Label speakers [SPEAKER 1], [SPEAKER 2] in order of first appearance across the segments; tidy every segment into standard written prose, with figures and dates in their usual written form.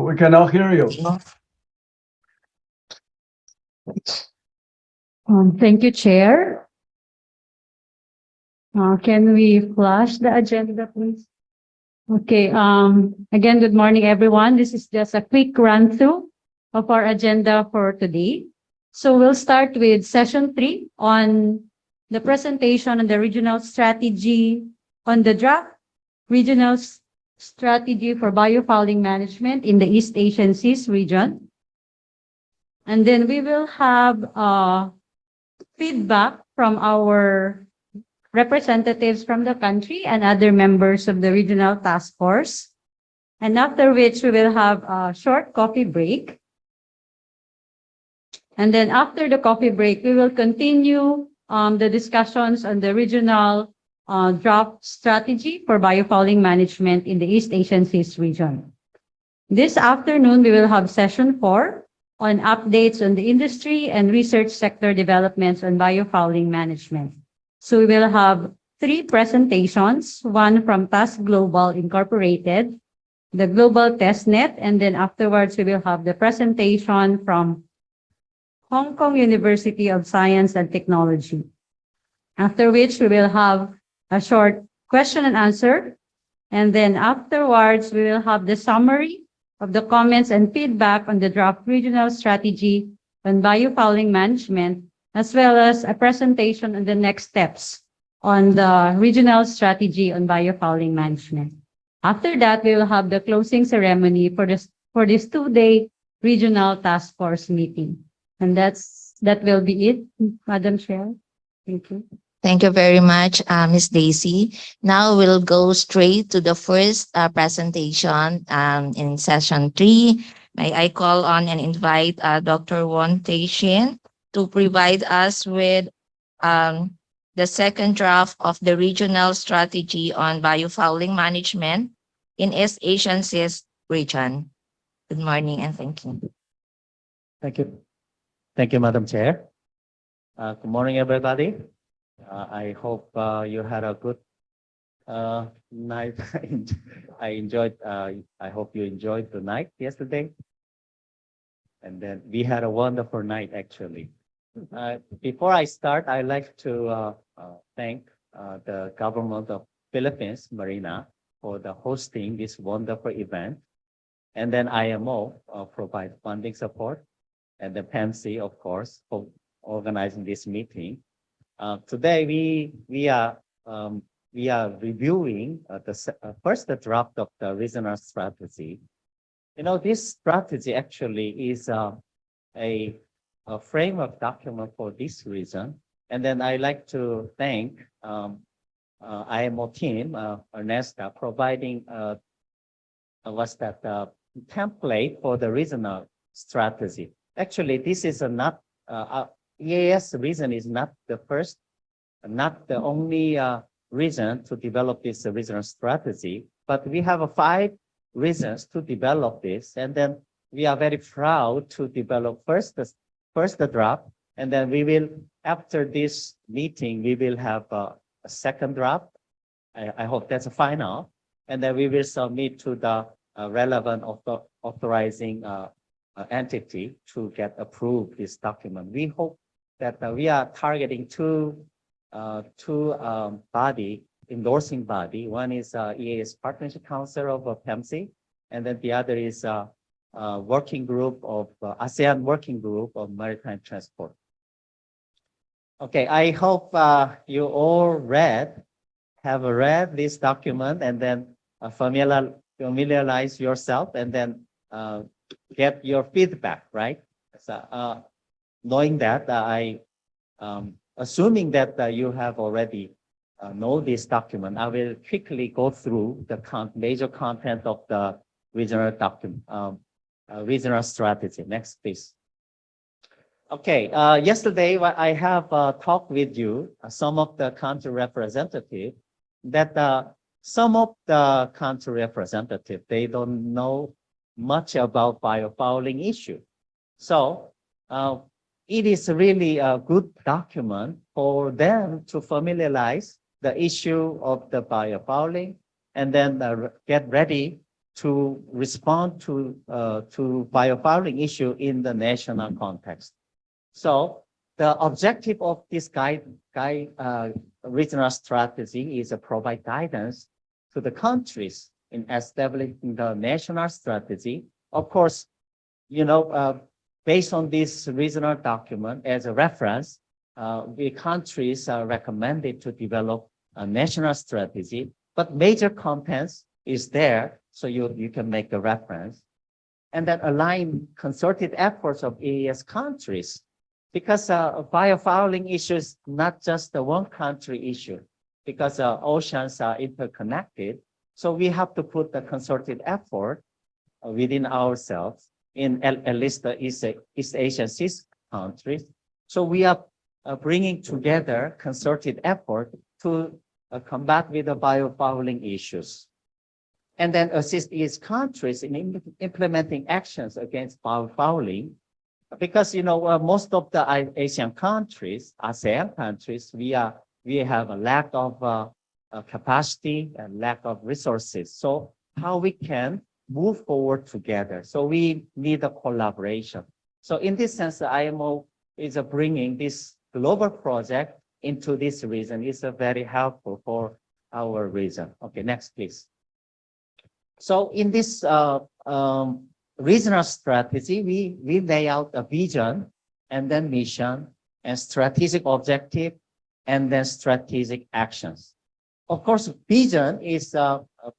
[SPEAKER 1] we can now hear you.
[SPEAKER 2] Thank you, Chair. Can we flash the agenda, please? Okay. Again, good morning, everyone. This is just a quick run through of our agenda for today. So we'll start with session 3 on the presentation on the regional strategy on the draft regional strategy for biofouling management in the East Asian Seas region. And then we will have feedback from our representatives from the country and other members of the regional task force. And after which we will have a short coffee break. And then after the coffee break, we will continue the discussions on the regional draft strategy for biofouling management in the East Asian Seas region. This afternoon, we will have session 4 on updates on the industry and research sector developments on biofouling management. So we will have 3 presentations, one from Task Global Incorporated, the Global Testnet, and then afterwards we will have the presentation from Hong Kong University of Science and Technology. After which we will have a short question and answer. And then afterwards, we will have the summary of the comments and feedback on the draft regional strategy on biofouling management, as well as a presentation on the next steps on the regional strategy on biofouling management. After that, we will have the closing ceremony for this 2-day regional task force meeting. And that will be it, Madam Chair. Thank you.
[SPEAKER 3] Thank you very much, Ms. Daisy. Now we'll go straight to the first presentation in session 3. May I call on and invite Dr. Won Tae-shin to provide us with the second draft of the regional strategy on biofouling management in East Asian Seas region. Good morning and thank you.
[SPEAKER 4] Thank you. Thank you, Madam Chair. Good morning, everybody. I hope you had a good night. I hope you enjoyed the night yesterday. And then we had a wonderful night, actually. Before I start, I'd like to thank the government of Philippines, Marina, for the hosting this wonderful event. And then IMO provide funding support. And the PEMC, of course, for organizing this meeting. Today, we are reviewing the draft of the regional strategy. You know, this strategy actually is a framework document for this region. And then I like to thank IMO team, Ernesta, providing template for the regional strategy. Actually, this is not EAS region is not the only region to develop this regional strategy, but we have 5 regions to develop this, and then we are very proud to develop first the draft, and then we will, after this meeting, we will have a second draft. I hope that's a final, and then we will submit to the relevant authorizing entity to get approved this document. We hope that we are targeting two body, endorsing body. One is EAS Partnership Council of PEMC, and then the other is working group of ASEAN Working Group of Maritime Transport. Okay, I hope you all have read this document and then familiarize yourself and then get your feedback, right? So, knowing that, assuming that you have already know this document, I will quickly go through the major content of the regional document, regional strategy. Next, please. Okay, yesterday I have talked with you, some of the country representative, that some of the country representative, they don't know much about biofouling issue. So it is really a good document for them to familiarize the issue of the biofouling and then get ready to respond to biofouling issue in the national context. So the objective of this regional strategy is to provide guidance to the countries in establishing the national strategy. Of course, based on this regional document as a reference, the countries are recommended to develop a national strategy, but major contents is there, so you can make a reference. And then align concerted efforts of AES countries, because biofouling issue is not just the one country issue, because oceans are interconnected. So we have to put the concerted effort within ourselves in at least the East Asian Sea countries. So we are bringing together concerted effort to combat with the biofouling issues, and then assist these countries in implementing actions against biofouling. Because most of the Asian countries, ASEAN countries, we have a lack of capacity and lack of resources. So how we can move forward together? So we need a collaboration. So in this sense, the IMO is bringing this global project into this region. It's very helpful for our region. Okay, next, please. So in this regional strategy, we lay out a vision and then mission and strategic objective and then strategic actions. Of course, vision is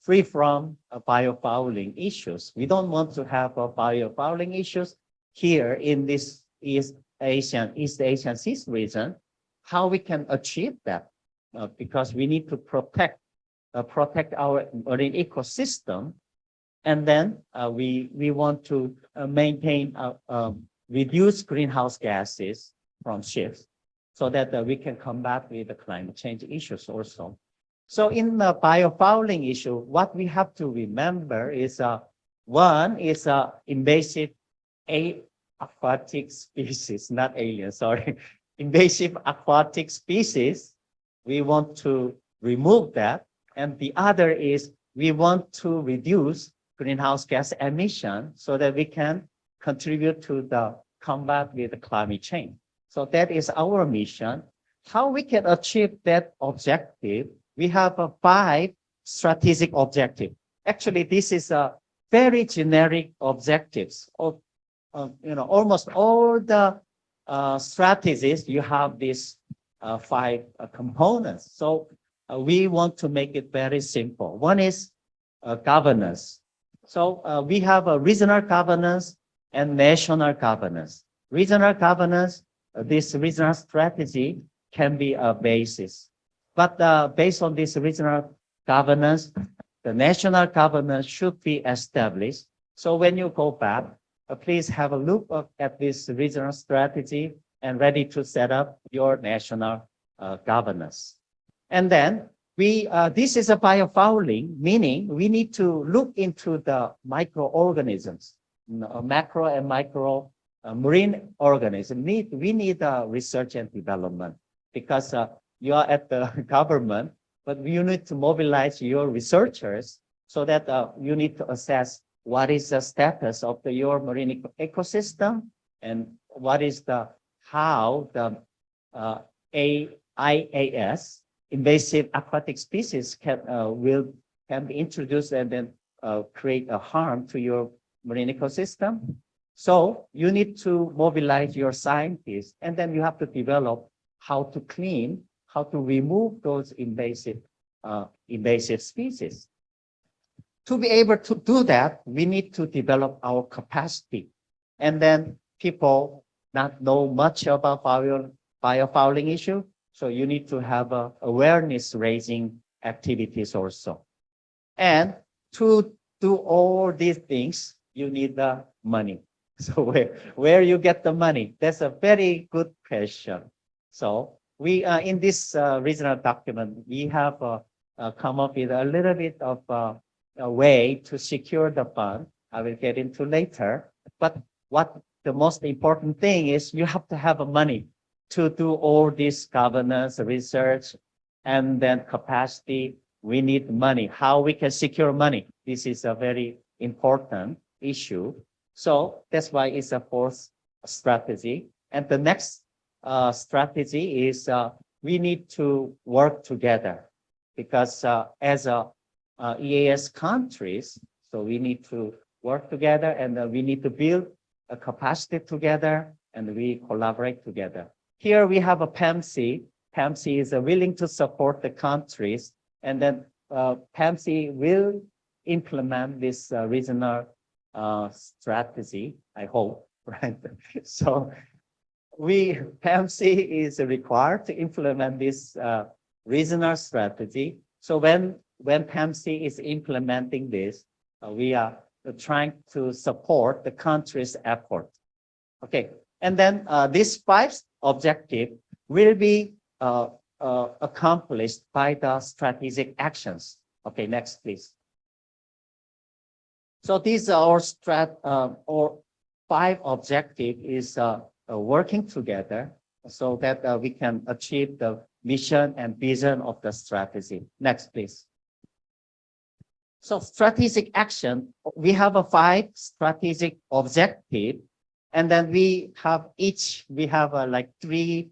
[SPEAKER 4] free from biofouling issues. We don't want to have biofouling issues here in this East Asian Seas region. How we can achieve that? Because we need to protect our marine ecosystem, and then we want to maintain reduce greenhouse gases from ships, so that we can combat with the climate change issues also. So in the biofouling issue, what we have to remember is one is invasive aquatic species, not alien, sorry, invasive aquatic species. We want to remove that. And the other is we want to reduce greenhouse gas emission so that we can contribute to the combat with the climate change. So that is our mission. How we can achieve that objective? We have 5 strategic objectives. Actually, this is a very generic objectives of, almost all the strategies. You have these 5 components. So we want to make it very simple. One is governance. So we have a regional governance and national governance. Regional governance, this regional strategy can be a basis. But based on this regional governance, the national governance should be established. So when you go back, please have a look at this regional strategy and ready to set up your national governance. And then this is a biofouling, meaning we need to look into the microorganisms, macro and micro marine organisms. We need research and development, because you are at the government, but you need to mobilize your researchers so that you need to assess what is the status of your marine ecosystem, and what is how the IAS, invasive aquatic species, can be introduced and then create a harm to your marine ecosystem. So you need to mobilize your scientists, and then you have to develop how to clean, how to remove those invasive species. To be able to do that, we need to develop our capacity. And then people not know much about biofouling issue, so you need to have awareness raising activities also. And to do all these things, you need the money. So where you get the money? That's a very good question. So we in this regional document, we have come up with a little bit of a way to secure the fund. I will get into later. But what the most important thing is, you have to have money to do all this governance, research, and then capacity. We need money. How we can secure money? This is a very important issue. So that's why it's a fourth strategy. And the next strategy is we need to work together because as EAS countries, so we need to work together and we need to build a capacity together and we collaborate together. Here we have a PAMC. PAMC is willing to support the countries, and then PAMC will implement this regional strategy, I hope, right? So PAMC is required to implement this regional strategy. So when PAMC is implementing this, we are trying to support the country's effort. Okay, and then these five objectives will be accomplished by the strategic actions. Okay, next, please. So these are our five objectives is working together so that we can achieve the mission and vision of the strategy. Next, please. So strategic action, we have a five strategic objective, and then we have like three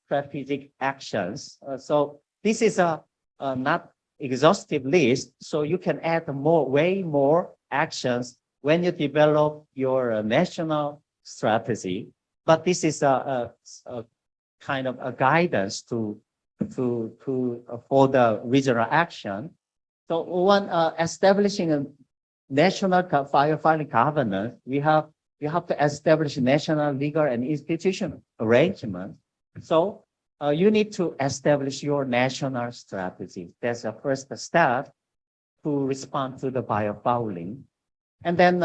[SPEAKER 4] strategic actions. So this is a not exhaustive list, so you can add way more actions when you develop your national strategy. But this is a kind of a guidance for the regional action. So one establishing a national firefighting governance, you have to establish national legal and institutional arrangement. So you need to establish your national strategy. That's the first step to respond to the biofouling. And then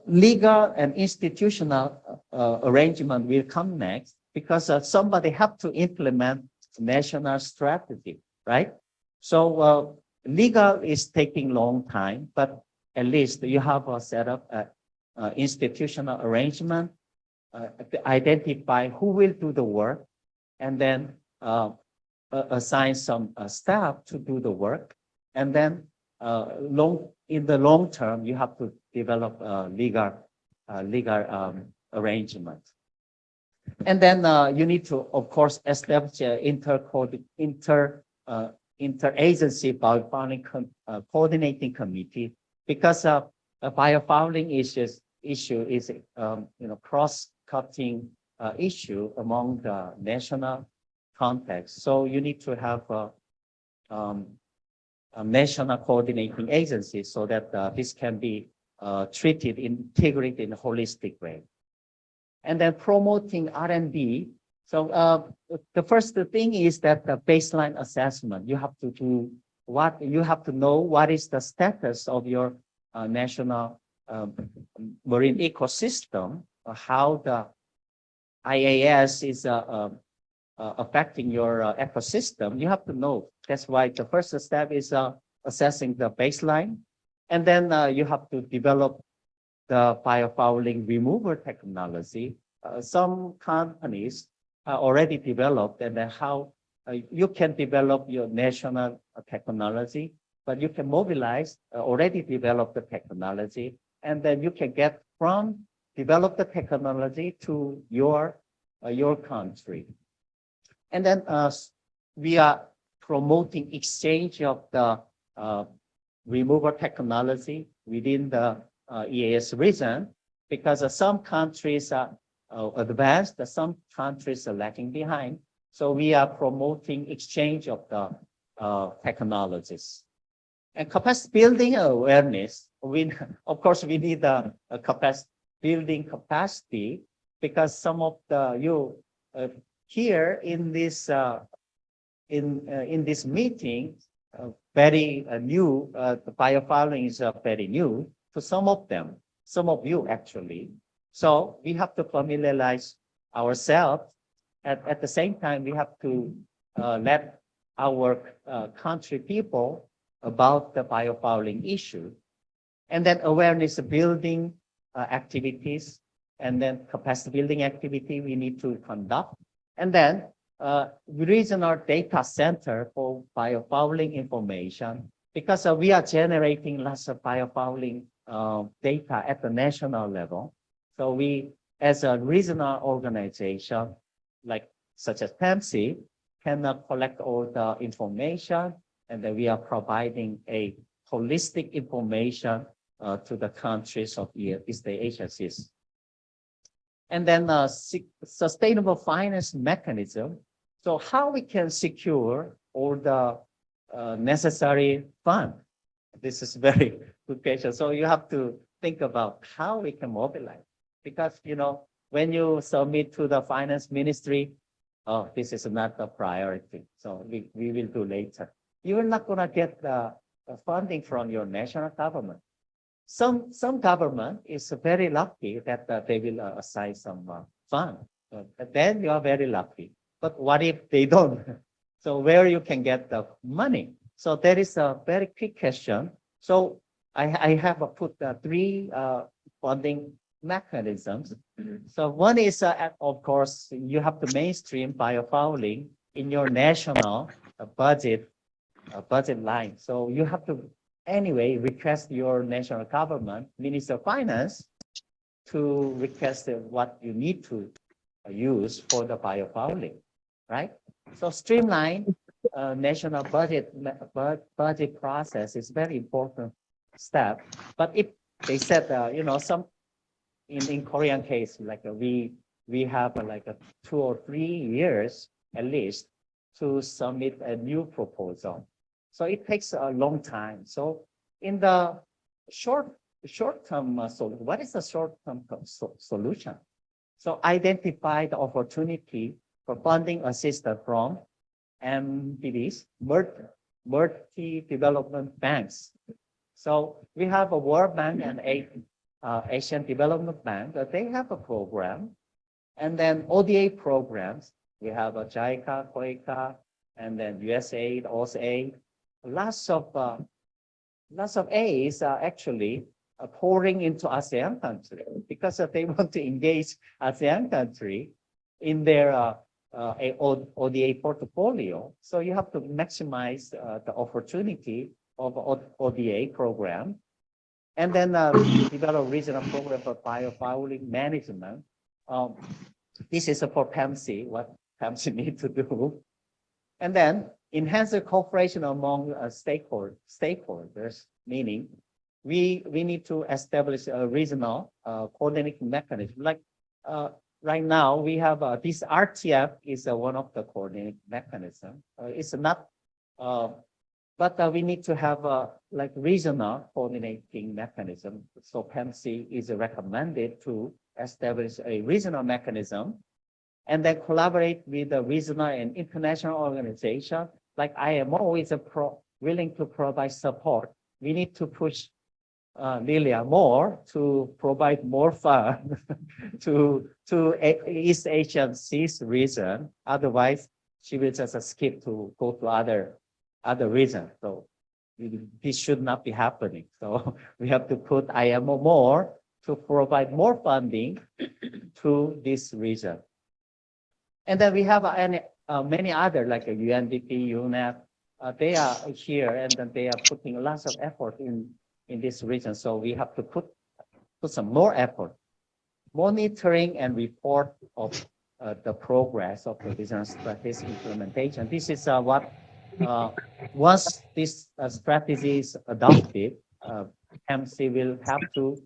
[SPEAKER 4] legal and institutional arrangement will come next because somebody have to implement national strategy, right? So legal is taking long time, but at least you have a set up institutional arrangement, identify who will do the work, and then assign some staff to do the work. And then in the long term, you have to develop legal arrangement. And then you need to, of course, establish interagency biofouling coordinating committee because a biofouling issue is cross-cutting issue among the national context. So you need to have a national coordinating agency so that this can be integrated in a holistic way. And then promoting R&D. So the first thing is that the baseline assessment. You have to do know what is the status of your national marine ecosystem, how the IAS is affecting your ecosystem. You have to know. That's why the first step is assessing the baseline. And then you have to develop the biofouling remover technology. Some companies already developed, and then how you can develop your national technology, but you can mobilize already developed the technology, and then you can get from develop the technology to your country. And then we are promoting exchange of the remover technology within the EAS region because some countries are advanced, some countries are lagging behind. So we are promoting exchange of the technologies. And capacity building awareness, of course, we need a building capacity because some of here in this meeting, very new, the biofouling is very new to some of you actually. So we have to familiarize ourselves. At the same time, we have to let our country people about the biofouling issue. And then awareness building activities, and then capacity building activity we need to conduct. And then regional data center for biofouling information because we are generating lots of biofouling data at the national level. So we, as a regional organization, like such as PAMC, can collect all the information, and then we are providing a holistic information to the countries of East Asia. And then sustainable finance mechanism. So how we can secure all the necessary fund? This is very good question. So you have to think about how we can mobilize, because when you submit to the finance ministry, oh, this is not a priority, so we will do later. You're not going to get the funding from your national government. Some government is very lucky that they will assign some fund. Then you are very lucky. But what if they don't? So where you can get the money? So that is a very quick question. So I have put three funding mechanisms. So one is, of course, you have to mainstream biofouling in your national budget line. So you have to anyway request your national government, Minister of Finance, to request what you need to use for the biofouling, right? So streamline national budget process is very important step. But if they said, some in Korean case, like we have like 2 or 3 years at least to submit a new proposal. So it takes a long time. So in the short-term solution, what is the short-term solution? So identify the opportunity for funding assistance from MDBs, multi-development banks. So we have a World Bank and Asian Development Bank. They have a program. And then ODA programs. We have a JICA, COICA, and then USAID, OSAID. Lots of A's are actually pouring into ASEAN country because they want to engage ASEAN country in their ODA portfolio. So you have to maximize the opportunity of ODA program, and then develop regional program for biofouling management. This is for PAMC, what PAMC need to do. And then enhance the cooperation among stakeholders, meaning we need to establish a regional coordinating mechanism. Like right now, we have this RTF is one of the coordinating mechanism. It's not, but we need to have like regional coordinating mechanism. So PAMC is recommended to establish a regional mechanism, and then collaborate with the regional and international organization. Like IMO is willing to provide support. We need to push Lilia more to provide more funds to East Asian Seas region. Otherwise, she will just skip to go to other regions. So this should not be happening. So we have to put IMO more to provide more funding to this region. And then we have many other like UNDP, UNEP. They are here, and then they are putting lots of effort in this region. So we have to put some more effort, monitoring and report of the progress of the regional strategy implementation. This is what once this strategy is adopted, MC will have to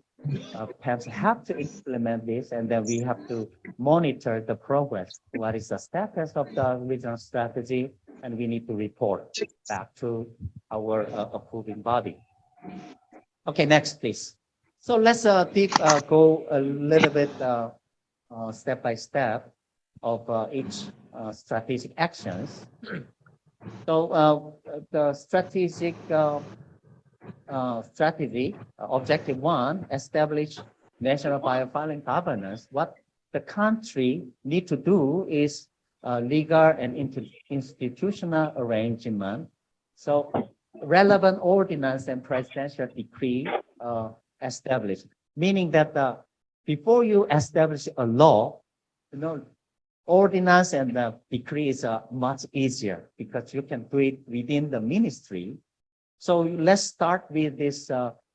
[SPEAKER 4] implement this, and then we have to monitor the progress. What is the status of the regional strategy, and we need to report back to our approving body. Okay, next, please. So let's go a little bit step by step of each strategic actions. So the strategic strategy, objective 1, establish national biofouling governance. What the country need to do is legal and institutional arrangement. So relevant ordinance and presidential decree established, meaning that before you establish a law, ordinance and the decree is much easier because you can do it within the ministry. So let's start with this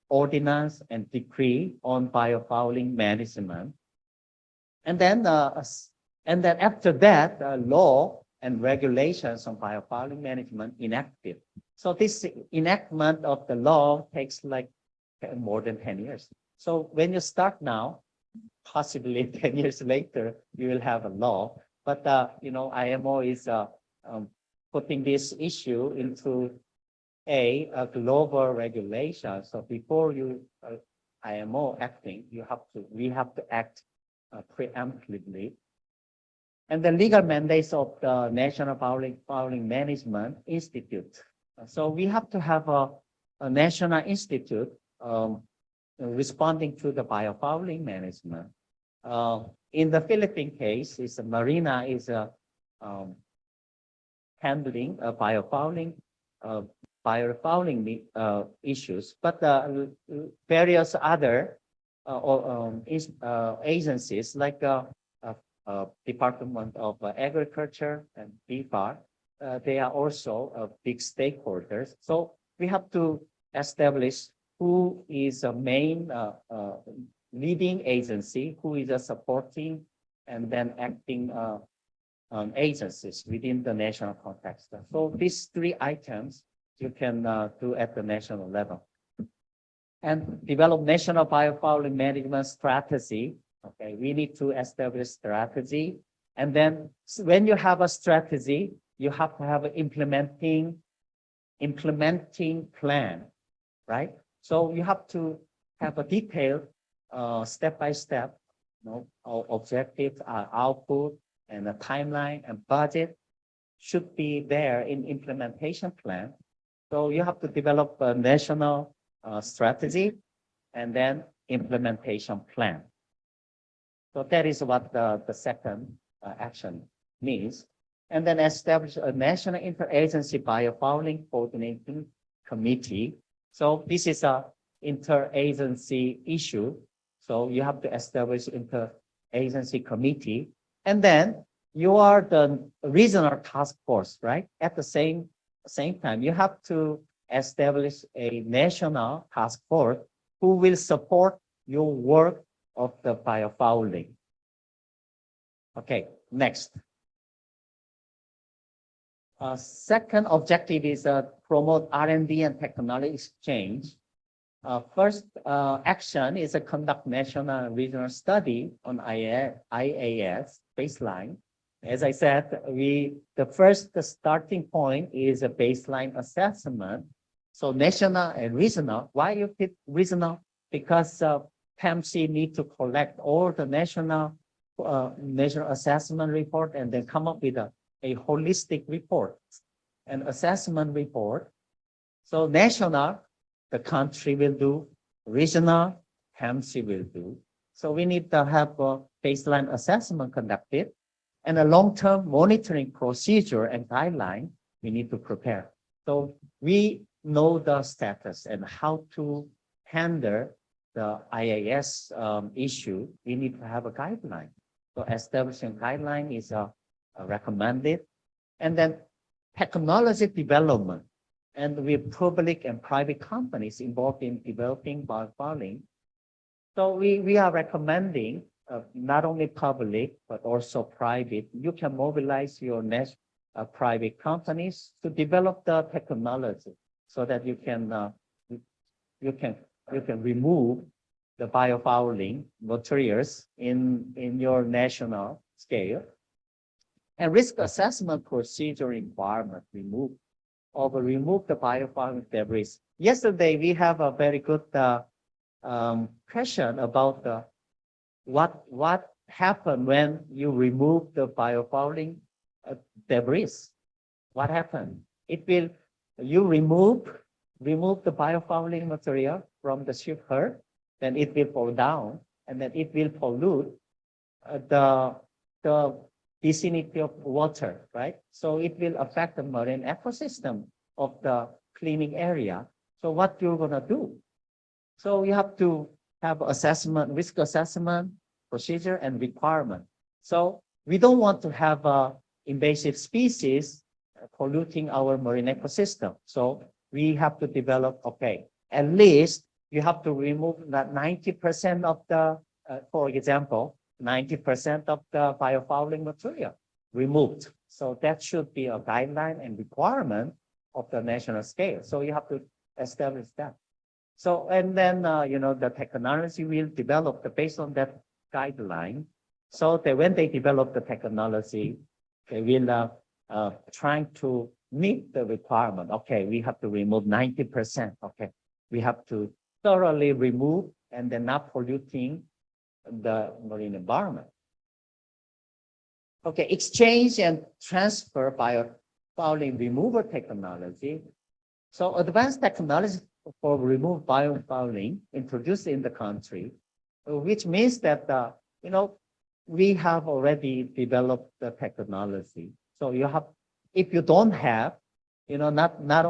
[SPEAKER 4] ordinance and decree on biofouling management. And then, after that, law and regulations on biofouling management enacted. So this enactment of the law takes like more than 10 years. So when you start now, possibly 10 years later, you will have a law. But, IMO is putting this issue into a global regulation. So before IMO acting, we have to act preemptively. And the legal mandates of the National Biofouling Management Institute. So we have to have a national institute responding to the biofouling management. In the Philippine case, Marina is handling biofouling issues, but various other agencies like Department of Agriculture and BFAR, they are also big stakeholders. So we have to establish who is a main leading agency, who is a supporting and then acting agencies within the national context. So these three items you can do at the national level. And develop national biofouling management strategy. Okay, we need to establish strategy. And then when you have a strategy, you have to have an implementing plan, right? So you have to have a detailed step-by-step objective, output, and a timeline and budget should be there in implementation plan. So you have to develop a national strategy and then implementation plan. So that is what the second action means. And then establish a national interagency biofouling coordinating committee. So this is a interagency issue. So you have to establish interagency committee. And then you are the regional task force, right? At the same time, you have to establish a national task force who will support your work of the biofouling. Okay, next. Second objective is promote R&D and technology exchange. First action is to conduct national and regional study on IAS baseline. As I said, the starting point is a baseline assessment. So national and regional. Why you pick regional? Because PAMC need to collect all the national assessment report and then come up with a holistic report, an assessment report. So national, the country will do, regional, PAMC will do. So we need to have a baseline assessment conducted and a long-term monitoring procedure and guideline we need to prepare. So we know the status and how to handle the IAS issue. We need to have a guideline. So establishing guideline is recommended. And then technology development. And with public and private companies involved in developing biofouling. So we are recommending not only public, but also private. You can mobilize your private companies to develop the technology so that you can remove the biofouling materials in your national scale. And risk assessment procedure requirement remove the biofouling debris. Yesterday, we have a very good question about what happened when you remove the biofouling debris. What happened? You remove the biofouling material from the ship hull, then it will fall down, and then it will pollute the vicinity of water, right? So it will affect the marine ecosystem of the cleaning area. So what you're gonna do? So you have to have risk assessment, procedure, and requirement. So we don't want to have invasive species polluting our marine ecosystem. So we have to develop, okay, at least you have to remove that 90% of the, for example, 90% of the biofouling material removed. So that should be a guideline and requirement of the national scale. So you have to establish that. So, and then, the technology will develop based on that guideline. So that when they develop the technology, they will trying to meet the requirement. Okay, we have to remove 90%. Okay, we have to thoroughly remove and then not polluting the marine environment. Okay, exchange and transfer biofouling removal technology. So advanced technology for remove biofouling introduced in the country, which means that, we have already developed the technology. So you have, if you don't have, not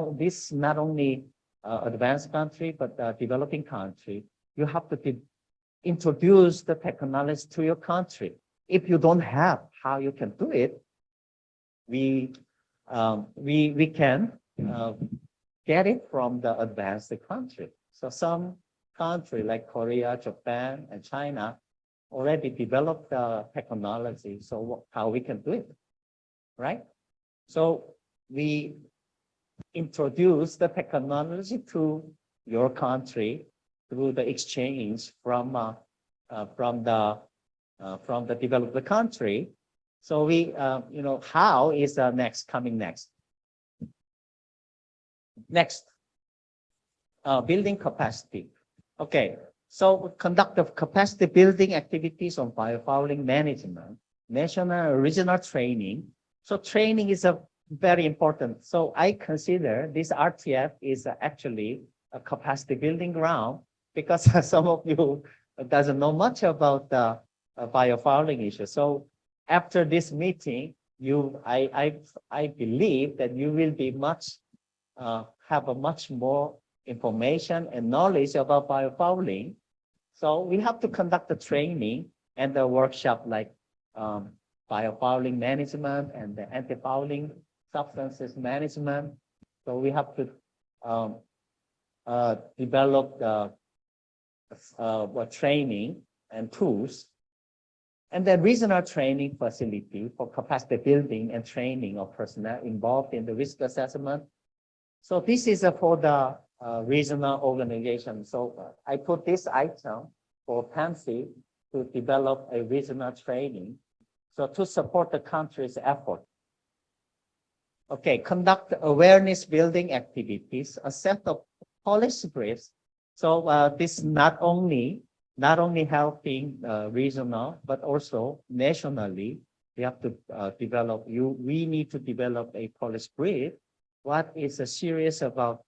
[SPEAKER 4] only advanced country, but developing country, you have to introduce the technology to your country. If you don't have how you can do it, we can get it from the advanced country. So some country like Korea, Japan, and China already developed the technology. So how we can do it, right? So we introduce the technology to your country through the exchange from the developed country. So we, how is coming next? Next, building capacity. Okay, so conduct of capacity building activities on biofouling management, national and regional training. So training is a very important. So I consider this RTF is actually a capacity building ground because some of you doesn't know much about the biofouling issue. So after this meeting, I believe that you will be have a much more information and knowledge about biofouling. So we have to conduct the training and the workshop like biofouling management and the anti-fouling substances management. So we have to develop the training and tools. And then regional training facility for capacity building and training of personnel involved in the risk assessment. So this is for the regional organization. So I put this item for PAMC to develop a regional training. So to support the country's effort. Okay, conduct awareness building activities, a set of policy briefs. So this not only helping regional, but also nationally, we have to we need to develop a policy brief. What is serious about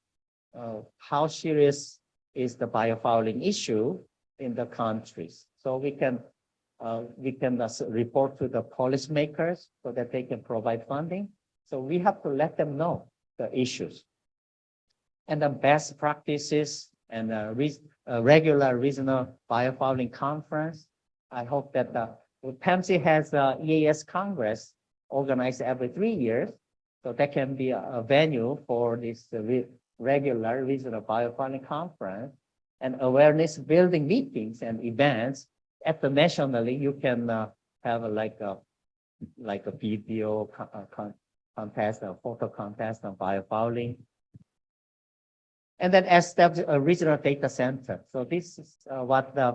[SPEAKER 4] how serious is the biofouling issue in the countries? So we can report to the policymakers so that they can provide funding. So we have to let them know the issues and the best practices and regular regional biofouling conference. I hope that PAMC has EAS Congress organized every 3 years. So that can be a venue for this regular regional biofouling conference and awareness building meetings and events. At the nationally, you can have like a video contest, a photo contest on biofouling. And then establish a regional data center. So this is what the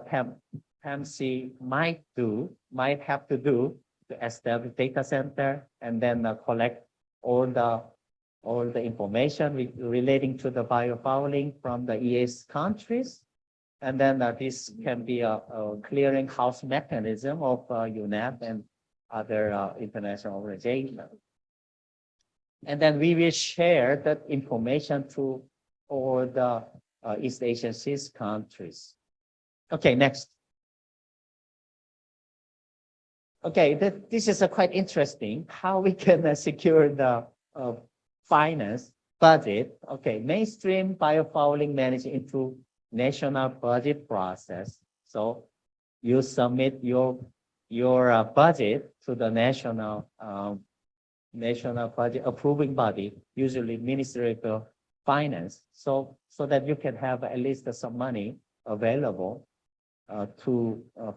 [SPEAKER 4] PAMC might have to do to establish data center and then collect all the information relating to the biofouling from the EAS countries. And then this can be a clearinghouse mechanism of UNEP and other international organizations. And then we will share that information to all the East Asian CIS countries. Okay, next. Okay, this is quite interesting, how we can secure the finance budget. Okay, mainstream biofouling managed into national budget process. So you submit your budget to the national budget approving body, usually Ministry of finance, so that you can have at least some money available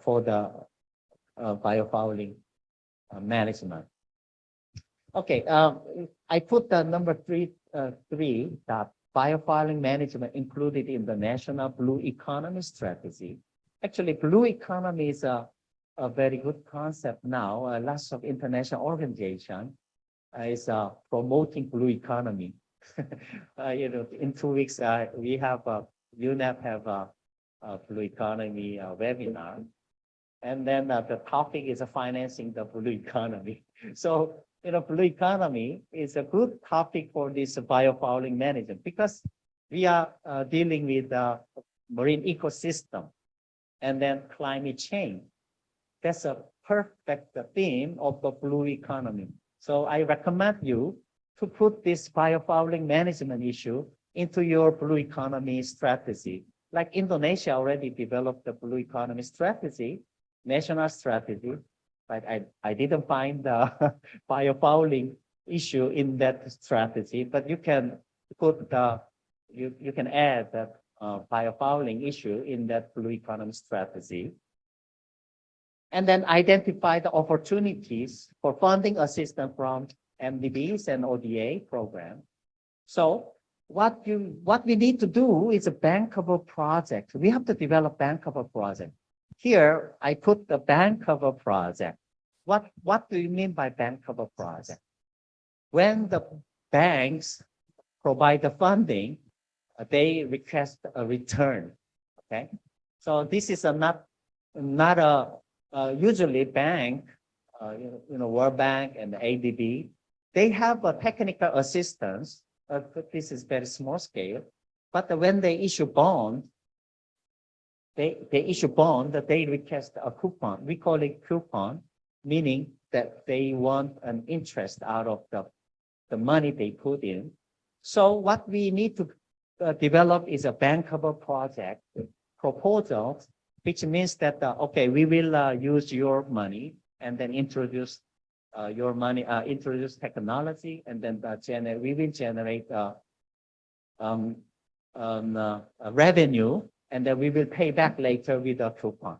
[SPEAKER 4] for the biofouling management. Okay, I put the number three, that biofouling management included in the National Blue Economy Strategy. Actually, blue economy is a very good concept now. Lots of international organization is promoting blue economy. In 2 weeks, we have UNEP have a blue economy webinar, and then the topic is financing the blue economy. So, blue economy is a good topic for this biofouling management, because we are dealing with the marine ecosystem and then climate change. That's a perfect theme of the blue economy. So I recommend you to put this biofouling management issue into your blue economy strategy. Like Indonesia already developed the blue economy strategy, national strategy, but I didn't find the biofouling issue in that strategy, but you can put you can add the biofouling issue in that blue economy strategy. And then identify the opportunities for funding assistance from MDBs and ODA program. So what we need to do is a bankable project. We have to develop bankable project. Here, I put the bankable project. What do you mean by bankable project? When the banks provide the funding, they request a return. Okay, so this is not a usually bank, World Bank and the ADB, they have a technical assistance. This is very small scale, but when they issue bond, they issue bond that they request a coupon. We call it coupon, meaning that they want an interest out of the money they put in. So what we need to develop is a bankable project proposal, which means that, okay, we will use your money and then introduce your money, introduce technology, and then we will generate revenue, and then we will pay back later with a coupon.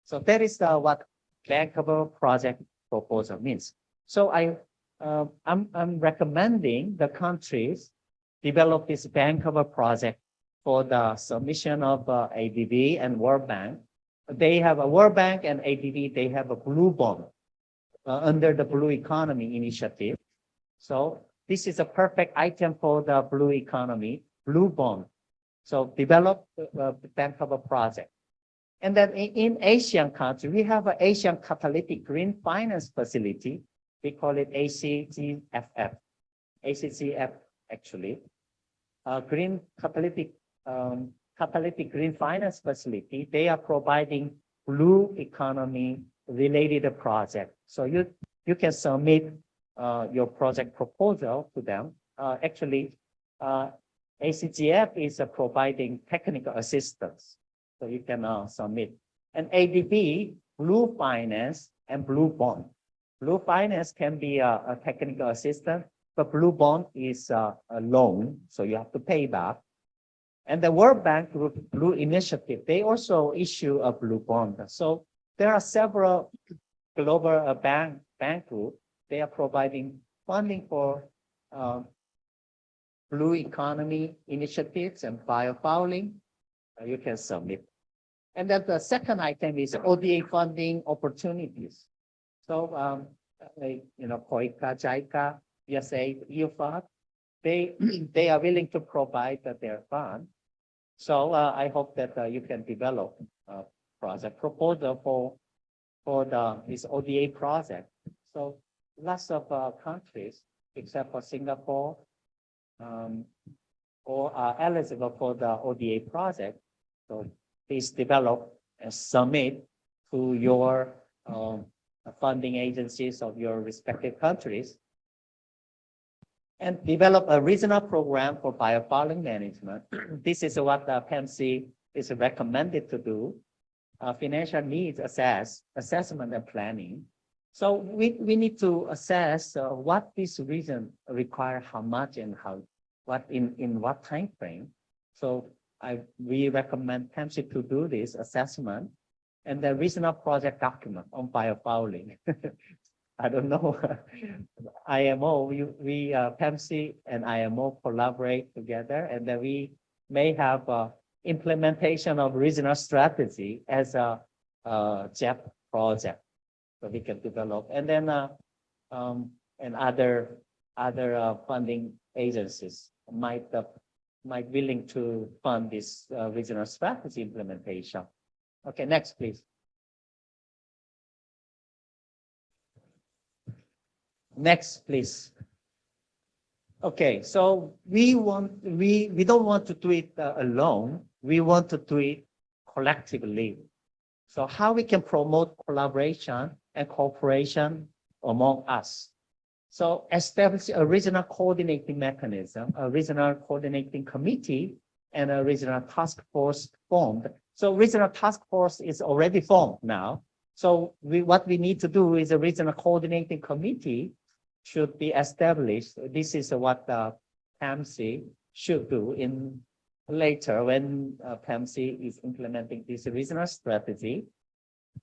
[SPEAKER 4] So that is what bankable project proposal means. So I'm recommending the countries develop this bankable project for the submission of ADB and World Bank. They have a World Bank and ADB, they have a blue bond under the Blue Economy Initiative. So this is a perfect item for the blue economy, blue bond. So develop the bankable project. And then in Asian country, we have an Asian Catalytic Green Finance Facility. We call it ACGFF. ACGF actually. Green Catalytic Green Finance Facility, they are providing blue economy related project. So you can submit your project proposal to them. Actually, ACGF is providing technical assistance. So you can submit. And ADB, blue finance and blue bond. Blue finance can be a technical assistance, but blue bond is a loan, so you have to pay back. And the World Bank Blue Initiative, they also issue a blue bond. So there are several global bank group. They are providing funding for blue economy initiatives and biofouling. You can submit. And then the second item is ODA funding opportunities. So, COICA, JICA, USAID, EUFund, they are willing to provide their fund. So I hope that you can develop a project proposal for this ODA project. So lots of countries, except for Singapore, are eligible for the ODA project. So please develop and submit to your funding agencies of your respective countries, and develop a regional program for biofouling management. This is what the PEMC is recommended to do. Financial needs assessment and planning. So we need to assess what this region require, how much and in what time frame. So we recommend PAMC to do this assessment and the regional project document on biofouling. I don't know. IMO, PAMC and IMO collaborate together, and then we may have implementation of regional strategy as a JEP project, so we can develop, and then and other funding agencies might willing to fund this regional strategy implementation. Okay, next, please. Next, please. Okay, so we don't want to do it alone. We want to do it collectively. So how we can promote collaboration and cooperation among us. So establish a regional coordinating mechanism, a regional coordinating committee, and a regional task force formed. So regional task force is already formed now. So what we need to do is a regional coordinating committee should be established. This is what PAMC should do in later when PAMC is implementing this regional strategy.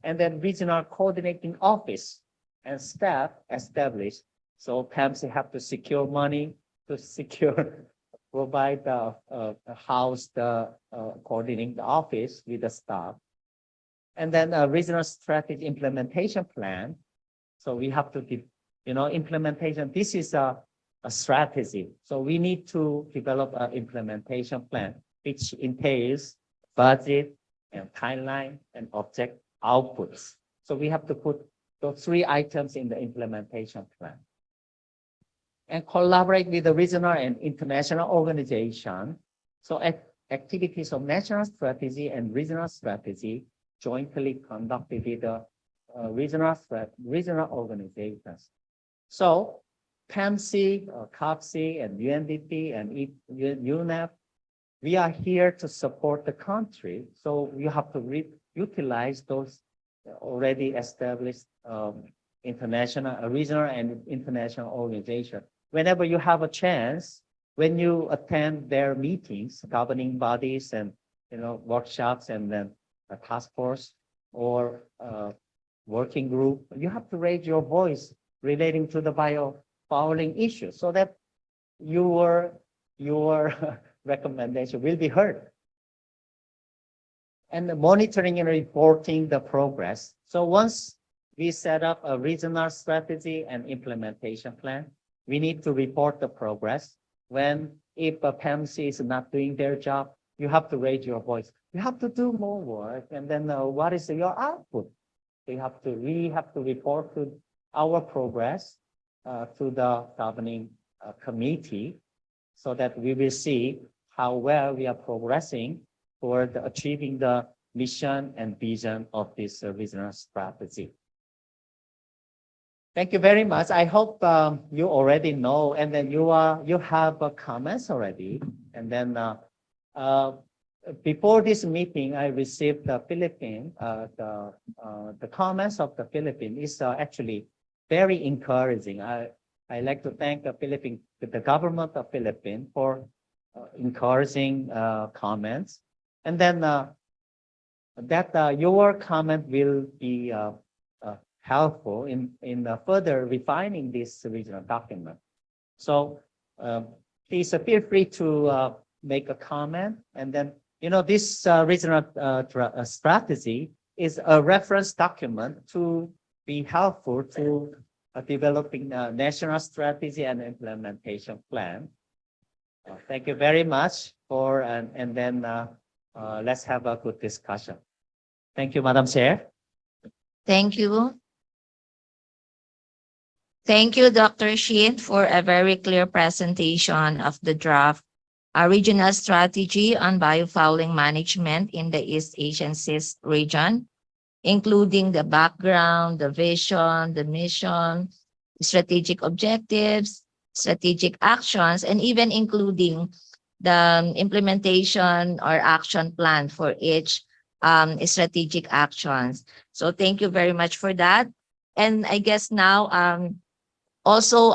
[SPEAKER 4] And then regional coordinating office and staff established. So PAMC have to secure money to provide the house, the coordinating the office with the staff. And then a regional strategy implementation plan. So we have to implementation. This is a strategy. So we need to develop an implementation plan, which entails budget and timeline and object outputs. So we have to put those 3 items in the implementation plan. And collaborate with the regional and international organization. So activities of national strategy and regional strategy jointly conducted with the regional organizations. So PAMC, COPC, and UNDP, and UNEP, we are here to support the country. So you have to utilize those already established international, regional, and international organizations. Whenever you have a chance, when you attend their meetings, governing bodies, and workshops, and then a task force or working group, you have to raise your voice relating to the biofouling issue so that your recommendation will be heard. And the monitoring and reporting the progress. So once we set up a regional strategy and implementation plan, we need to report the progress. If a PAMC is not doing their job, you have to raise your voice. You have to do more work, and then what is your output? We have to report to our progress to the governing committee, so that we will see how well we are progressing toward achieving the mission and vision of this regional strategy. Thank you very much. I hope you already know, and then you have comments already. And then before this meeting, I received the comments of the Philippines is actually very encouraging. I like to thank the government of Philippines for encouraging comments, and then your comment will be helpful in further refining this regional document. So please feel free to make a comment, and then this regional strategy is a reference document to be helpful to developing a national strategy and implementation plan. Thank you very much and then let's have a good discussion. Thank you, Madam Chair.
[SPEAKER 3] Thank you. Thank you, Dr. Shin, for a very clear presentation of the draft regional strategy on biofouling management in the East Asian Seas region, including the background, the vision, the mission, strategic objectives, strategic actions, and even including the implementation or action plan for each strategic actions. So thank you very much for that. And I guess now also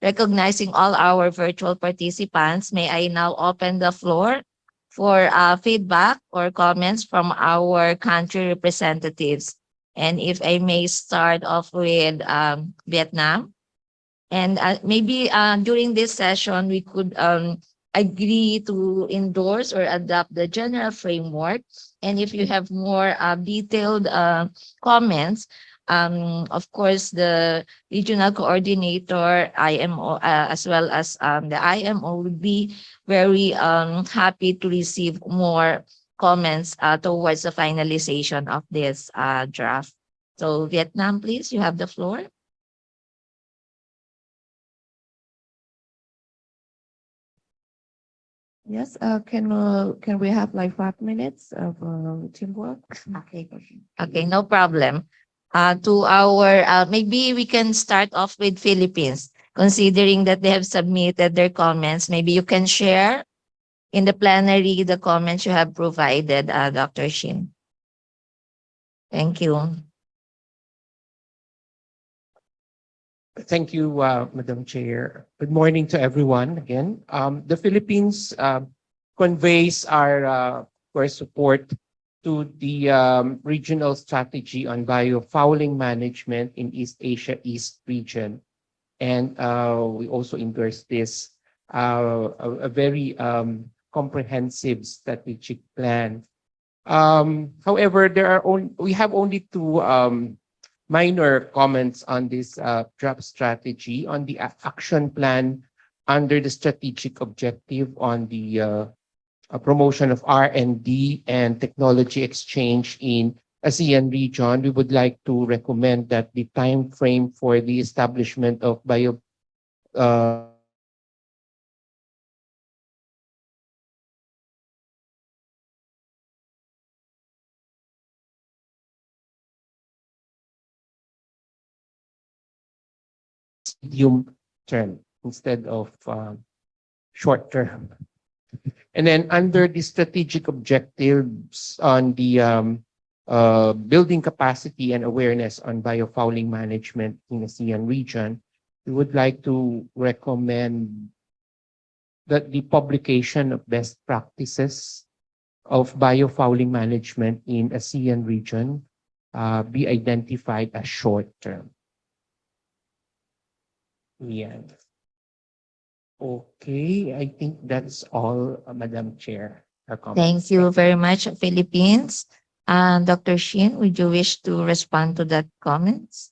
[SPEAKER 3] recognizing all our virtual participants, may I now open the floor for feedback or comments from our country representatives. And if I may start off with Vietnam. And maybe during this session, we could agree to endorse or adopt the general framework. And if you have more detailed comments, of course, the regional coordinator, IMO, as well as the IMO would be very happy to receive more comments towards the finalization of this draft. So Vietnam, please, you have the floor.
[SPEAKER 1] Yes, can we have like 5 minutes of teamwork?
[SPEAKER 3] Okay. Okay, no problem. To our, maybe we can start off with Philippines, considering that they have submitted their comments. Maybe you can share in the plenary the comments you have provided, Dr. Shin. Thank you.
[SPEAKER 5] Thank you, Madam Chair. Good morning to everyone again. The Philippines conveys our support to the regional strategy on biofouling management in East Asia East region. And we also endorse this a very comprehensive strategic plan. However, we have only two minor comments on this draft strategy on the action plan under the strategic objective on the promotion of R&D and technology exchange in ASEAN region. We would like to recommend that the time frame for the establishment of medium term instead of short term. And then under the strategic objectives on the building capacity and awareness on biofouling management in the ASEAN region, we would like to recommend that the publication of best practices of biofouling management in ASEAN region be identified as short term. Yeah. Okay, I think that's all, Madam Chair.
[SPEAKER 3] Thank you very much, Philippines. Dr. Shin, would you wish to respond to that comments?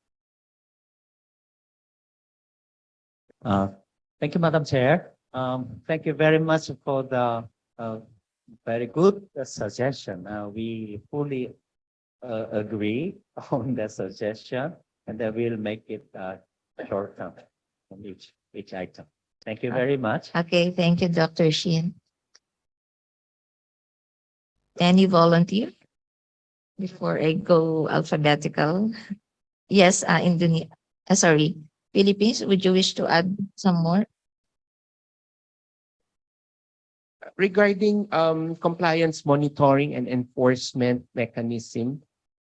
[SPEAKER 4] Thank you, Madam Chair. Thank you very much for the very good suggestion. We fully agree on the suggestion, and then we'll make it short term on each item. Thank you very much.
[SPEAKER 3] Okay, thank you, Dr. Shin. Any volunteer before I go alphabetical? Yes, Indonesia. Sorry, Philippines. Would you wish to add some more?
[SPEAKER 5] Regarding compliance monitoring and enforcement mechanism,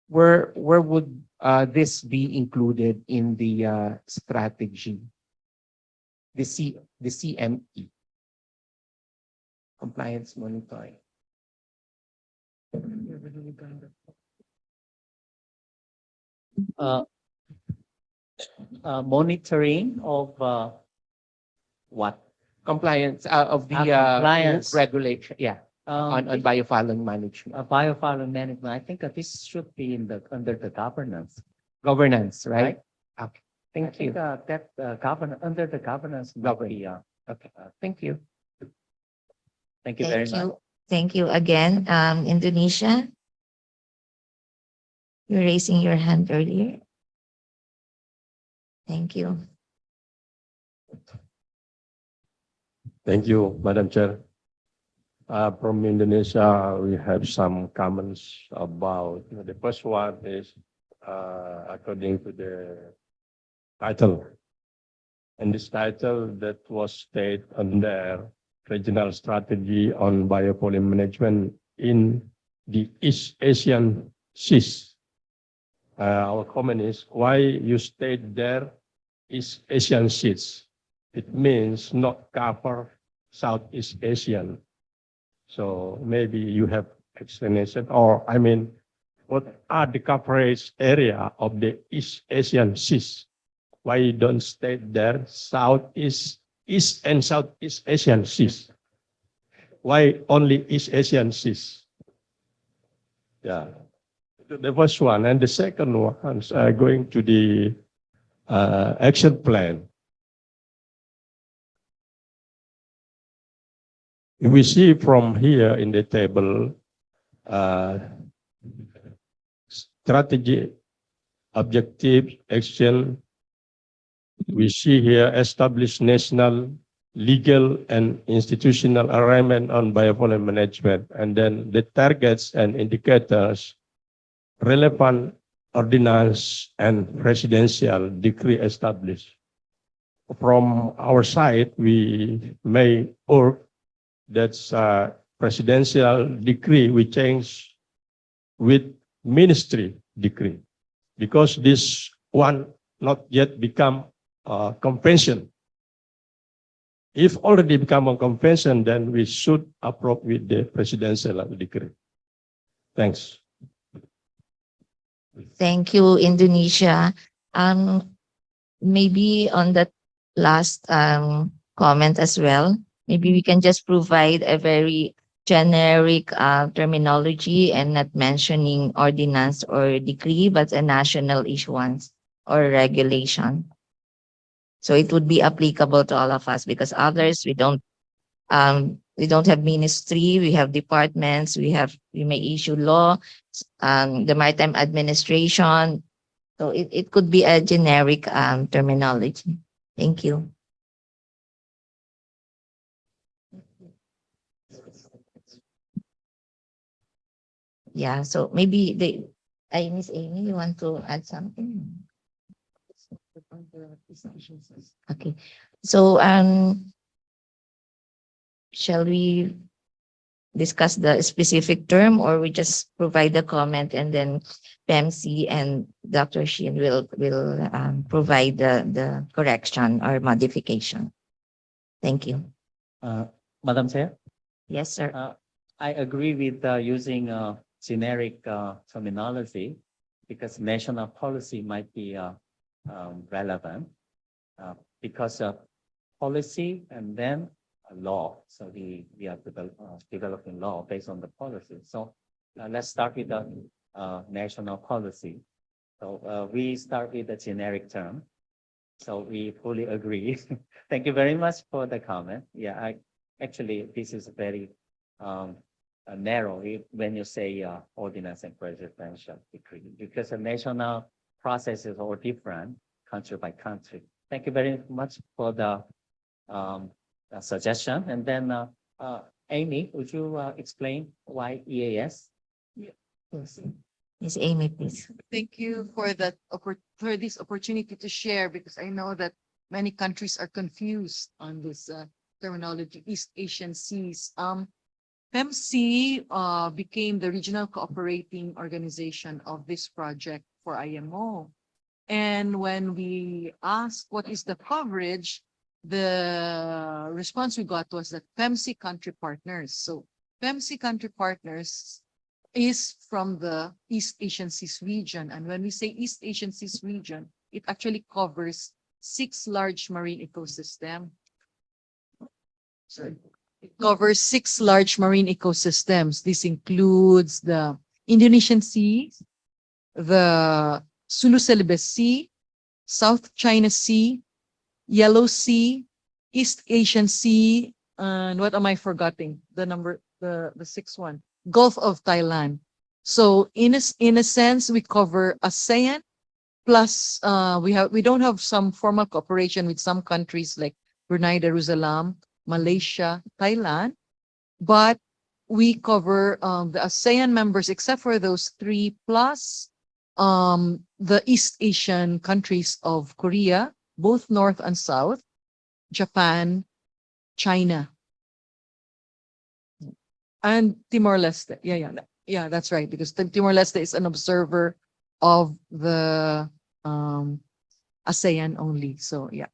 [SPEAKER 5] where would this be included in the strategy? The CME, compliance monitoring.
[SPEAKER 4] Uh, Monitoring of what?
[SPEAKER 5] Compliance of the
[SPEAKER 4] Compliance.
[SPEAKER 5] regulation, yeah, on
[SPEAKER 4] If,
[SPEAKER 5] biofouling management.
[SPEAKER 4] biofouling management, I think that this should be under the governance.
[SPEAKER 5] Governance, right?
[SPEAKER 4] Right.
[SPEAKER 5] Okay,
[SPEAKER 4] I
[SPEAKER 5] thank you.
[SPEAKER 4] think that under the governance. Would be,
[SPEAKER 5] Okay, thank you.
[SPEAKER 4] thank you very
[SPEAKER 3] Thank
[SPEAKER 4] much.
[SPEAKER 3] you. Thank you again. Indonesia. You're raising your hand earlier. Thank you.
[SPEAKER 6] Thank you, Madam Chair. From Indonesia, we have some comments about the first one is according to the title. And this title that was stated on their regional strategy on biofouling management in the East Asian Seas. Our comment is why you state there is Asian Seas. it means not cover Southeast Asian. So maybe you have explanation, or I mean, what are the coverage area of the East Asian seas? Why you don't state there Southeast, East and Southeast Asian seas? Why only East Asian seas? Yeah, the first one. And the second one is going to the action plan. We see from here in the table strategy, objective, action. We see here establish national, legal, and institutional alignment on biofouling management, and then the targets and indicators, relevant ordinance and presidential decree established. From our side, we may work that's a presidential decree we change with ministry decree, because this one not yet become a convention. If already become a convention, then we should approve with the presidential decree. Thanks.
[SPEAKER 3] Thank you, Indonesia. Maybe on that last comment as well, maybe we can just provide a very generic terminology and not mentioning ordinance or decree, but a national issuance or regulation. So it would be applicable to all of us, because others we don't have ministry, we have departments, we may issue law, the maritime administration. So it could be a generic terminology. Thank you. Yeah, so maybe Miss Amy, you want to add something? Okay. So shall we discuss the specific term, or we just provide the comment and then PEMC and Dr. Shin will provide the correction or modification? Thank you.
[SPEAKER 4] Madam Chair,
[SPEAKER 3] Yes, sir.
[SPEAKER 4] I agree with using generic terminology, because national policy might be relevant, because of policy and then a law. So we are developing law based on the policy. So let's start with the national policy. So we start with the generic term. So we fully agree. Thank you very much for the comment. Yeah, actually, this is very narrow when you say ordinance and presidential decree, because the national processes are different country by country. Thank you very much for the suggestion. And then Amy, would you explain why EAS?
[SPEAKER 3] Miss Amy, please.
[SPEAKER 7] Thank you for that for this opportunity to share, because I know that many countries are confused on this terminology, East Asian Seas. PEMC became the regional cooperating organization of this project for IMO. And when we asked what is the coverage, the response we got was that PEMC country partners. So PEMC country partners is from the East Asian Seas region. And when we say East Asian Seas region, it actually covers 6 large marine ecosystems. It covers 6 large marine ecosystems. This includes the Indonesian Sea, the Sulu Celebes Sea, South China Sea, Yellow Sea, East Asian Sea, and what am I forgetting? The 6th one, Gulf of Thailand. So in a sense, we cover ASEAN, plus we don't have some formal cooperation with some countries like Brunei Darussalam, Malaysia, Thailand, but we cover the ASEAN members except for those 3, plus the East Asian countries of Korea, both North and South, Japan, China, and Timor-Leste. Yeah, that's right, because Timor-Leste is an observer of the ASEAN only. So yeah.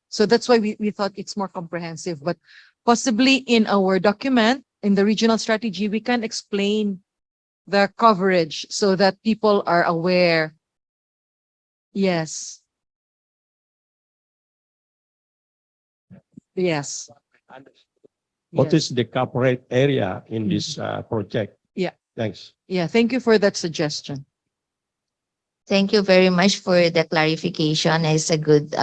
[SPEAKER 7] So that's why we thought it's more comprehensive. But possibly in our document, in the regional strategy, we can explain the coverage so that people are aware. Yes. Yes.
[SPEAKER 6] What
[SPEAKER 7] Yes.
[SPEAKER 6] is the corporate area in this project?
[SPEAKER 7] Yeah.
[SPEAKER 6] Thanks.
[SPEAKER 7] Yeah. Thank you for that suggestion.
[SPEAKER 3] Thank you very much for the clarification. It's a good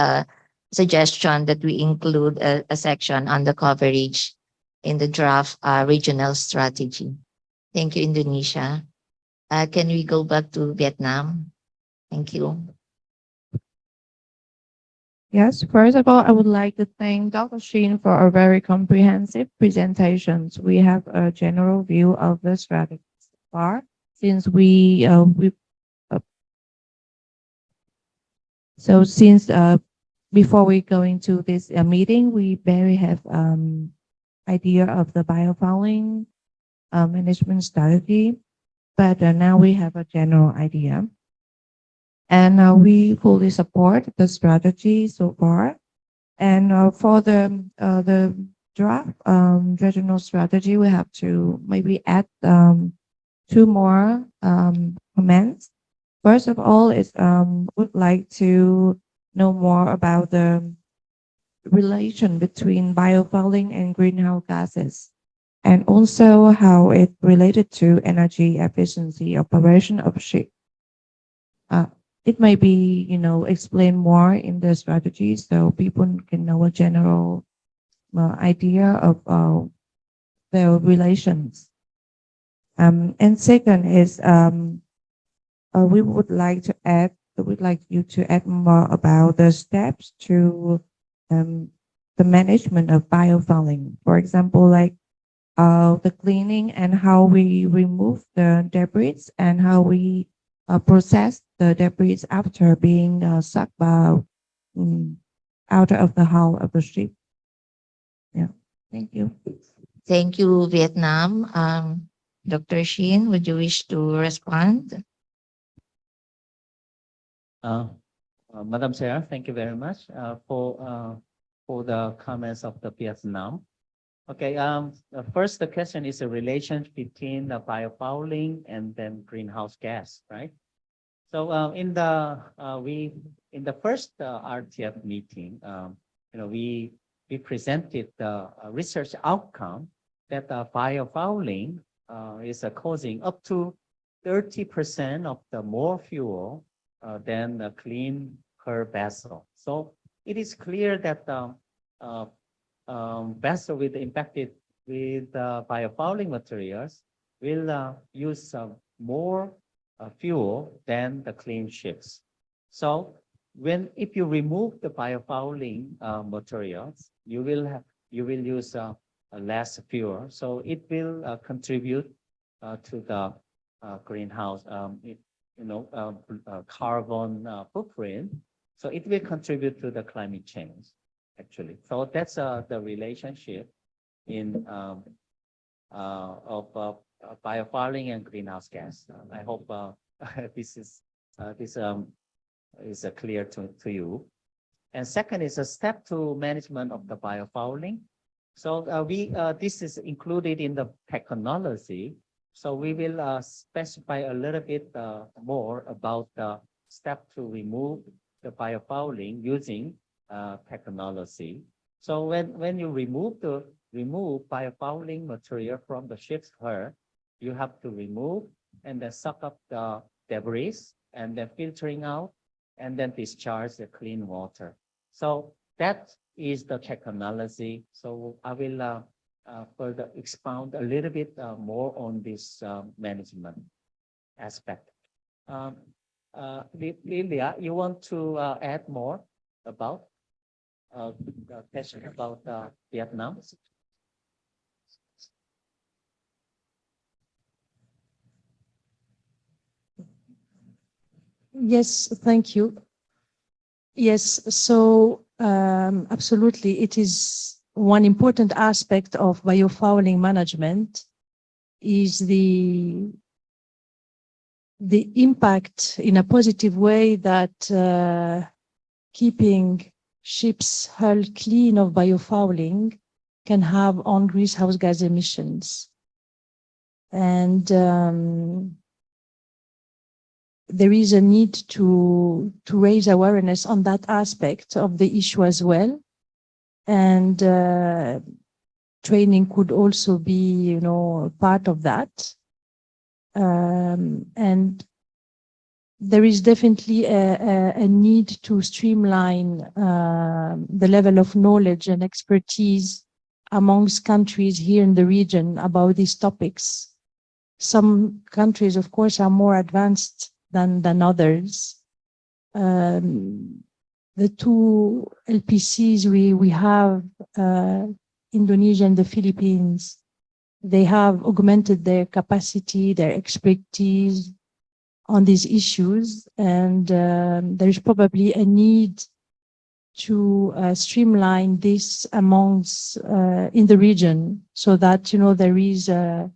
[SPEAKER 3] suggestion that we include a section on the coverage in the draft regional strategy. Thank you, Indonesia. Can we go back to Vietnam? Thank you.
[SPEAKER 1] Yes, first of all, I would like to thank Dr. Shin for a very comprehensive presentations. We have a general view of the strategy so far since uh, since before we go into this meeting, we barely have idea of the biofouling management strategy, but now we have a general idea. And we fully support the strategy so far. And for the draft regional strategy, we have to maybe add two more comments. First of all, is would like to know more about the relation between biofouling and greenhouse gases, and also how it related to energy efficiency operation of ship. Uh, it may be, explain more in the strategy so people can know a general idea of their relations. And second is we would like you to add more about the steps to um, the management of biofouling. For example, like the cleaning and how we remove the debris and how we process the debris after being sucked out of the hull of the ship. Yeah, thank you.
[SPEAKER 3] Thank you, Vietnam. Dr. Shin, would you wish to respond?
[SPEAKER 4] Madam Chair, thank you very much for the comments of the Vietnam. Okay, first the question is a relation between the biofouling and then greenhouse gas, right? So in the first RTF meeting, we presented the research outcome that biofouling is causing up to 30% of the more fuel than a clean per vessel. So it is clear that vessel impacted with biofouling materials will use more fuel than the clean ships. So if you remove the biofouling materials, you will use less fuel. So it will contribute to the greenhouse carbon footprint. So it will contribute to the climate change, actually. So that's the relationship in of biofouling and greenhouse gas. I hope this is clear to you. And second is a step to management of the biofouling. So this is included in the technology. So we will specify a little bit more about the step to remove the biofouling using technology. So when you remove biofouling material from the ship's hull, you have to remove and then suck up the debris and then filtering out and then discharge the clean water. So that is the technology. So I will further expound a little bit more on this management aspect. Lilia, you want to add more about the question about Vietnam?
[SPEAKER 8] Yes, thank you. Yes, so absolutely, it is one important aspect of biofouling management is the impact in a positive way that keeping ship's hull clean of biofouling can have on greenhouse gas emissions. And there is a need to raise awareness on that aspect of the issue as well. And training could also be, part of that. And there is definitely a need to streamline the level of knowledge and expertise amongst countries here in the region about these topics. Some countries, of course, are more advanced than others. The two LPCs we have, Indonesia and the Philippines, they have augmented their capacity, their expertise on these issues, and there is probably a need to streamline this amongst in the region, so that there is an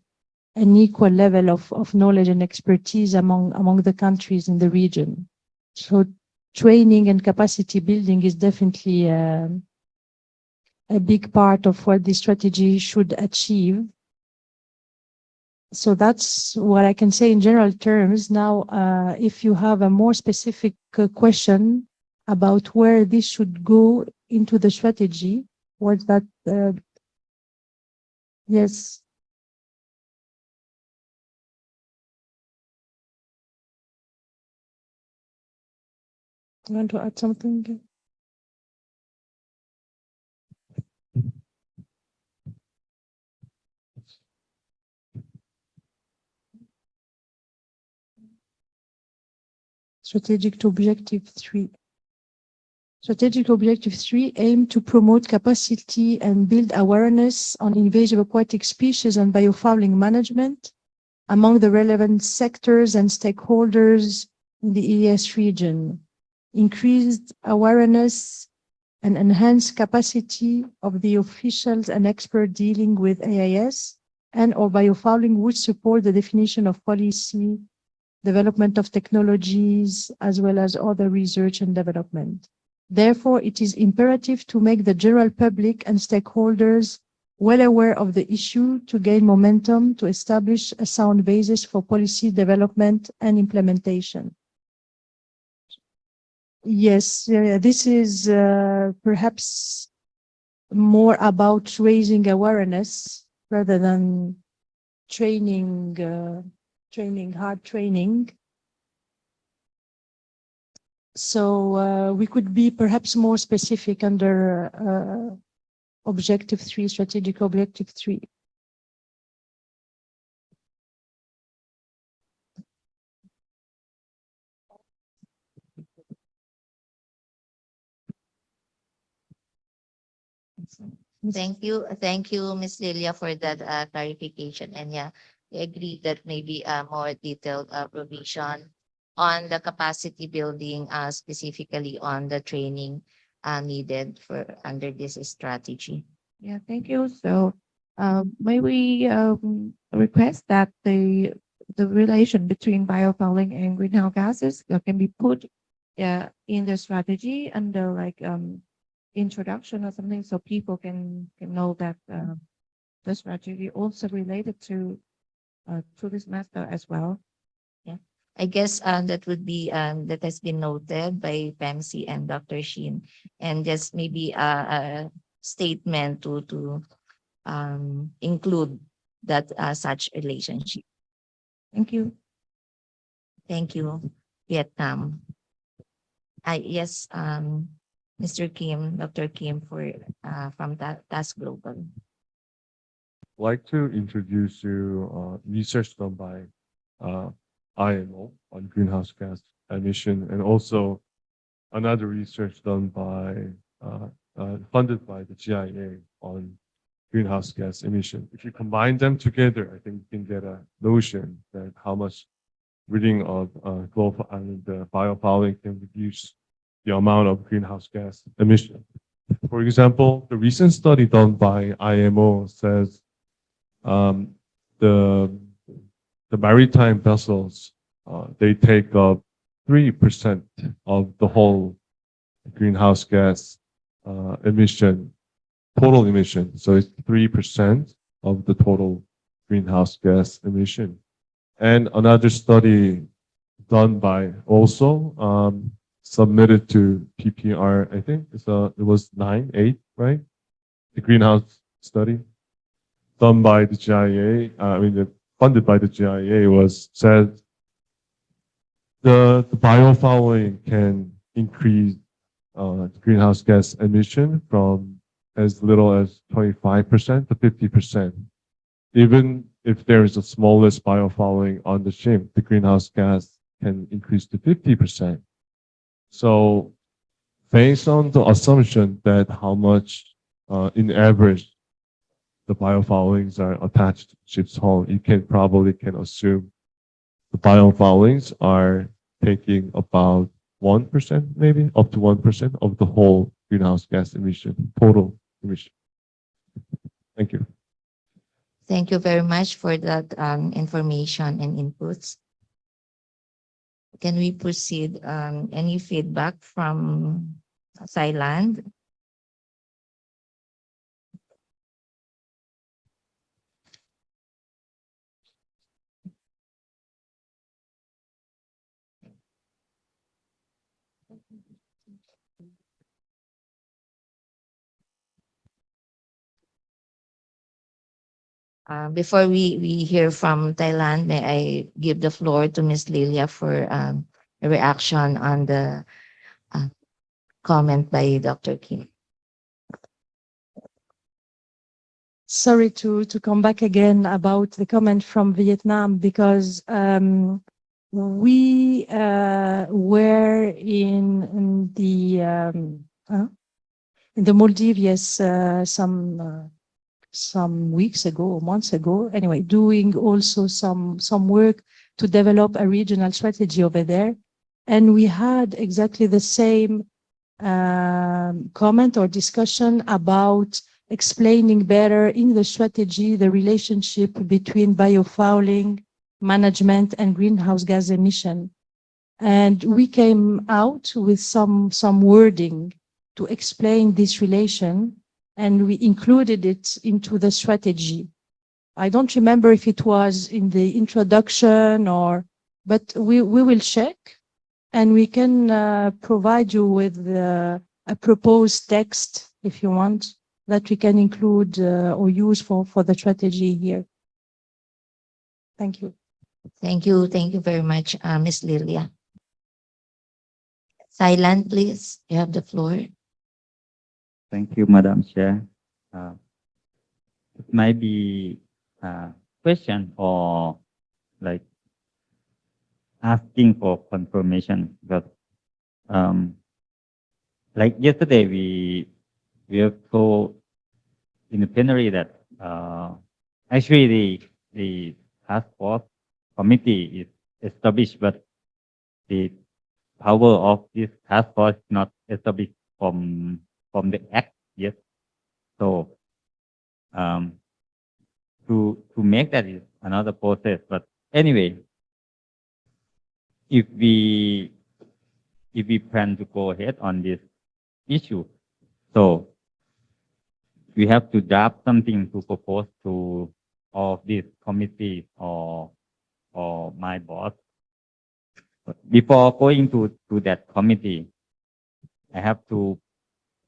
[SPEAKER 8] equal level of knowledge and expertise among the countries in the region. So training and capacity building is definitely a big part of what the strategy should achieve. So that's what I can say in general terms. Now, if you have a more specific question about where this should go into the strategy, what's that? Yes. You want to add something? Strategic Objective 3. Strategic Objective 3 aim to promote capacity and build awareness on invasive aquatic species and biofouling management among the relevant sectors and stakeholders in the EES region. Increased awareness and enhanced capacity of the officials and experts dealing with AIS and or biofouling would support the definition of policy, development of technologies, as well as other research and development. Therefore, it is imperative to make the general public and stakeholders well aware of the issue to gain momentum to establish a sound basis for policy development and implementation. Yes, this is perhaps more about raising awareness rather than training, hard training. So we could be perhaps more specific under Objective 3, Strategic Objective 3.
[SPEAKER 3] Thank you, Ms. Lilia, for that clarification. And yeah, I agree that maybe a more detailed provision on the capacity building, specifically on the training needed for under this strategy.
[SPEAKER 1] Yeah, thank you. So, may we request that the relation between biofouling and greenhouse gases can be put in the strategy under like introduction or something, so people can know that the strategy also related to this matter as well.
[SPEAKER 3] I guess that would be that has been noted by PEMC and Dr. Shin, and just maybe a statement to include that such relationship.
[SPEAKER 1] Thank you.
[SPEAKER 3] Thank you, Vietnam. Yes, Mr. Kim, Dr. Kim, for from Task Global.
[SPEAKER 6] Like to introduce you research done by IMO on greenhouse gas emission, and also another research done by funded by the GIA on greenhouse gas emission. If you combine them together, I think you can get a notion that how much reading of global and biofouling can reduce the amount of greenhouse gas emission. For example, the recent study done by IMO says the maritime vessels they take up 3% of the whole greenhouse gas emission, total emission. So it's 3% of the total greenhouse gas emission. And another study done by also submitted to PPR, I think it was 9, 8, right? The greenhouse study done by the GIA, funded by the GIA was said the biofouling can increase greenhouse gas emission from as little as 25% to 50%. Even if there is the smallest biofouling on the shrimp, the greenhouse gas can increase to 50%. So based on the assumption that how much in average the biofoulings are attached to ship's hull, you can assume the biofoulings are taking about 1%, maybe up to 1% of the whole greenhouse gas emission, total emission. Thank you.
[SPEAKER 3] Thank you very much for that information and inputs. Can we proceed? Any feedback from Thailand? Before we hear from Thailand, may I give the floor to Miss Lilia for a reaction on the uh, comment by Dr. Kim.
[SPEAKER 8] Sorry to come back again about the comment from Vietnam because we were in the Maldives some weeks ago or months ago. Anyway, doing also some work to develop a regional strategy over there, and we had exactly the same comment or discussion about explaining better in the strategy the relationship between biofouling management and greenhouse gas emission. And we came out with some wording to explain this relation, and we included it into the strategy. I don't remember if it was in the introduction but we will check, and we can provide you with a proposed text if you want, that we can include or use for the strategy here. Thank you.
[SPEAKER 3] Thank you. Thank you very much, Miss Lilia. Thailand, please. You have the floor.
[SPEAKER 9] Thank you, Madam Chair. It might be a question or like asking for confirmation, because like yesterday we have told in the plenary that actually the task force committee is established, but the power of this task force is not established from the act yet. So to make that is another process. But anyway, if we plan to go ahead on this issue, so we have to draft something to propose to all of these committees or my boss. But before going to that committee, I have to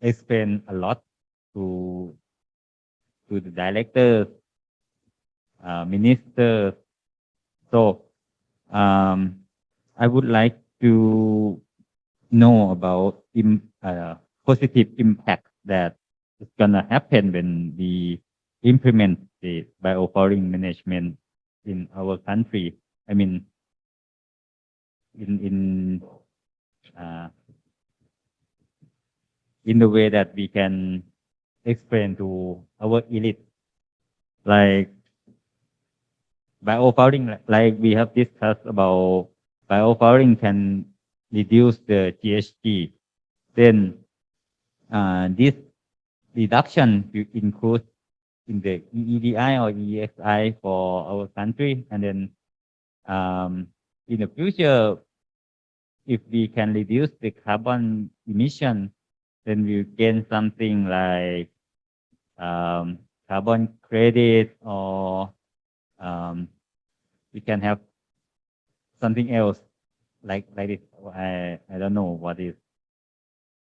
[SPEAKER 9] explain a lot to the directors, ministers. So I would like to know about positive impact that is gonna happen when we implement the biofouling management in our country. I mean, in the way that we can explain to our elite, like biofouling, like we have discussed about biofouling can reduce the GHG. Then this reduction will include in the EEDI or EEXI for our country. And then in the future, if we can reduce the carbon emission then we gain something like carbon credit, or we can have something else like this. I don't know what is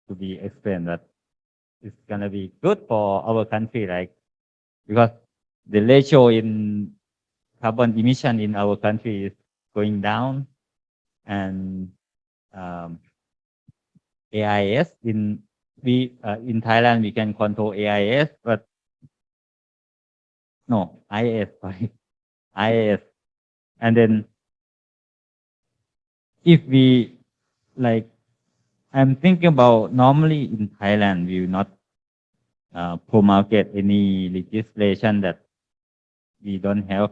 [SPEAKER 9] to be explained, but it's gonna be good for our country, like, because the ratio in carbon emission in our country is going down, and um, AIS in Thailand we can control AIS, but no IAS, sorry, IAS, and then if we like, I'm thinking about normally in Thailand we will not promulgate any legislation that we don't have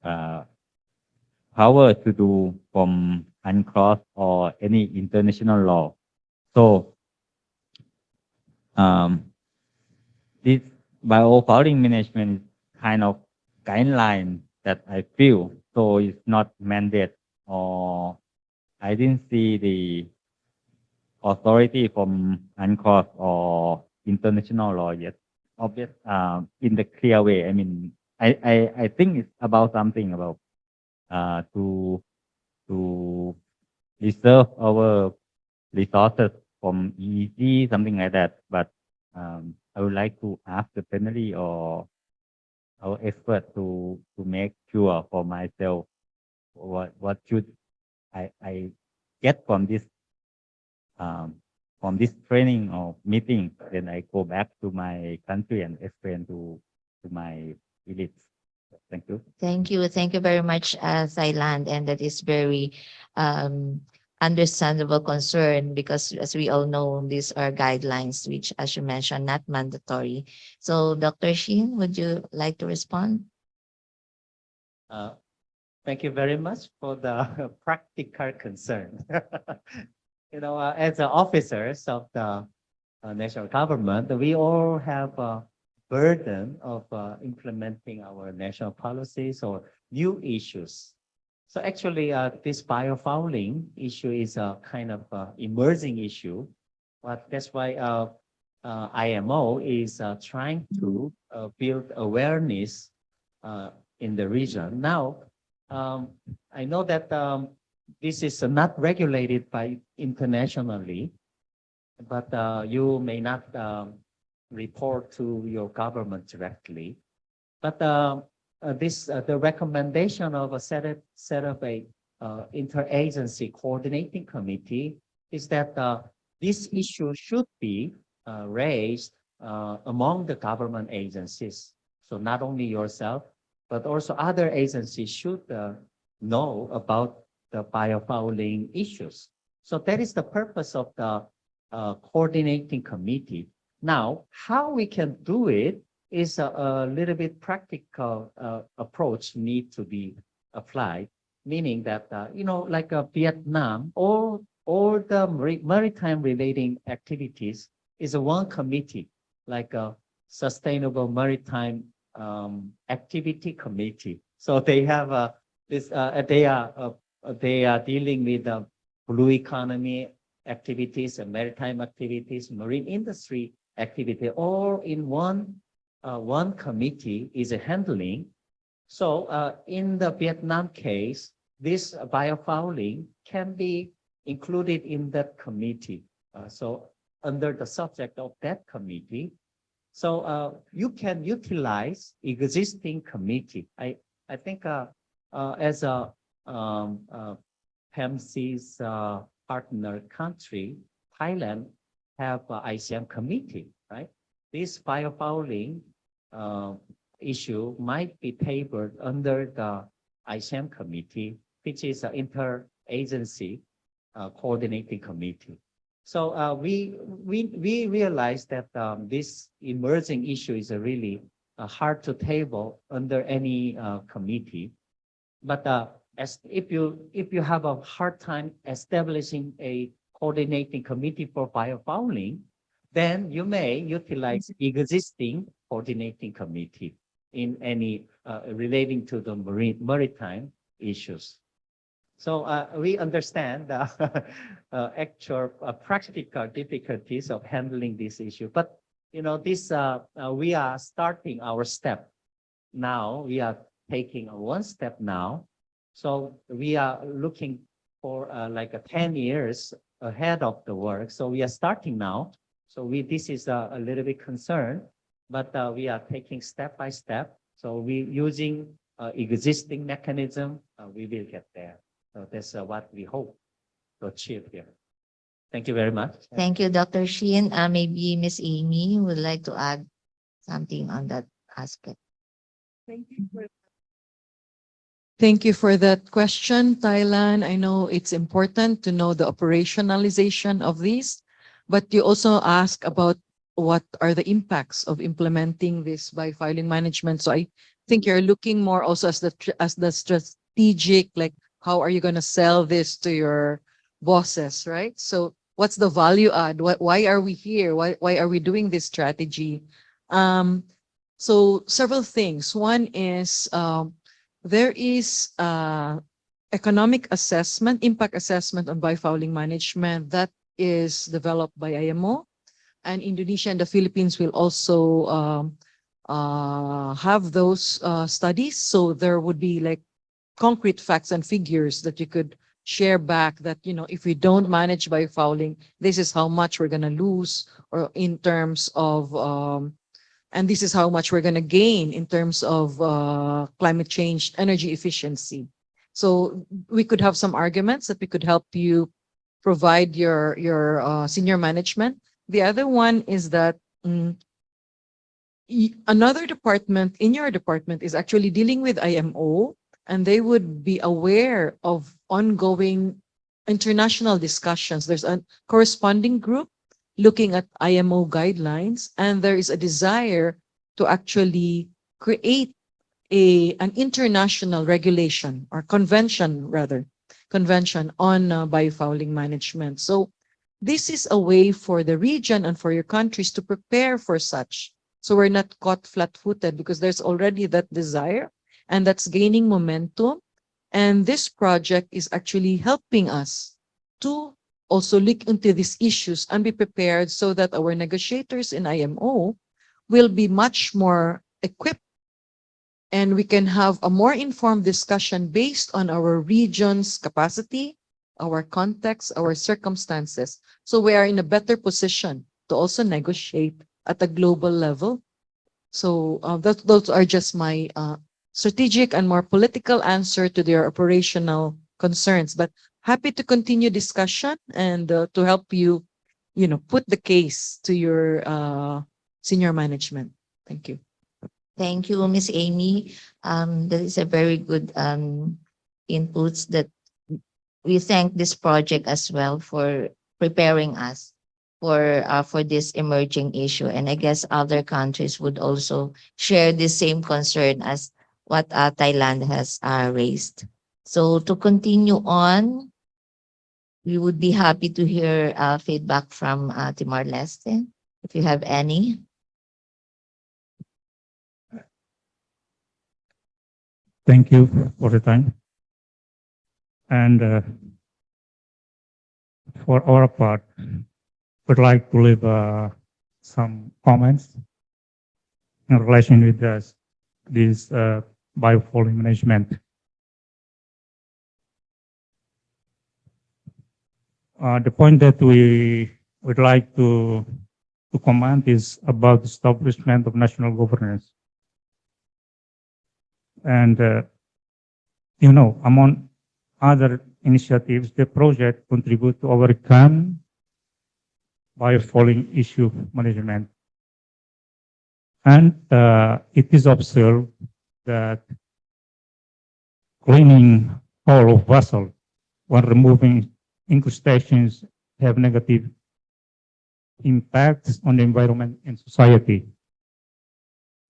[SPEAKER 9] uh, power to do from UNCLOS or any international law. So this biofouling management is kind of guideline that I feel. So it's not mandate, or I didn't see the authority from UNCLOS or international law yet. Obvious, in the clear way. I mean, I think it's about something about to reserve our resources from EEG, something like that. But I would like to ask the plenary or our expert to make sure for myself what should I get um, from this training or meeting. Then I go back to my country and explain to my elites. Thank you.
[SPEAKER 3] Thank you. Thank you very much, Thailand. And that is very um, understandable concern, because as we all know, these are guidelines, which, as you mentioned, not mandatory. So, Dr. Shin, would you like to respond?
[SPEAKER 4] Uh, Thank you very much for the practical concern. As the officers of the national government, we all have a burden of implementing our national policies or new issues. So actually, this biofouling issue is a kind of emerging issue, but that's why IMO is trying to build awareness in the region. Now, I know that this is not regulated by internationally, but you may not report to your government directly. But the recommendation of a set of a interagency coordinating committee is that this issue should be raised among the government agencies. So not only yourself, but also other agencies should know about the biofouling issues. So that is the purpose of the coordinating committee. Now, how we can do it is a little bit practical approach need to be applied, meaning that, like Vietnam, all the maritime relating activities is a one committee, like a sustainable maritime activity committee. So they have they are dealing with the blue economy activities and maritime activities, marine industry activity, all in one committee is handling. So in the Vietnam case, this biofouling can be included in that committee. So under the subject of that committee, so you can utilize existing committee. I think as a PEMC's partner country, Thailand have ICM committee, right? This biofouling issue might be tabled under the ICM committee, which is an interagency coordinating committee. So we realize that this emerging issue is really hard to table under any committee. But as if you have a hard time establishing a coordinating committee for biofouling, then you may utilize existing coordinating committee in any relating to the maritime issues. So we understand the actual practical difficulties of handling this issue. But this we are starting our step now. We are taking one step now. So we are looking for like 10 years ahead of the work. So we are starting now. So this is a little bit concerned, but we are taking step by step. So we using existing mechanism, we will get there. So that's what we hope to achieve here. Thank you very much.
[SPEAKER 3] Thank you, Dr. Shin. Maybe Miss Amy would like to add something on that aspect.
[SPEAKER 7] Thank you for that question, Thailand. I know it's important to know the operationalization of these, but you also ask about what are the impacts of implementing this by filing management. So I think you're looking more also as the strategic, like how are you going to sell this to your bosses, right? So what's the value add? Why are we here? Why are we doing this strategy? So several things. One is there is economic assessment, impact assessment on biofouling management that is developed by IMO, and Indonesia and the Philippines will also have those studies. So there would be like concrete facts and figures that you could share back that, if we don't manage biofouling, this is how much we're going to lose, or in terms of and this is how much we're going to gain in terms of climate change, energy efficiency. So we could have some arguments that we could help you provide your senior management. The other one is that another department in your department is actually dealing with IMO, and they would be aware of ongoing international discussions. There's a corresponding group looking at IMO guidelines, and there is a desire to actually create an international regulation, or convention on biofouling management. So this is a way for the region and for your countries to prepare for such. So we're not caught flat-footed, because there's already that desire, and that's gaining momentum. And this project is actually helping us to also look into these issues and be prepared, so that our negotiators in IMO will be much more equipped, and we can have a more informed discussion based on our region's capacity, our context, our circumstances. So we are in a better position to also negotiate at a global level. So those are just my strategic and more political answer to their operational concerns. But happy to continue discussion and to help you, put the case to your senior management. Thank you.
[SPEAKER 3] Thank you, Miss Amy. That is a very good inputs that we thank this project as well for preparing us for this emerging issue. And I guess other countries would also share the same concern as what Thailand has raised. So to continue on, we would be happy to hear feedback from Timor-Leste, if you have any.
[SPEAKER 10] Thank you for the time. And for our part, would like to leave some comments in relation with this biofouling management. The point that we would like to comment is about the establishment of national governance. And, among other initiatives, the project contribute to overcome biofouling issue management. And it is observed that cleaning hull of vessel when removing incrustations have negative impacts on the environment and society.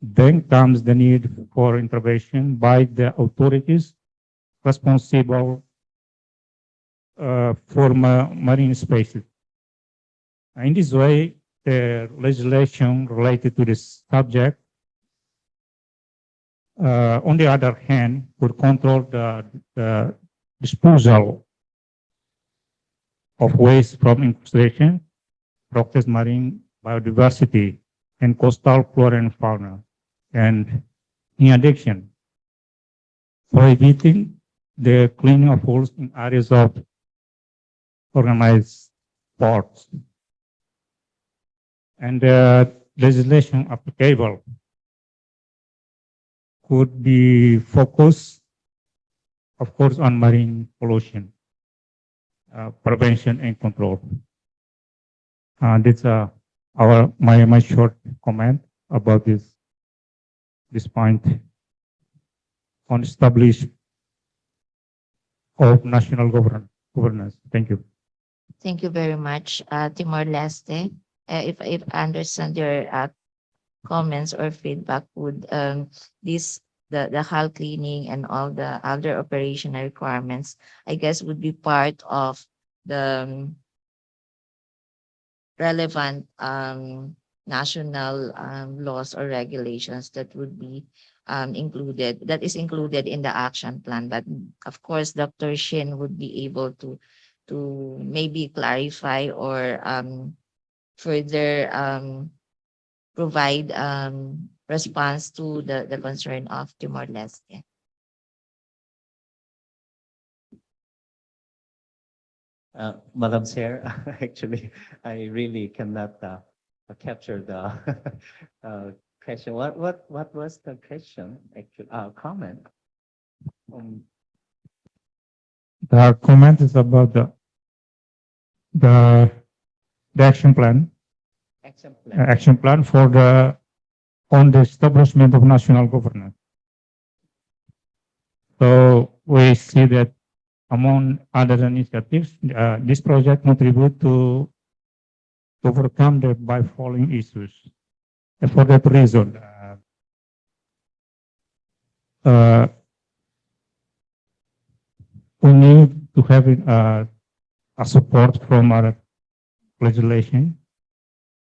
[SPEAKER 10] Then comes the need for intervention by the authorities responsible for marine spaces. In this way, the legislation related to this subject, on the other hand, would control the disposal of waste from incrustation, protect marine biodiversity, and coastal flora and fauna. And in addition, prohibiting the cleaning of holes in areas of organized ports. And the legislation applicable could be focused, of course, on marine pollution, prevention and control. That's my short comment about this point on establish of national governance. Thank you.
[SPEAKER 3] Thank you very much, Timor-Leste. If I understand your comments or feedback, would this the hull cleaning and all the other operational requirements, I guess, would be part of the relevant national laws or regulations that would be that is included in the action plan. But of course, Dr. Shin would be able to maybe clarify or further provide response to the concern of Timor-Leste.
[SPEAKER 4] Madam Chair, actually, I really cannot capture the question. What was the question? Actually, comment.
[SPEAKER 10] The comment is about the action plan. Action plan for on the establishment of national governance. So we see that among other initiatives, this project contribute to overcome the biofouling issues. And for that reason, we need to have a support from our legislation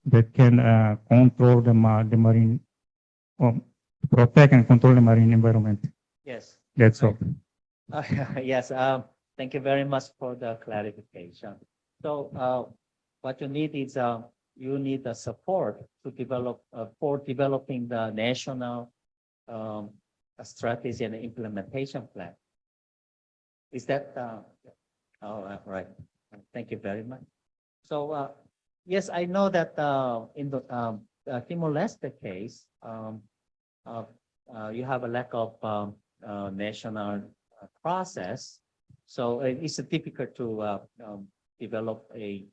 [SPEAKER 10] that can control the marine, protect and control the marine environment.
[SPEAKER 4] Yes.
[SPEAKER 10] That's all.
[SPEAKER 4] Yes. Thank you very much for the clarification. So what you need is you need the support to develop for developing the national strategy and implementation plan. Is that right? Thank you very much. So yes, I know that in the Timor-Leste case, you have a lack of national process, so it's difficult to develop a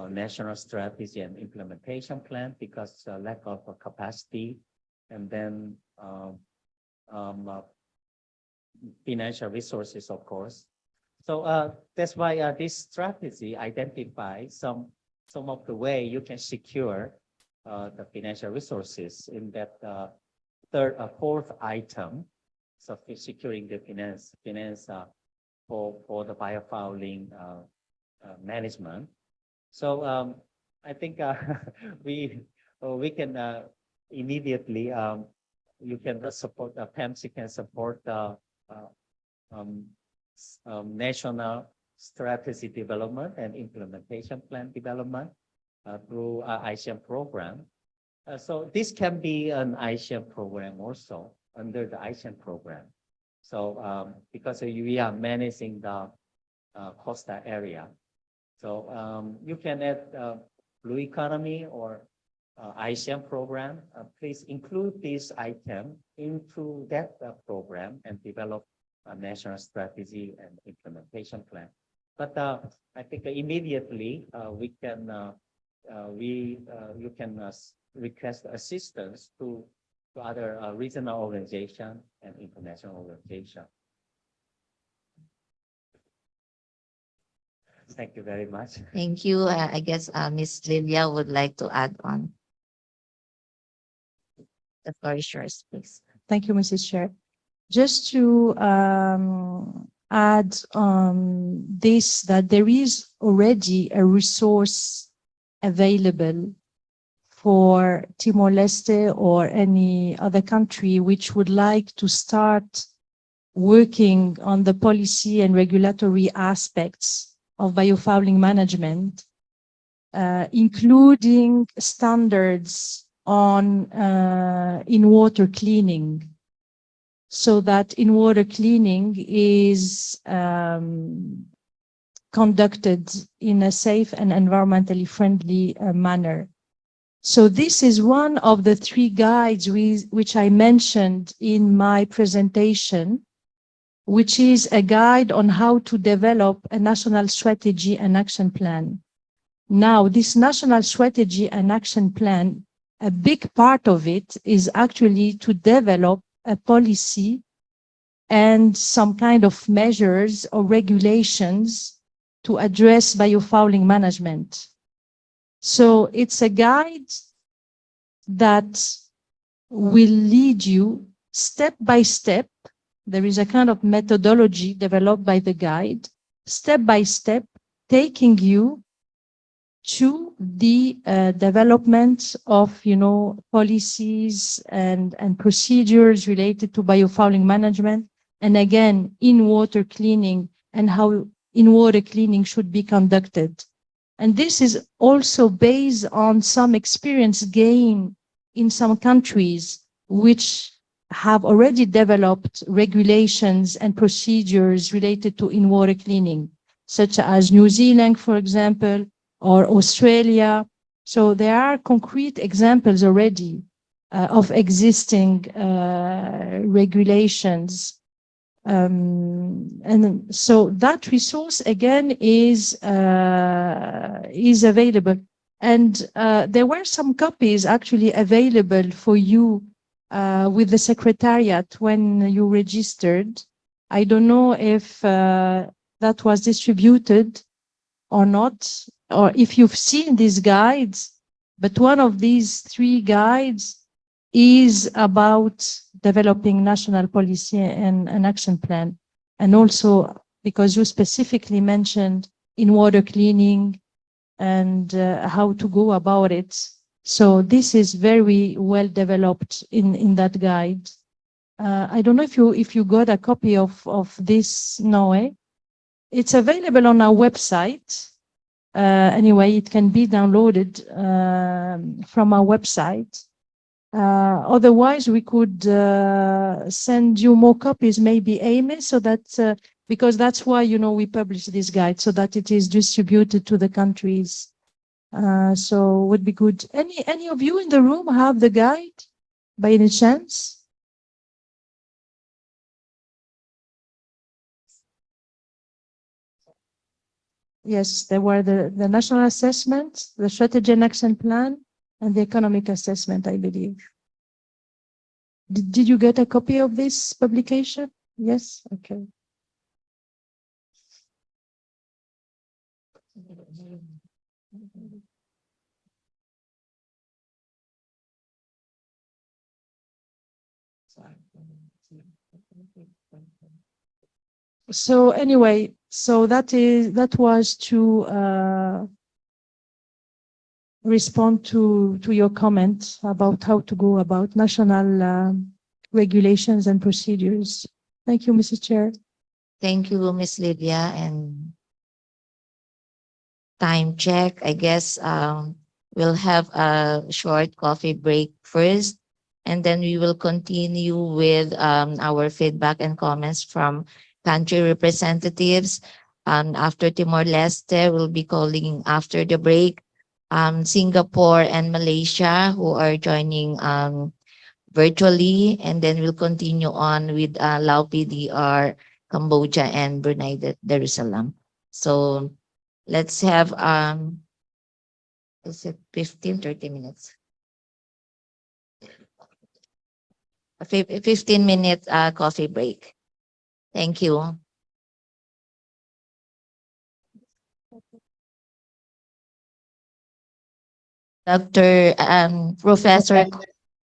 [SPEAKER 4] national strategy and implementation plan because lack of capacity, and then financial resources, of course. So that's why this strategy identifies some of the way you can secure the financial resources in that fourth item. So securing the finance for the biofouling management. So I think we can immediately you can support PEMC can support the national strategy development and implementation plan development through ICM program. So this can be an ICM program also under the ICM program. So because we are managing the coastal area, so you can add blue economy or ICM program. Please include this item into that program and develop a national strategy and implementation plan. But I think immediately we can you can request assistance to other regional organization and international organization. Thank you very much.
[SPEAKER 3] Thank you. I guess Ms. Lilia would like to add on. The floor is yours, please.
[SPEAKER 8] Thank you, Mrs. Chair. Just to add on this, that there is already a resource available for Timor-Leste or any other country which would like to start working on the policy and regulatory aspects of biofouling management, including standards on in-water cleaning, so that in-water cleaning is conducted in a safe and environmentally friendly manner. So this is one of the 3 guides which I mentioned in my presentation, which is a guide on how to develop a national strategy and action plan. Now, this national strategy and action plan, a big part of it is actually to develop a policy and some kind of measures or regulations to address biofouling management. So it's a guide that will lead you step by step. There is a kind of methodology developed by the guide, step by step, taking you to the development of, policies and procedures related to biofouling management, and again, in-water cleaning and how in-water cleaning should be conducted. And this is also based on some experience gained in some countries which have already developed regulations and procedures related to in-water cleaning, such as New Zealand, for example, or Australia. So there are concrete examples already of existing regulations. And so that resource again is available. And there were some copies actually available for you with the secretariat when you registered. I don't know if that was distributed or not, or if you've seen these guides, but one of these 3 guides is about developing national policy and action plan. And also because you specifically mentioned in-water cleaning and how to go about it. So this is very well developed in that guide. I don't know if you got a copy of this, Noe. It's available on our website. Anyway, it can be downloaded from our website. Otherwise, we could send you more copies, maybe Amy, so that because that's why we publish this guide, so that it is distributed to the countries. So would be good. Any of you in the room have the guide by any chance? Yes, there were the national assessment, the strategy and action plan, and the economic assessment, I believe. Did you get a copy of this publication? Yes? Okay. So anyway, so that was to respond to your comment about how to go about national regulations and procedures. Thank you, Mrs. Chair.
[SPEAKER 3] Thank you, Miss Lydia. And time check, I guess we'll have a short coffee break first, and then we will continue with our feedback and comments from country representatives. After Timor-Leste, we'll be calling after the break Singapore and Malaysia, who are joining virtually, and then we'll continue on with Lao PDR, Cambodia, and Brunei Darussalam. So let's have is it 15-30 minutes? 15-minute coffee break. Thank you. Dr. Professor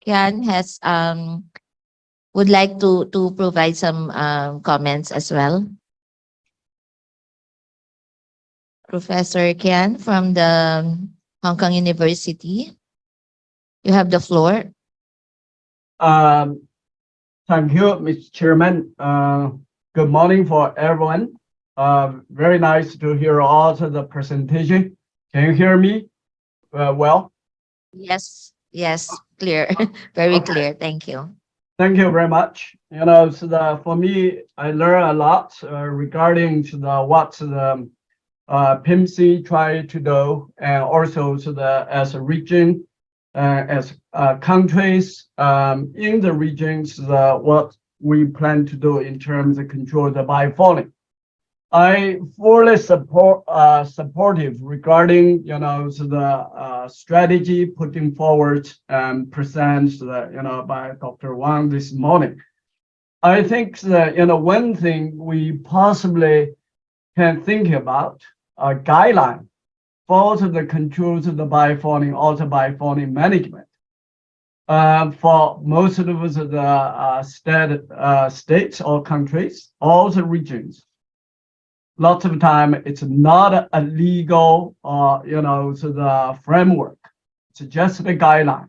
[SPEAKER 3] Kian has would like to provide some comments as well. Professor Kian from the Hong Kong University. You have the floor.
[SPEAKER 11] Thank you, Mr. Chairman. Good morning for everyone. Very nice to hear all of the presentation. Can you hear me well?
[SPEAKER 3] Yes, yes, clear, very
[SPEAKER 11] Okay.
[SPEAKER 3] clear. Thank you.
[SPEAKER 11] Thank you very much. For me, I learned a lot regarding to the what the PIMC try to do, and also to the as a region, as countries in the regions, what we plan to do in terms of control the biofouling. I fully supportive regarding the strategy putting forward and present by Dr. Wang this morning. I think that one thing we possibly can think about a guideline for the controls of the biofouling, also biofouling management. For most of the states or countries, all the regions, lots of time it's not a legal the framework. It's just the guideline.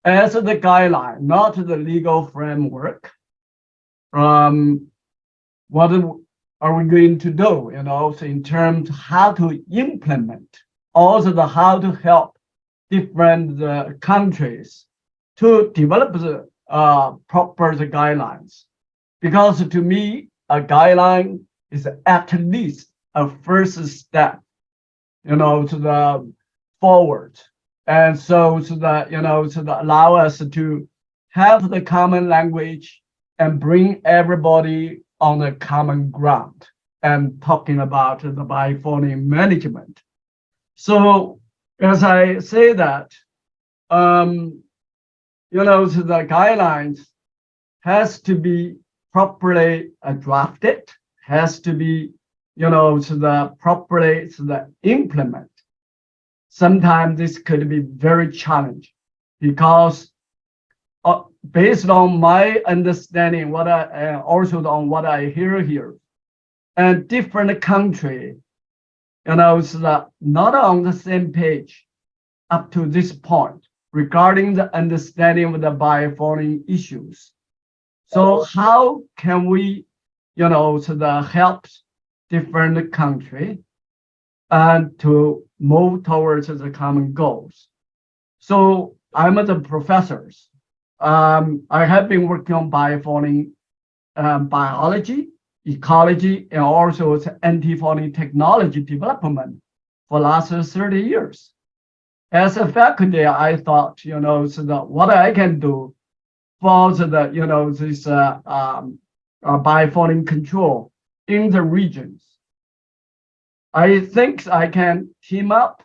[SPEAKER 11] As the guideline, not the legal framework. What are we going to do? So in terms of how to implement, also the how to help different countries to develop the proper the guidelines. Because to me, a guideline is at least a first step, to the forward. And so that, so that allow us to have the common language and bring everybody on the common ground and talking about the biofouling management. So as I say that, so the guidelines has to be properly drafted, has to be, so the properly so the implement. Sometimes this could be very challenging because based on my understanding, what I also on what I hear here, and different country, so that not on the same page up to this point regarding the understanding of the biofouling issues. So how can we, so the help different country and to move towards the common goals? So I'm the professors. I have been working on biofouling biology, ecology, and also anti-fouling technology development for last 30 years. As a faculty, I thought, so that what I can do for the, this biofouling control in the regions. I think I can team up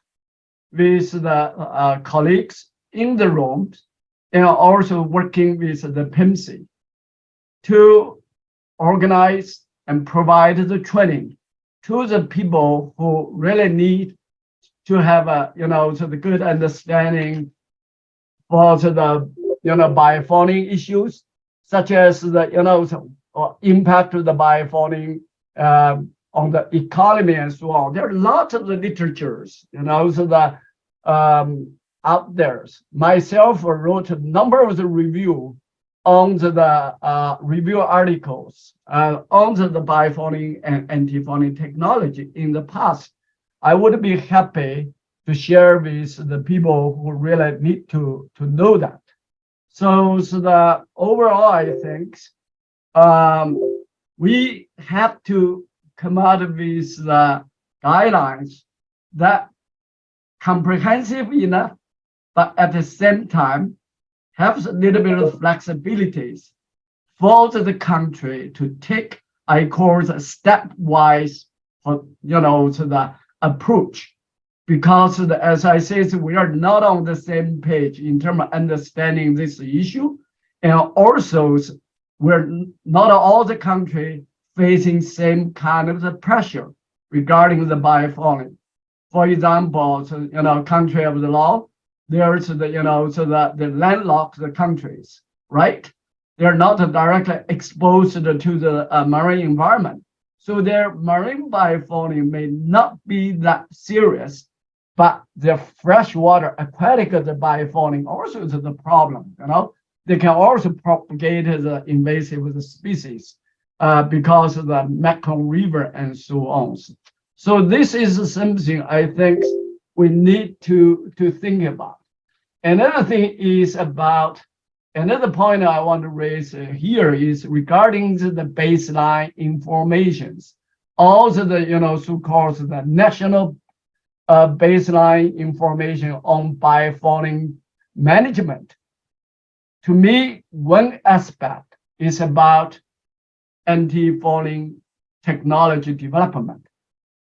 [SPEAKER 11] with the colleagues in the rooms and also working with the PIMC to organize and provide the training to the people who really need to have a, so the good understanding for the, biofouling issues, such as the, impact of the biofouling on the economy and so on. There are lots of the literatures, so that out there. Myself wrote a number of the review on the review articles on the biofouling and anti-fouling technology in the past. I would be happy to share with the people who really need to know that. So the overall, I think we have to come out with the guidelines that comprehensive enough, but at the same time have a little bit of flexibilities for the country to take, I call it a stepwise, to the approach. Because as I said, we are not on the same page in terms of understanding this issue. And also, we're not all the country facing same kind of the pressure regarding the biofouling. For example, country of the law, there's the, the landlocked countries, right? They're not directly exposed to the marine environment. So their marine biofouling may not be that serious, but their freshwater aquatic biofouling also is the problem, they can also propagate the invasive species because of the Mekong River and so on. So this is something I think we need to think about. Another thing is about another point I want to raise here is regarding the baseline informations. Also the so-called the national baseline information on biofouling management. To me, one aspect is about anti-fouling technology development.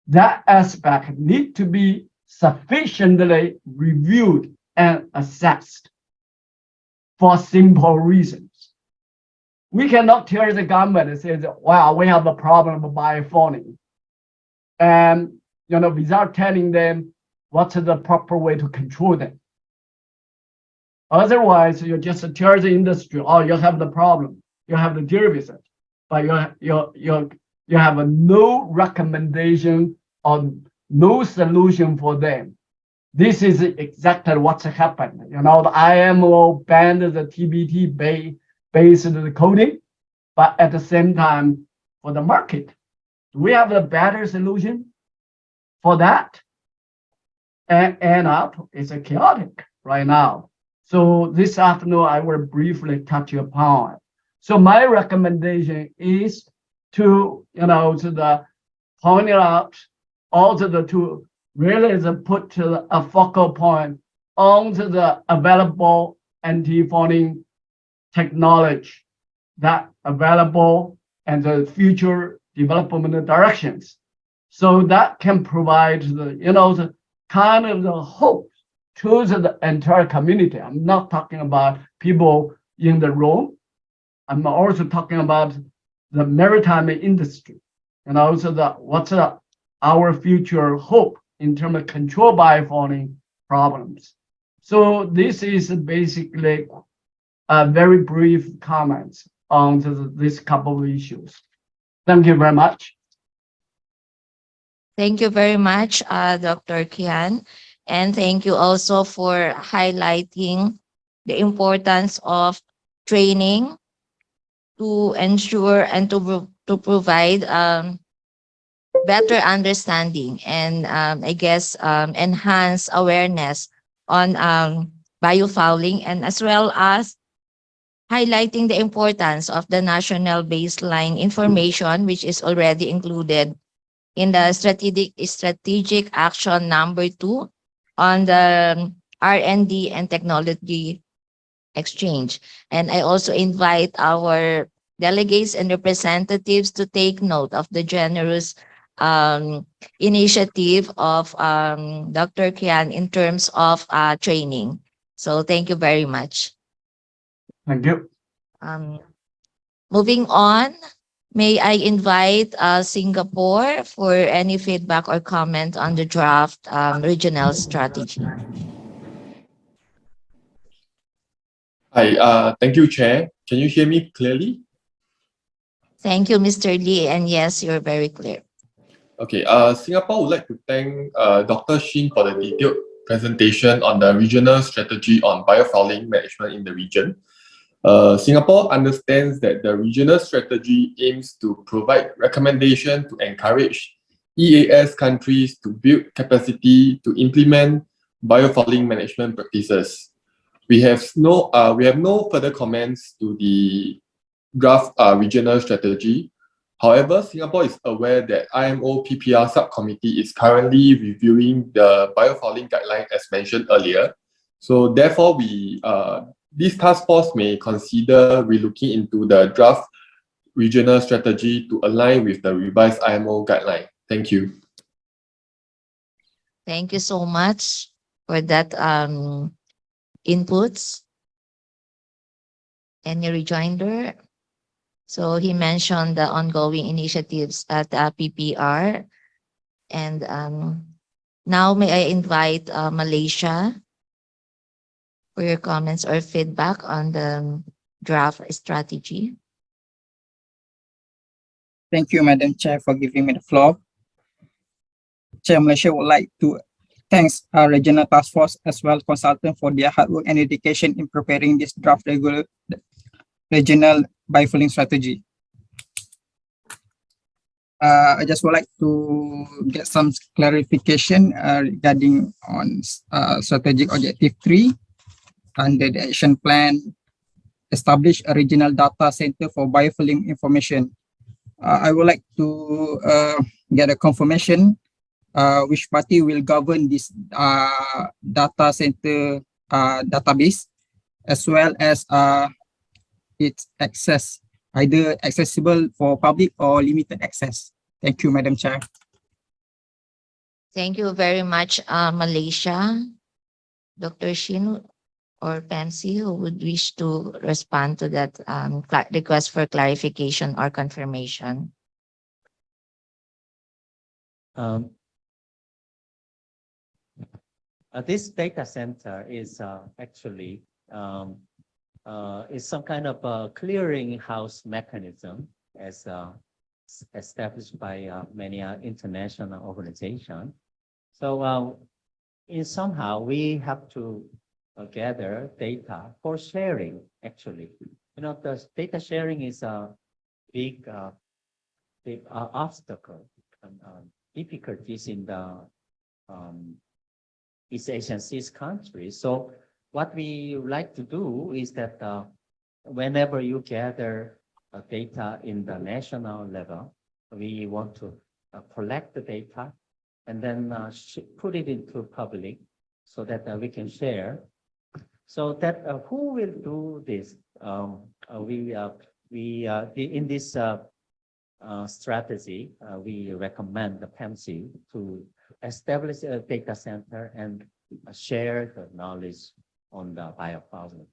[SPEAKER 11] That aspect need to be sufficiently reviewed and assessed for simple reasons. We cannot tell the government and say, well, we have a problem of biofouling, and without telling them what's the proper way to control them. Otherwise, you just tell the industry, oh, you have the problem, you have to deal with it, but you have no recommendation or no solution for them. This is exactly what's happened. The IMO banned the TBT based coding, but at the same time, for the market, do we have a better solution for that? And end up, it's a chaotic right now. So this afternoon, I will briefly touch upon it. So my recommendation is to, point it out, also to really put a focal point on the available anti-fouling technology that available and the future development directions. So that can provide the kind of the hope to the entire community. I'm not talking about people in the room. I'm also talking about the maritime industry, and also what's our future hope in terms of control biofouling problems. So this is basically a very brief comments on this couple of issues. Thank you very much.
[SPEAKER 3] Thank you very much, Dr. Kian. And thank you also for highlighting the importance of training to ensure and to provide better understanding and I guess enhance awareness on biofouling, and as well as highlighting the importance of the national baseline information, which is already included in the strategic action number 2 on the R&D and technology exchange. And I also invite our delegates and representatives to take note of the generous initiative of Dr. Kian in terms of training. So thank you very much.
[SPEAKER 11] Thank you.
[SPEAKER 3] Moving on, may I invite Singapore for any feedback or comment on the draft regional strategy.
[SPEAKER 12] Hi, thank you, Chair. Can you hear me clearly?
[SPEAKER 3] Thank you, Mr. Lee. And yes, you're very clear.
[SPEAKER 12] Okay, Singapore would like to thank Dr. Shin for the detailed presentation on the regional strategy on biofouling management in the region. Singapore understands that the regional strategy aims to provide recommendation to encourage EAS countries to build capacity to implement biofouling management practices. We have no further comments to the draft regional strategy. However, Singapore is aware that IMO PPR subcommittee is currently reviewing the biofouling guideline as mentioned earlier. So therefore, this task force may consider relooking into the draft regional strategy to align with the revised IMO guideline. Thank you.
[SPEAKER 3] Thank you so much for that inputs. Any rejoinder? So he mentioned the ongoing initiatives at PPR. And now may I invite Malaysia for your comments or feedback on the draft strategy.
[SPEAKER 13] Thank you, Madam Chair, for giving me the floor. Chair, Malaysia would like to thanks regional task force as well consultant for their hard work and dedication in preparing this draft regional biofouling strategy. I just would like to get some clarification regarding on strategic objective 3 under the action plan. Establish a regional data center for biofouling information. I would like to get a confirmation which party will govern this data center database, as well as its access, either accessible for public or limited access. Thank you, Madam Chair.
[SPEAKER 3] Thank you very much, Malaysia. Dr. Shin or Pansy, who would wish to respond to that request for clarification or confirmation?
[SPEAKER 4] This data center is actually is some kind of a clearinghouse mechanism as established by many international organizations. So in somehow we have to gather data for sharing. Actually, the data sharing is a big obstacle and difficulties in the East Asian Seas countries. So what we like to do is that whenever you gather data in the national level, we want to collect the data and then put it into public so that we can share. So that who will do this? In this strategy, we recommend the PEMC to establish a data center and share the knowledge on the biofouling.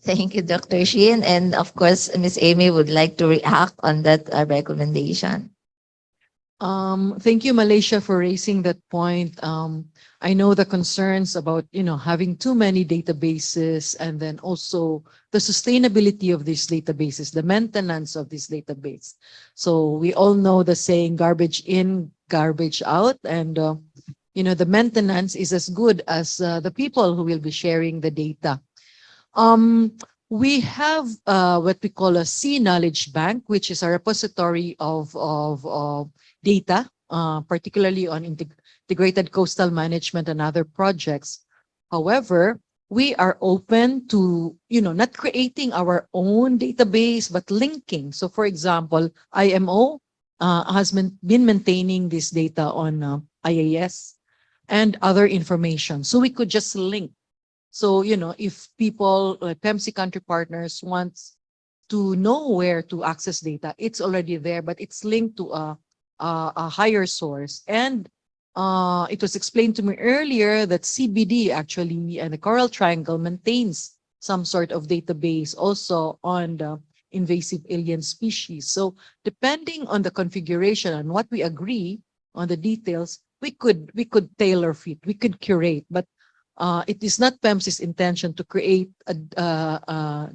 [SPEAKER 3] Thank you, Dr. Shin. And of course, Ms. Amy would like to react on that recommendation.
[SPEAKER 7] Thank you, Malaysia, for raising that point. I know the concerns about, having too many databases, and then also the sustainability of these databases, the maintenance of this database. So we all know the saying, garbage in, garbage out. And, the maintenance is as good as the people who will be sharing the data. We have what we call a Sea Knowledge Bank, which is a repository of data, particularly on integrated coastal management and other projects. However, we are open to, not creating our own database, but linking. So for example, IMO has been maintaining this data on IAS and other information. So we could just link. So, if people, PEMC country partners wants to know where to access data, it's already there, but it's linked to a higher source. And it was explained to me earlier that CBD actually and the Coral Triangle maintains some sort of database also on the invasive alien species. So depending on the configuration and what we agree on the details, we could tailor fit, we could curate, but it is not PEMC's intention to create a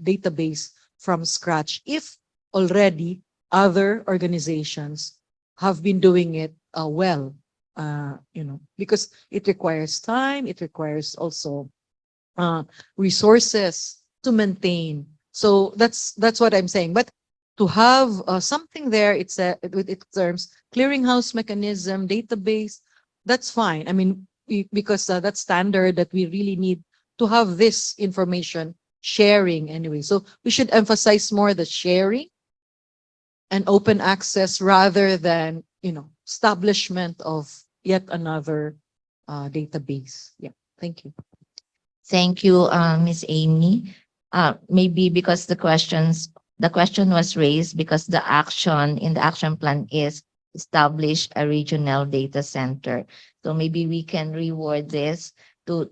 [SPEAKER 7] database from scratch if already other organizations have been doing it well, because it requires time, it requires also resources to maintain. So that's what I'm saying. But to have something there, it's with its terms, clearinghouse mechanism, database, that's fine. I mean, because that's standard that we really need to have this information sharing anyway. So we should emphasize more the sharing and open access rather than, establishment of yet another database. Yeah, thank you.
[SPEAKER 3] Thank you, Ms. Amy. Maybe because the question was raised because the action in the action plan is establish a regional data center. So maybe we can reword this to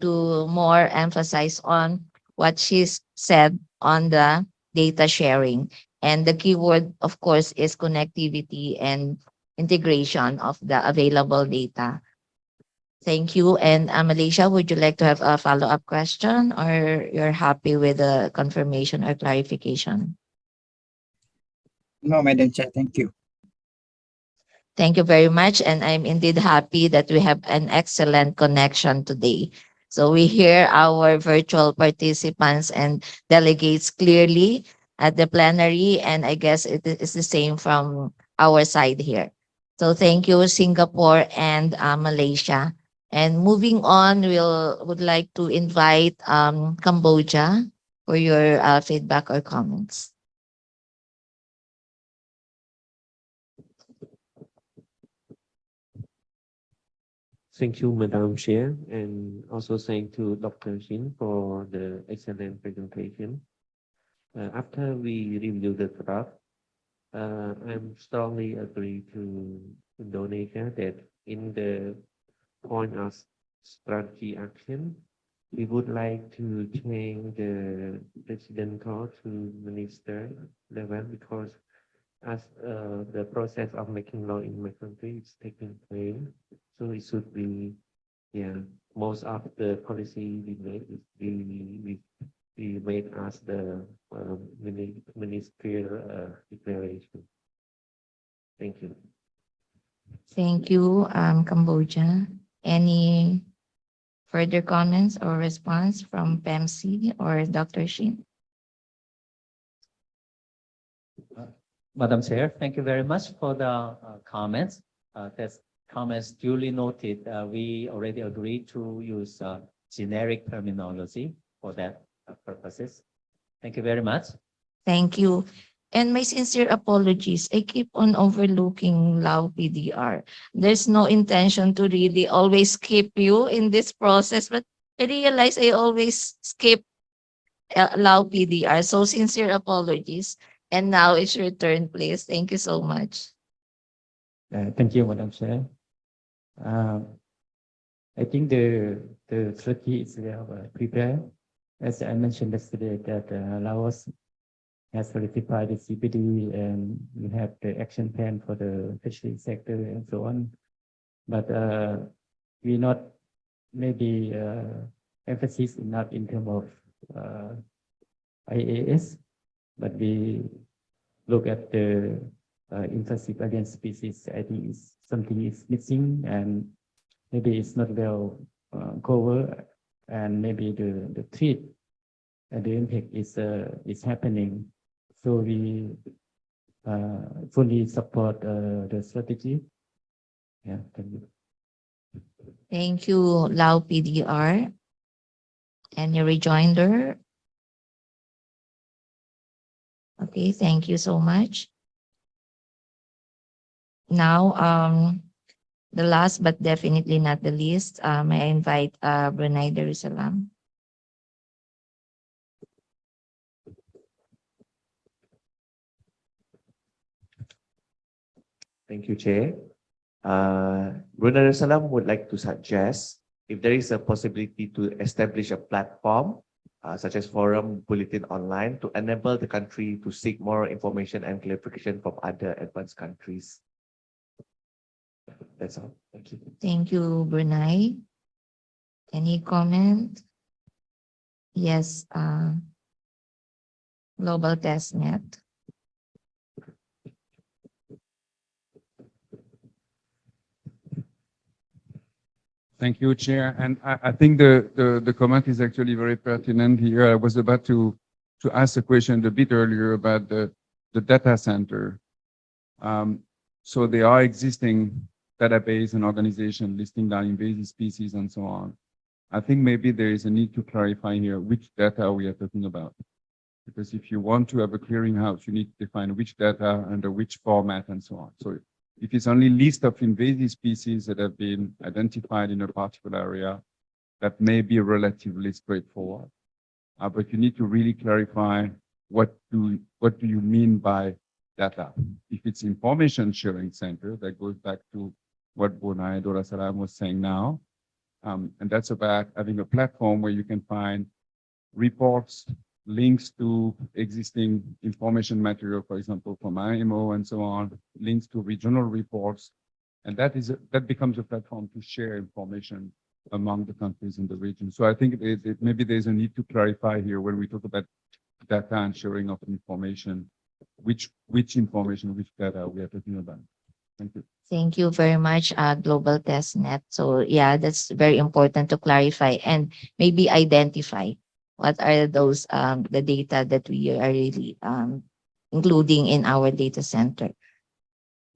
[SPEAKER 3] more emphasize on what she's said on the data sharing. And the keyword, of course, is connectivity and integration of the available data. Thank you. And Malaysia, would you like to have a follow-up question, or you're happy with the confirmation or clarification?
[SPEAKER 13] No, Madam Chair, thank you.
[SPEAKER 3] Thank you very much. And I'm indeed happy that we have an excellent connection today. So we hear our virtual participants and delegates clearly at the plenary. And I guess it is the same from our side here. So thank you, Singapore and Malaysia. And moving on, would like to invite Cambodia for your feedback or comments.
[SPEAKER 14] Thank you, Madam Chair, and also thank to Dr. Shin for the excellent presentation. After we review the draft, I'm strongly agree to Indonesia that in the point of strategy action, we would like to change the president call to minister level because as the process of making law in my country is taking place, so it should be, yeah, most of the policy we make is we made as the ministerial declaration. Thank you.
[SPEAKER 3] Thank you, Cambodia. Any further comments or response from PEMC or Dr. Shin?
[SPEAKER 4] Madam Chair, thank you very much for the comments. That's comments duly noted. We already agreed to use generic terminology for that purposes. Thank you very much.
[SPEAKER 3] Thank you. And my sincere apologies. I keep on overlooking Lao PDR. There's no intention to really always skip you in this process, but I realize I always skip Lao PDR. So sincere apologies. And now it's your turn, please. Thank you so much.
[SPEAKER 9] Thank you, Madam Chair. I think the strategy is prepared. As I mentioned yesterday, that Laos has ratified the CPD and we have the action plan for the fishery sector and so on. But we not maybe emphasis not in terms of IAS, but we look at the invasive alien species. I think is something is missing and maybe it's not well covered, and maybe the threat and the impact is happening. So we fully support the strategy. Yeah, thank you.
[SPEAKER 3] Thank you, Lao PDR. Any rejoinder? Okay, thank you so much. Now, the last but definitely not the least, may I invite Brunei Darussalam.
[SPEAKER 14] Thank you, Chair. Brunei Darussalam would like to suggest if there is a possibility to establish a platform such as forum, bulletin online to enable the country to seek more information and clarification from other advanced countries. That's all. Thank you.
[SPEAKER 3] Thank you, Brunei. Any comment? Yes, Global Testnet.
[SPEAKER 15] Thank you, Chair. And I think the comment is actually very pertinent here. I was about to ask a question a bit earlier about the data center. So there are existing database and organization listing down invasive species and so on. I think maybe there is a need to clarify here which data we are talking about. Because if you want to have a clearinghouse, you need to define which data under which format and so on. So if it's only list of invasive species that have been identified in a particular area, that may be relatively straightforward. But you need to really clarify what do you mean by data. If it's information sharing center, that goes back to what Brunei Darussalam was saying now. And that's about having a platform where you can find reports, links to existing information material, for example, from IMO and so on, links to regional reports. And that becomes a platform to share information among the countries in the region. So I think maybe there's a need to clarify here when we talk about data and sharing of information, which information, which data we are talking about.
[SPEAKER 9] Thank you.
[SPEAKER 3] Thank you very much, Global Testnet. So yeah, that's very important to clarify and maybe identify what are those the data that we are really including in our data center.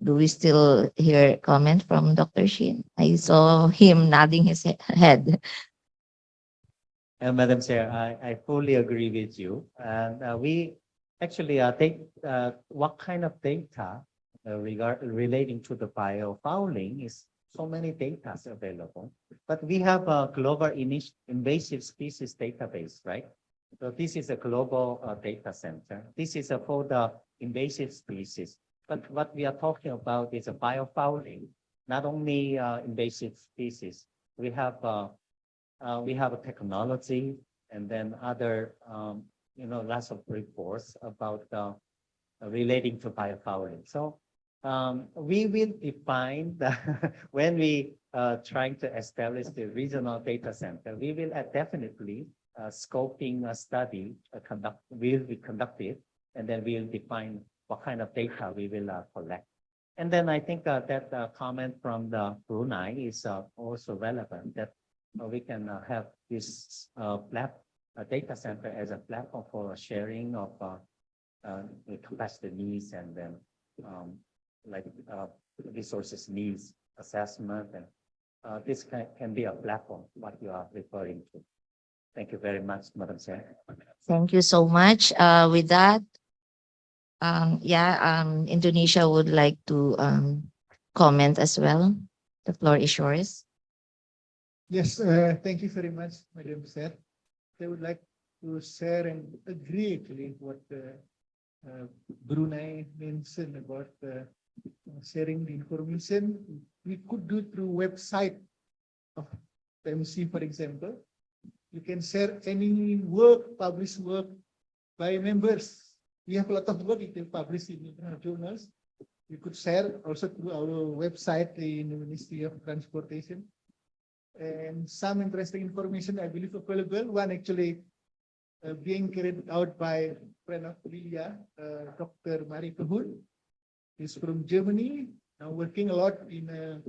[SPEAKER 3] Do we still hear comment from Dr. Shin? I saw him nodding his head.
[SPEAKER 4] Madam Chair, I fully agree with you. And we actually take what kind of data relating to the biofouling is so many data available. But we have a global invasive species database, right? So this is a global data center. This is for the invasive species. But what we are talking about is a biofouling, not only invasive species. We have a technology and then other, lots of reports about relating to biofouling. So we will define the when we trying to establish the regional data center, we will definitely scoping a study will be conducted, and then we'll define what kind of data we will collect. And then I think that comment from the Brunei is also relevant, that we can have this data center as a platform for sharing of the capacity needs, and then like resources needs assessment, and this can be a platform, what you are referring to. Thank you very much, Madam Chair.
[SPEAKER 3] Thank you so much. With that, Indonesia would like to comment as well. The floor is yours.
[SPEAKER 16] Yes, thank you very much, Madam Chair. I would like to share and agree actually what Brunei mentioned about sharing the information. We could do through website of PMC, for example. You can share any work, published work by members. We have a lot of work you can publish in international journals. You could share also through our website in the Ministry of Transportation. And some interesting information, I believe, available. One actually being carried out by friend of Lilia, Dr. Marie Kahun. He's from Germany, now working a lot in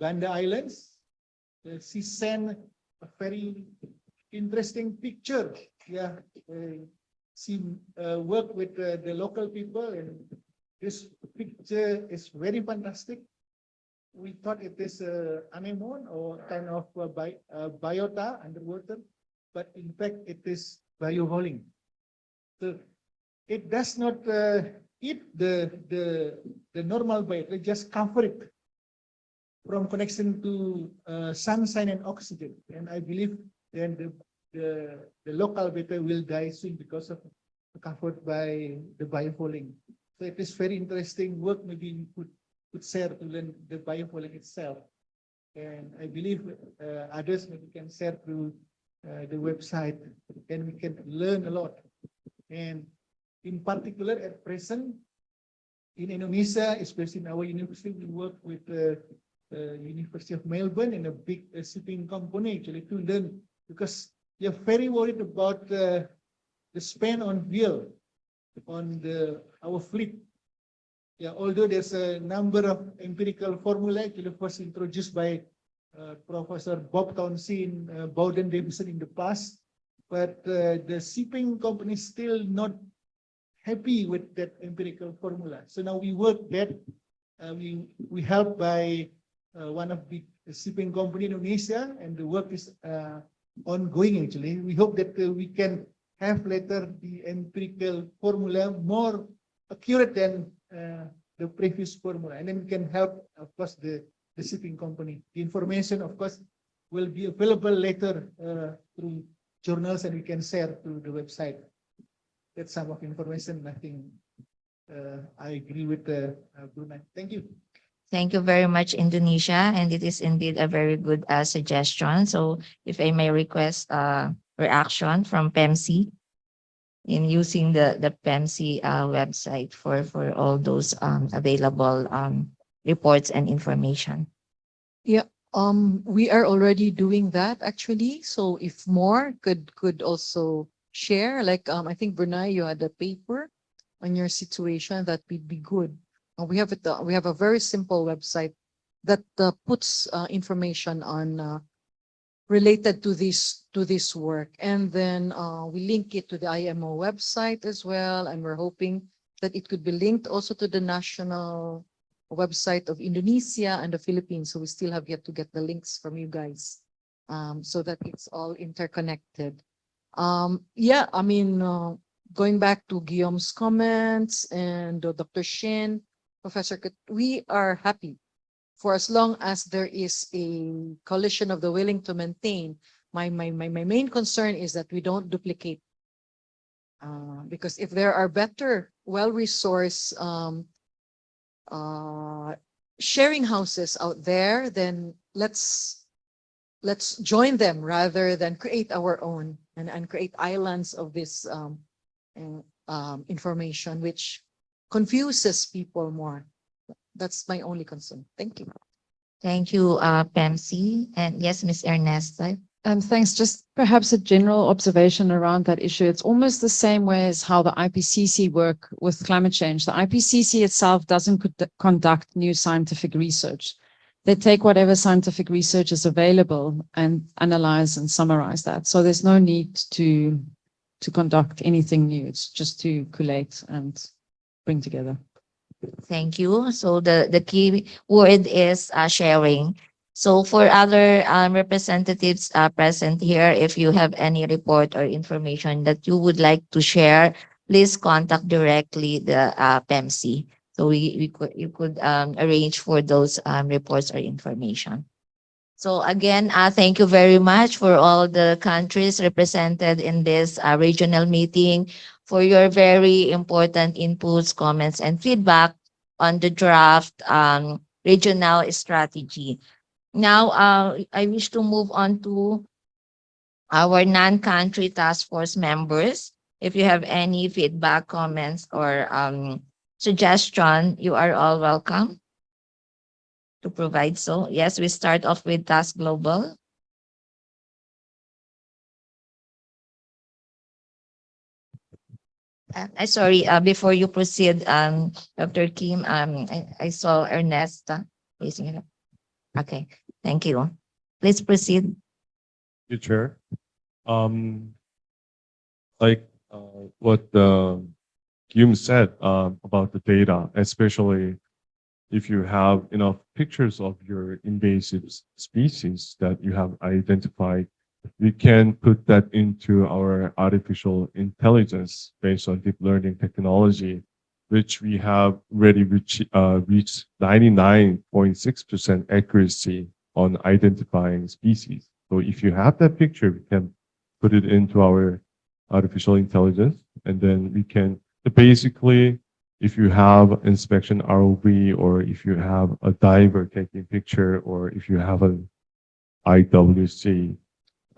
[SPEAKER 16] Banda Islands. She sent a very interesting picture. Yeah, she worked with the local people, and this picture is very fantastic. We thought it is anemone or kind of biota underwater, but in fact it is biofouling. So it does not eat the normal biota; it just cover it from connection to sunshine and oxygen. And I believe then the local biota will die soon because of covered by the biofouling. So it is very interesting work. Maybe we could share to learn the biofouling itself. And I believe others maybe can share through the website, and we can learn a lot. And in particular, at present, in Indonesia, especially in our university, we work with the University of Melbourne and a big shipping company actually to learn, because they are very worried about the spend on fuel on our fleet. Yeah, although there's a number of empirical formula actually first introduced by Professor Bob Townsend, Bowden Davidson in the past, but the shipping company is still not happy with that empirical formula. So now we work that we help by one of the shipping company in Indonesia, and the work is ongoing actually. We hope that we can have later the empirical formula more accurate than the previous formula, and then we can help, of course, the shipping company. The information, of course, will be available later through journals, and we can share through the website. That's some of information. I think I agree with Brunei. Thank you.
[SPEAKER 3] Thank you very much, Indonesia, and it is indeed a very good suggestion. So if I may request reaction from PEMC in using the PEMC website for all those available reports and information.
[SPEAKER 7] Yeah, we are already doing that actually. So if more could also share, like I think Brunei, you had a paper on your situation that would be good. We have it. We have a very simple website that puts information on related to this work, and then we link it to the IMO website as well, and we're hoping that it could be linked also to the national website of Indonesia and the Philippines. So we still have yet to get the links from you guys, so that it's all interconnected. Yeah, I mean, going back to Guillaume's comments and Dr. Shin, Professor, we are happy for as long as there is a coalition of the willing to maintain. My main concern is that we don't duplicate, because if there are better, well-resourced sharing houses out there, then let's join them rather than create our own and create islands of this information, which confuses people more. That's my only concern. Thank you.
[SPEAKER 3] Thank you, Pamsi. And yes, Miss Ernesta.
[SPEAKER 17] Thanks. Just perhaps a general observation around that issue. It's almost the same way as how the IPCC work with climate change. The IPCC itself doesn't conduct new scientific research. They take whatever scientific research is available and analyze and summarize that. So there's no need to conduct anything new. It's just to collate and bring together.
[SPEAKER 3] Thank you. So the key word is sharing. So for other representatives present here, if you have any report or information that you would like to share, please contact directly the PEMC. So you could arrange for those reports or information. So again, thank you very much for all the countries represented in this regional meeting, for your very important inputs, comments, and feedback on the draft regional strategy. Now, I wish to move on to our non-country task force members. If you have any feedback, comments, or suggestion, you are all welcome to provide so. Yes, we start off with Task Global. Sorry, before you proceed, Dr. Kim, I saw Ernesta raising it up. Okay, thank you. Please proceed.
[SPEAKER 6] You Chair. Like what Kim said about the data, especially if you have enough pictures of your invasive species that you have identified, we can put that into our artificial intelligence based on deep learning technology, which we have already reached 99.6% accuracy on identifying species. So if you have that picture, we can put it into our artificial intelligence, and then we can basically, if you have inspection ROV, or if you have a diver taking picture, or if you have an IWC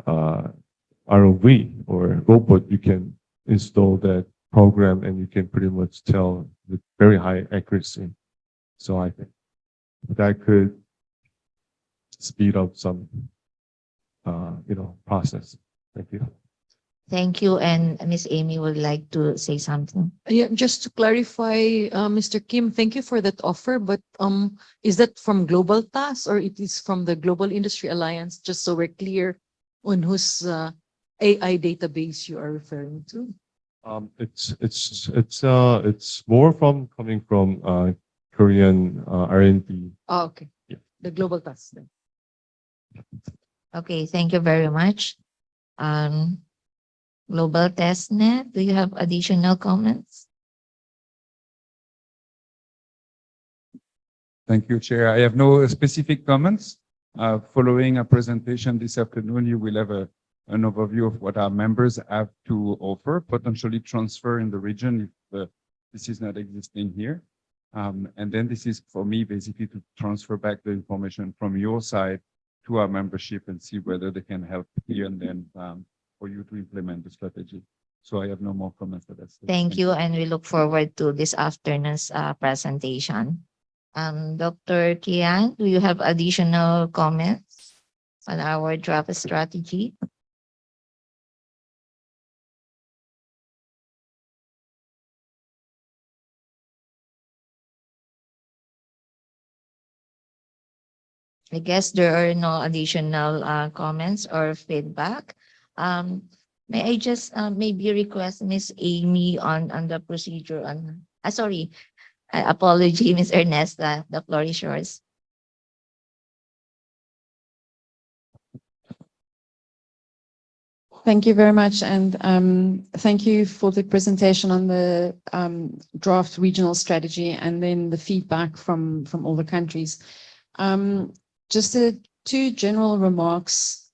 [SPEAKER 6] ROV or robot, you can install that program and you can pretty much tell with very high accuracy. So I think that could speed up some, process. Thank you.
[SPEAKER 3] Thank you. And Miss Amy would like to say something.
[SPEAKER 7] Yeah, just to clarify, Mr. Kim, thank you for that offer. But is that from Global Task or it is from the Global Industry Alliance? Just so we're clear on whose AI database you are referring to.
[SPEAKER 6] It's more from coming from Korean R&D.
[SPEAKER 7] Oh, okay.
[SPEAKER 6] Yeah.
[SPEAKER 7] The Global Task then.
[SPEAKER 3] Okay, thank you very much. Global Testnet, do you have additional comments?
[SPEAKER 15] Thank you, Chair. I have no specific comments. Following a presentation this afternoon, you will have an overview of what our members have to offer, potentially transfer in the region if this is not existing here. And then this is for me basically to transfer back the information from your side to our membership and see whether they can help here and then for you to implement the strategy. So I have no more comments for that.
[SPEAKER 3] Thank you, and we look forward to this afternoon's presentation. Dr. Kian, do you have additional comments on our draft strategy? I guess there are no additional comments or feedback. May I just maybe request Miss Amy on the procedure on, sorry, apology, Miss Ernesta, the floor is yours.
[SPEAKER 17] Thank you very much, and thank you for the presentation on the draft regional strategy and then the feedback from all the countries. Just two general remarks.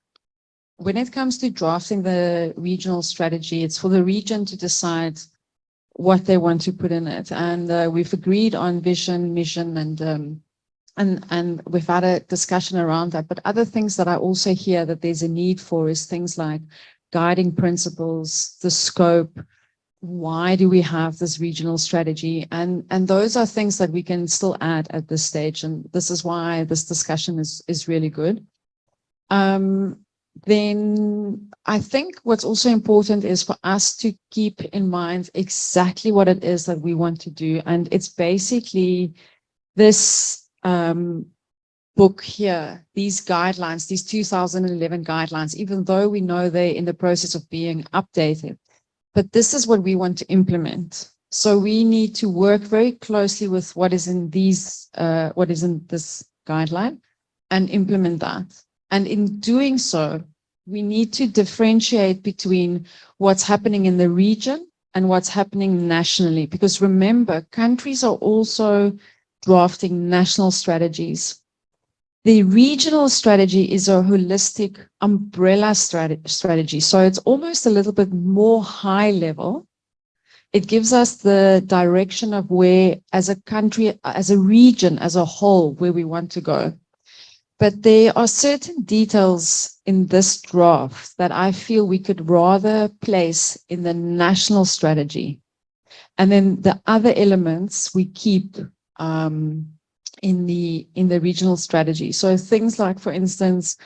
[SPEAKER 17] When it comes to drafting the regional strategy, it's for the region to decide what they want to put in it, and we've agreed on vision, mission, and we've had a discussion around that. But other things that I also hear that there's a need for is things like guiding principles, the scope, why do we have this regional strategy? And those are things that we can still add at this stage. And this is why this discussion is really good. Then I think what's also important is for us to keep in mind exactly what it is that we want to do. And it's basically this book here, these guidelines, these 2011 guidelines, even though we know they're in the process of being updated, but this is what we want to implement. So we need to work very closely with what is in this guideline and implement that. And in doing so, we need to differentiate between what's happening in the region and what's happening nationally. Because remember, countries are also drafting national strategies. The regional strategy is a holistic umbrella strategy. So it's almost a little bit more high level. It gives us the direction of where, as a country, as a region, as a whole, where we want to go. But there are certain details in this draft that I feel we could rather place in the national strategy. And then the other elements we keep in the regional strategy. So things like, for instance,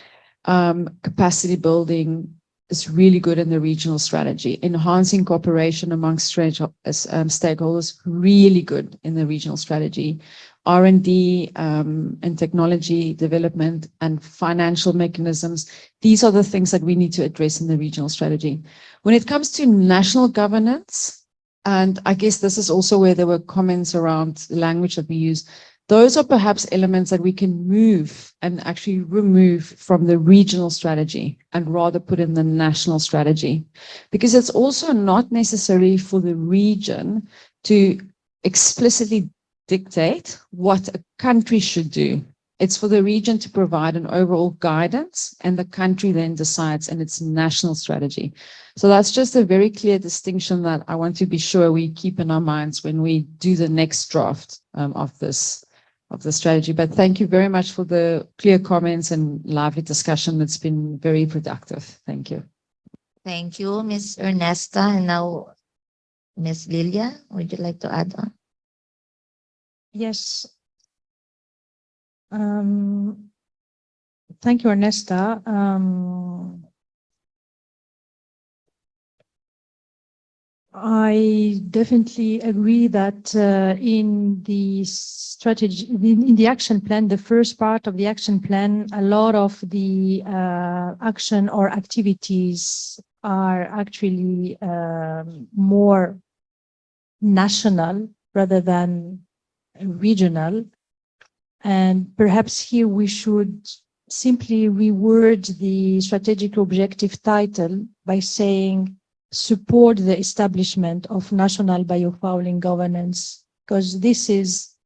[SPEAKER 17] capacity building is really good in the regional strategy. Enhancing cooperation amongst stakeholders, really good in the regional strategy. R&D and technology development and financial mechanisms. These are the things that we need to address in the regional strategy. When it comes to national governance, and I guess this is also where there were comments around the language that we use, those are perhaps elements that we can move and actually remove from the regional strategy and rather put in the national strategy. Because it's also not necessary for the region to explicitly dictate what a country should do. It's for the region to provide an overall guidance, and the country then decides in its national strategy. So that's just a very clear distinction that I want to be sure we keep in our minds when we do the next draft of the strategy. But thank you very much for the clear comments and lively discussion. It's been very productive. Thank you.
[SPEAKER 3] Thank you, Ms. Ernesta. And now, Ms. Lilia, would you like to add on?
[SPEAKER 8] Yes. Thank you, Ernesta. I definitely agree that in the strategy, in the action plan, the first part of the action plan, a lot of the action or activities are actually more national rather than regional. And perhaps here we should simply reword the strategic objective title by saying support the establishment of national biofouling governance, because this is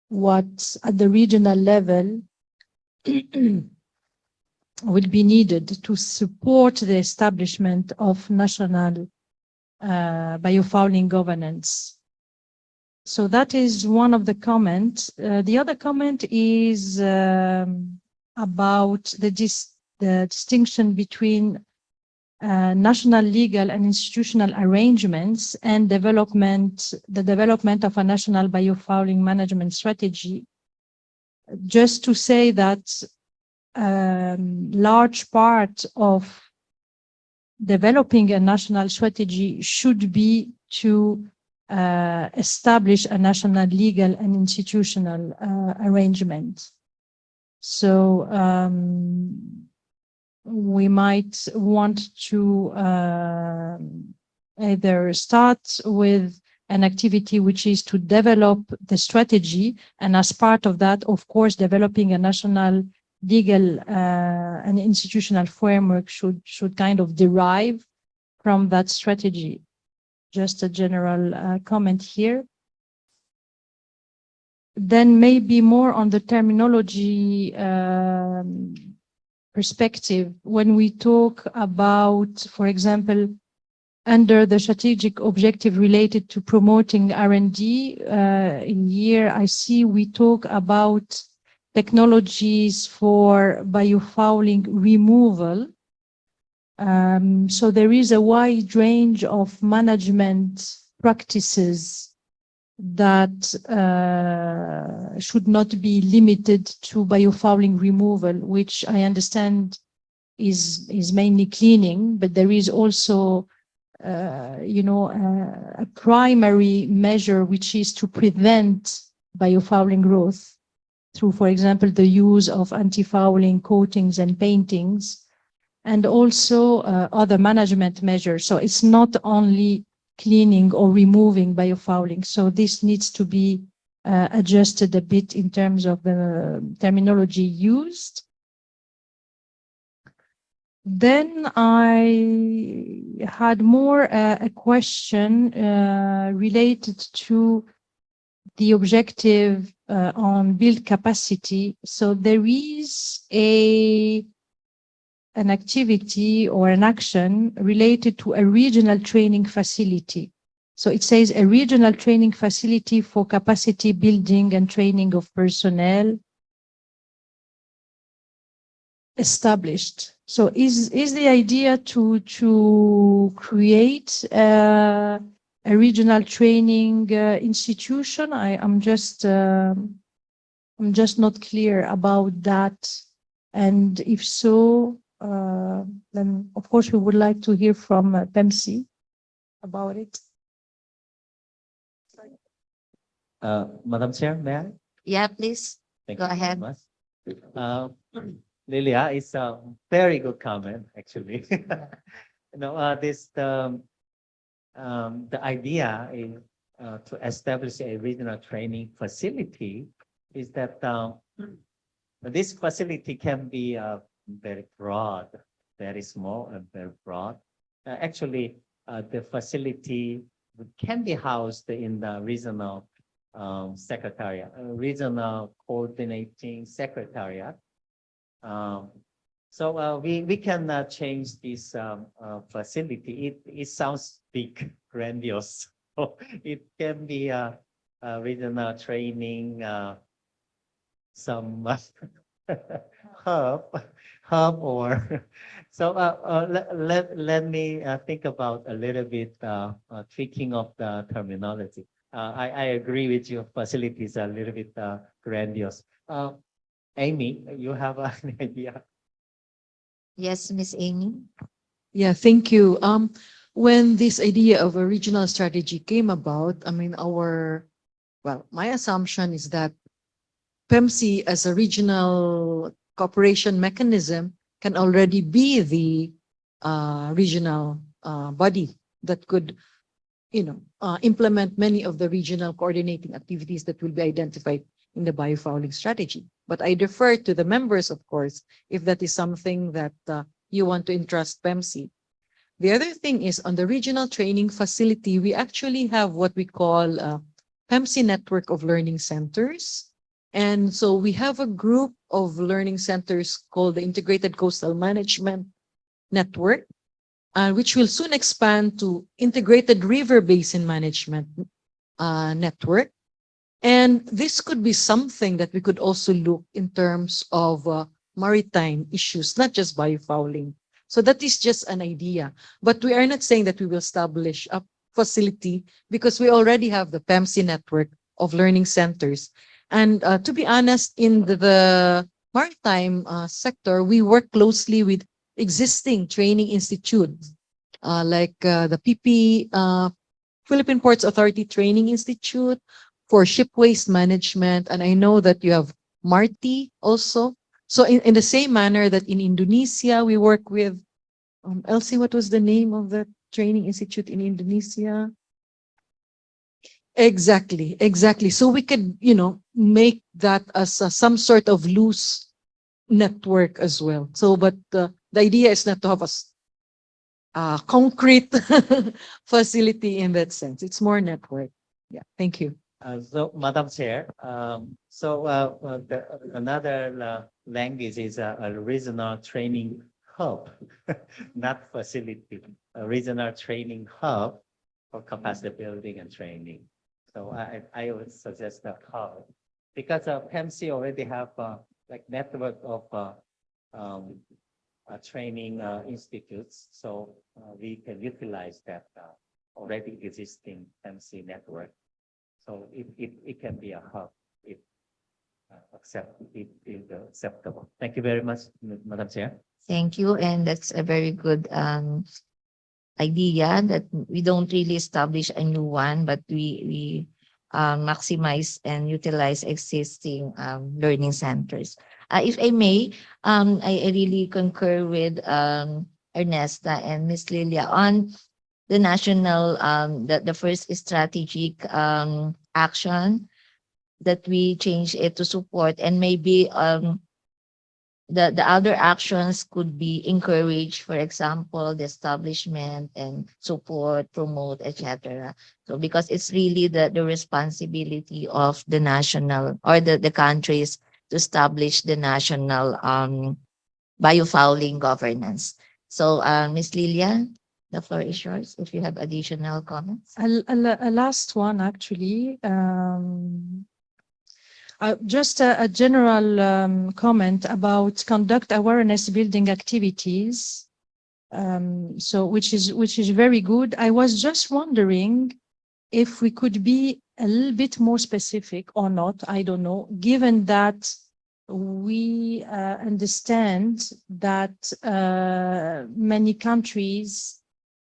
[SPEAKER 8] what at the regional level would be needed to support the establishment of national biofouling governance. So that is one of the comments. The other comment is about the distinction between national legal and institutional arrangements and the development of a national biofouling management strategy. Just to say that large part of developing a national strategy should be to establish a national legal and institutional arrangement. So we might want to either start with an activity which is to develop the strategy, and as part of that, of course, developing a national legal and institutional framework should kind of derive from that strategy. Just a general comment here. Then maybe more on the terminology perspective, when we talk about, for example, under the strategic objective related to promoting R&D, in here I see we talk about technologies for biofouling removal. So there is a wide range of management practices that should not be limited to biofouling removal, which I understand is mainly cleaning, but there is also a primary measure which is to prevent biofouling growth through, for example, the use of anti-fouling coatings and paintings, and also other management measures. So it's not only cleaning or removing biofouling. So this needs to be adjusted a bit in terms of the terminology used. Then I had more a question related to the objective on build capacity. So there is an activity or an action related to a regional training facility. So it says a regional training facility for capacity building and training of personnel established. So is the idea to create a regional training institution? I'm just not clear about that. And if so, then of course we would like to hear from PEMC about it.
[SPEAKER 4] Madam Chair, may I?
[SPEAKER 3] Yeah, please.
[SPEAKER 4] Thank
[SPEAKER 3] Go
[SPEAKER 4] you very
[SPEAKER 3] ahead.
[SPEAKER 4] much. Lilia, it's a very good comment, actually. The idea is to establish a regional training facility is that this facility can be very broad, very small and very broad. Actually, the facility can be housed in the regional secretariat, regional coordinating secretariat. So we can change this facility. It sounds big, grandiose. So it can be a regional training, some hub or so. Let me think about a little bit tweaking of the terminology. I agree with you. Facilities are a little bit grandiose. Amy, you have an idea?
[SPEAKER 3] Yes, Miss Amy.
[SPEAKER 7] Yeah, thank you. When this idea of a regional strategy came about, I mean, my assumption is that PEMC as a regional cooperation mechanism can already be the regional body that could, implement many of the regional coordinating activities that will be identified in the biofouling strategy. But I defer to the members, of course, if that is something that you want to entrust PEMC. The other thing is on the regional training facility, we actually have what we call PEMC network of learning centers. And so we have a group of learning centers called the Integrated Coastal Management Network, which will soon expand to Integrated River Basin Management Network. And this could be something that we could also look in terms of maritime issues, not just biofouling. So that is just an idea. But we are not saying that we will establish a facility because we already have the PEMC network of learning centers. And to be honest, in the maritime sector, we work closely with existing training institutes like the PP, Philippine Ports Authority Training Institute for ship waste management. And I know that you have MARTI also, So in the same manner that in Indonesia, we work with, Elsie, what was the name of the training institute in Indonesia? Exactly, exactly. So we could, make that as some sort of loose network as well. So, but the idea is not to have a concrete facility in that sense. It's more network. Yeah, thank you.
[SPEAKER 4] So, Madam Chair, another language is a regional training hub, not facility, a regional training hub for capacity building and training. So I would suggest a hub because PEMC already have like network of training institutes, so we can utilize that already existing PEMC network. So it can be a hub if acceptable. Thank you very much, Madam Chair.
[SPEAKER 3] Thank you. And that's a very good idea that we don't really establish a new one, but we maximize and utilize existing learning centers. If I may, I really concur with Ernesta and Miss Lilia on the national, the first strategic action that we change it to support, and maybe the other actions could be encouraged, for example, the establishment and support, promote, etc. So because it's really the responsibility of the national or the countries to establish the national biofouling governance. So Ms. Lilia, the floor is yours if you have additional comments.
[SPEAKER 8] A last one, actually. Just a general comment about conduct awareness building activities. So which is very good. I was just wondering if we could be a little bit more specific or not, I don't know, given that we understand that many countries,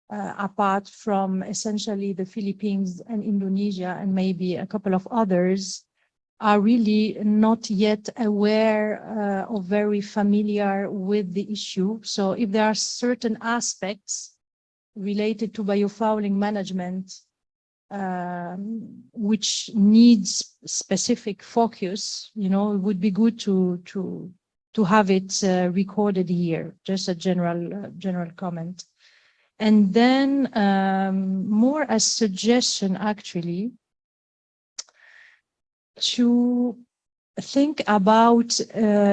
[SPEAKER 8] apart from essentially the Philippines and Indonesia and maybe a couple of others, are really not yet aware or very familiar with the issue. So if there are certain aspects related to biofouling management which needs specific focus, it would be good to have it recorded here. Just a general comment. And then more a suggestion, actually, to think about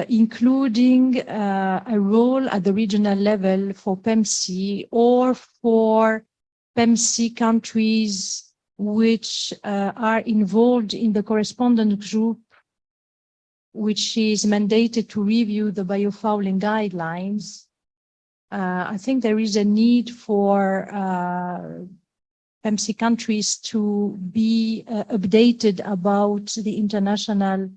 [SPEAKER 8] including a role at the regional level for PEMC or for PEMC countries which are involved in the correspondent group, which is mandated to review the biofouling guidelines. I think there is a need for PEMC countries to be updated about the international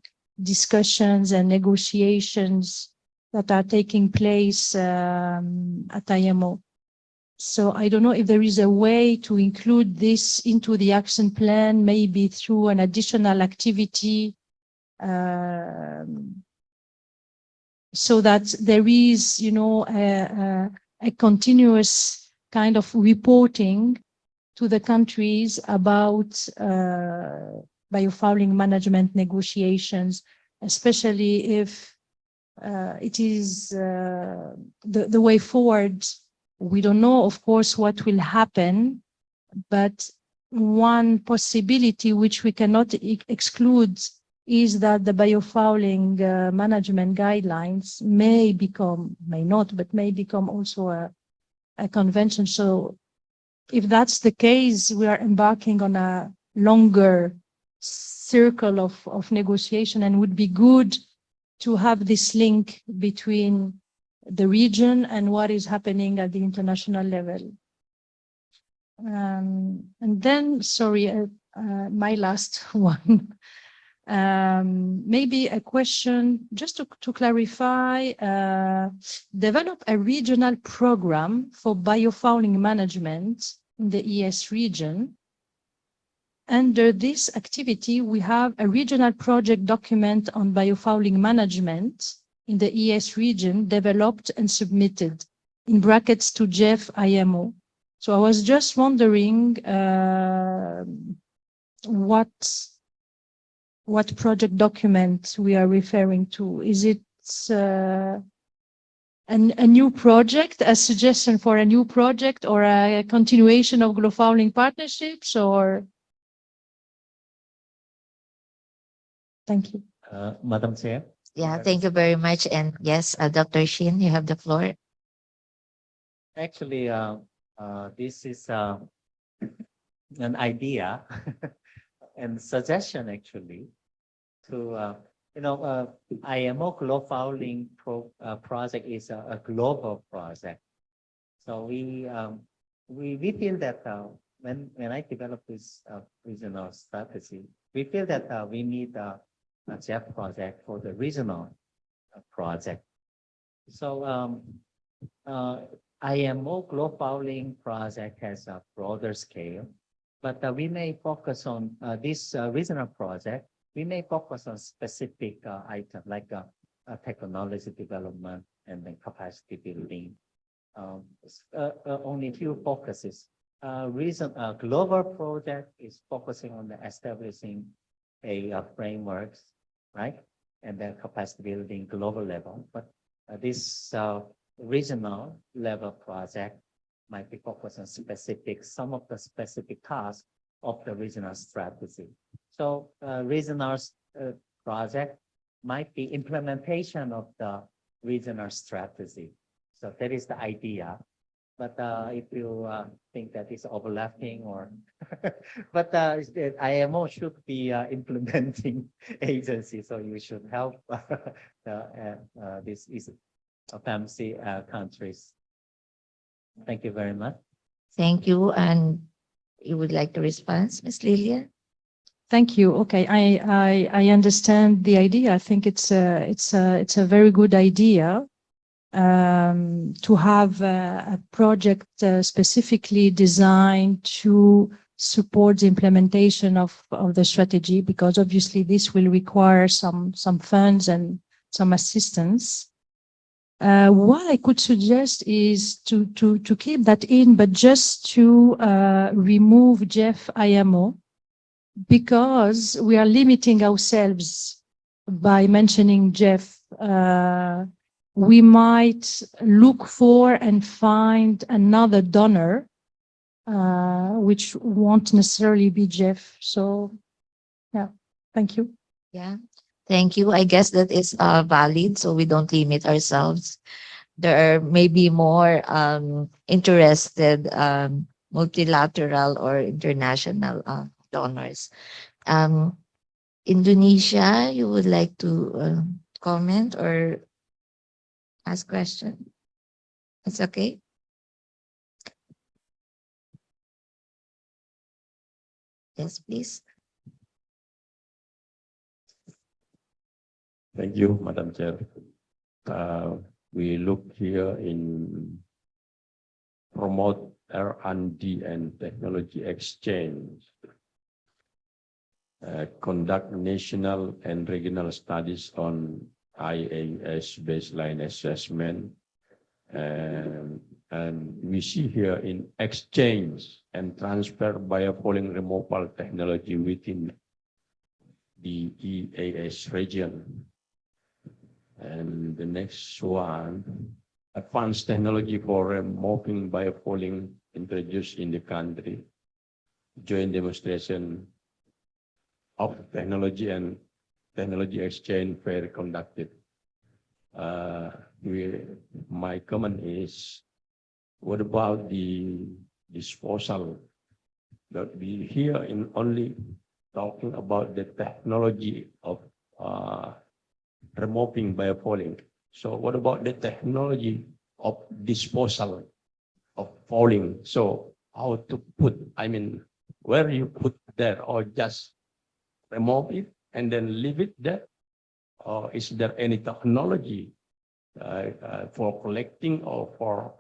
[SPEAKER 8] discussions and negotiations that are taking place at IMO. So I don't know if there is a way to include this into the action plan, maybe through an additional activity, so that there is, a continuous kind of reporting to the countries about biofouling management negotiations, especially if it is the way forward. We don't know, of course, what will happen, but one possibility which we cannot exclude is that the biofouling management guidelines may become also a convention. So if that's the case, we are embarking on a longer circle of negotiation, and would be good to have this link between the region and what is happening at the international level. And then, sorry, my last one. Maybe a question just to clarify, develop a regional program for biofouling management in the ES region. Under this activity, we have a regional project document on biofouling management in the ES region developed and submitted, in brackets to Jeff IMO. So I was just wondering what project document we are referring to. Is it a new project, a suggestion for a new project, or a continuation of Biofouling partnerships, or? Thank you.
[SPEAKER 4] Madam Chair.
[SPEAKER 3] Yeah, thank you very much. And yes, Dr. Shin, you have the floor.
[SPEAKER 4] Actually, this is an idea and suggestion actually to IMO Biofouling project is a global project. So we feel that when I developed this regional strategy, we feel that we need a JEF project for the regional project. So IMO Biofouling project has a broader scale, but we may focus on this regional project. We may focus on specific item like technology development and then capacity building. Only few focuses. Global project is focusing on the establishing a frameworks, right? And then capacity building global level. But this regional level project might be focused on some of the specific tasks of the regional strategy. So regional project might be implementation of the regional strategy. So that is the idea. But if you think that is overlapping or, but IMO should be implementing agency, so you should help this is FMC countries. Thank you very much.
[SPEAKER 3] Thank you. And you would like to respond, Ms. Lilia?
[SPEAKER 8] Thank you. Okay, I understand the idea. I think it's a very good idea to have a project specifically designed to support the implementation of the strategy, because obviously this will require some funds and some assistance. What I could suggest is to keep that in, but just to remove Jeff IMO, because we are limiting ourselves by mentioning Jeff. We might look for and find another donor, which won't necessarily be Jeff. So, yeah, thank you.
[SPEAKER 3] Yeah, thank you. I guess that is valid, so we don't limit ourselves. There are maybe more interested multilateral or international donors. Indonesia, you would like to comment or ask question? It's okay. Yes, please.
[SPEAKER 6] Thank you, Madam Chair. We look here in promote R&D and technology exchange, conduct national and regional studies on IAS baseline assessment, and we see here in exchange and transfer biofouling removal technology within the EAS region. And the next one, advanced technology for removing biofouling introduced in the country, joint demonstration of technology and technology exchange fair conducted. My comment is, what about the disposal? That we here in only talking about the technology of removing biofouling. So what about the technology of disposal of fouling? So how to put, I mean, where you put there, or just remove it and then leave it there? Or is there any technology for collecting or for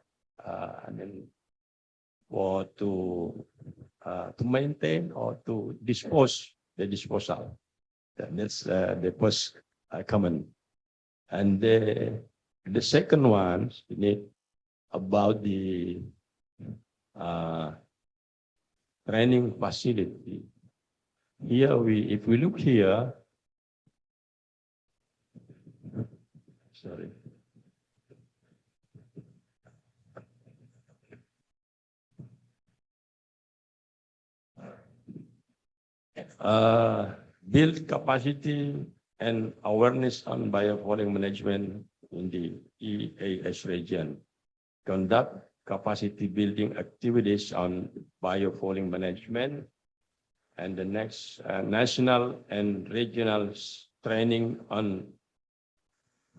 [SPEAKER 6] or to maintain or to dispose the disposal? That's the first comment. And the second one we need about the uh, training facility. Here if we look here, sorry. Build capacity and awareness on biofouling management in the EAS region. Conduct capacity building activities on biofouling management, and the next national and regional training on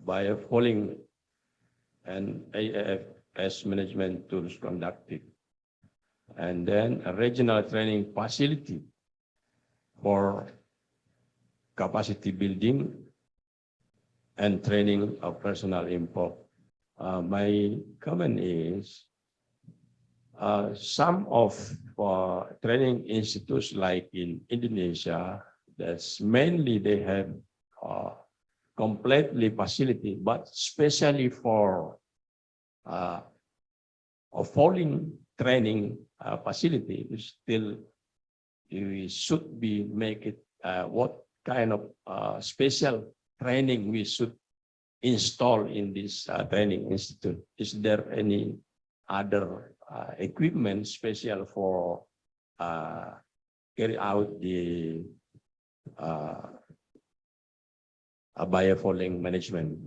[SPEAKER 6] biofouling and AFS management tools conducted. And then a regional training facility for capacity building and training of personnel involved. My comment is some of training institutes like in Indonesia, that's mainly they have completely facility, but especially for a falling training facility, we should be make it what kind of special training we should install in this training institute. Is there any other equipment special for carry out the biofouling management?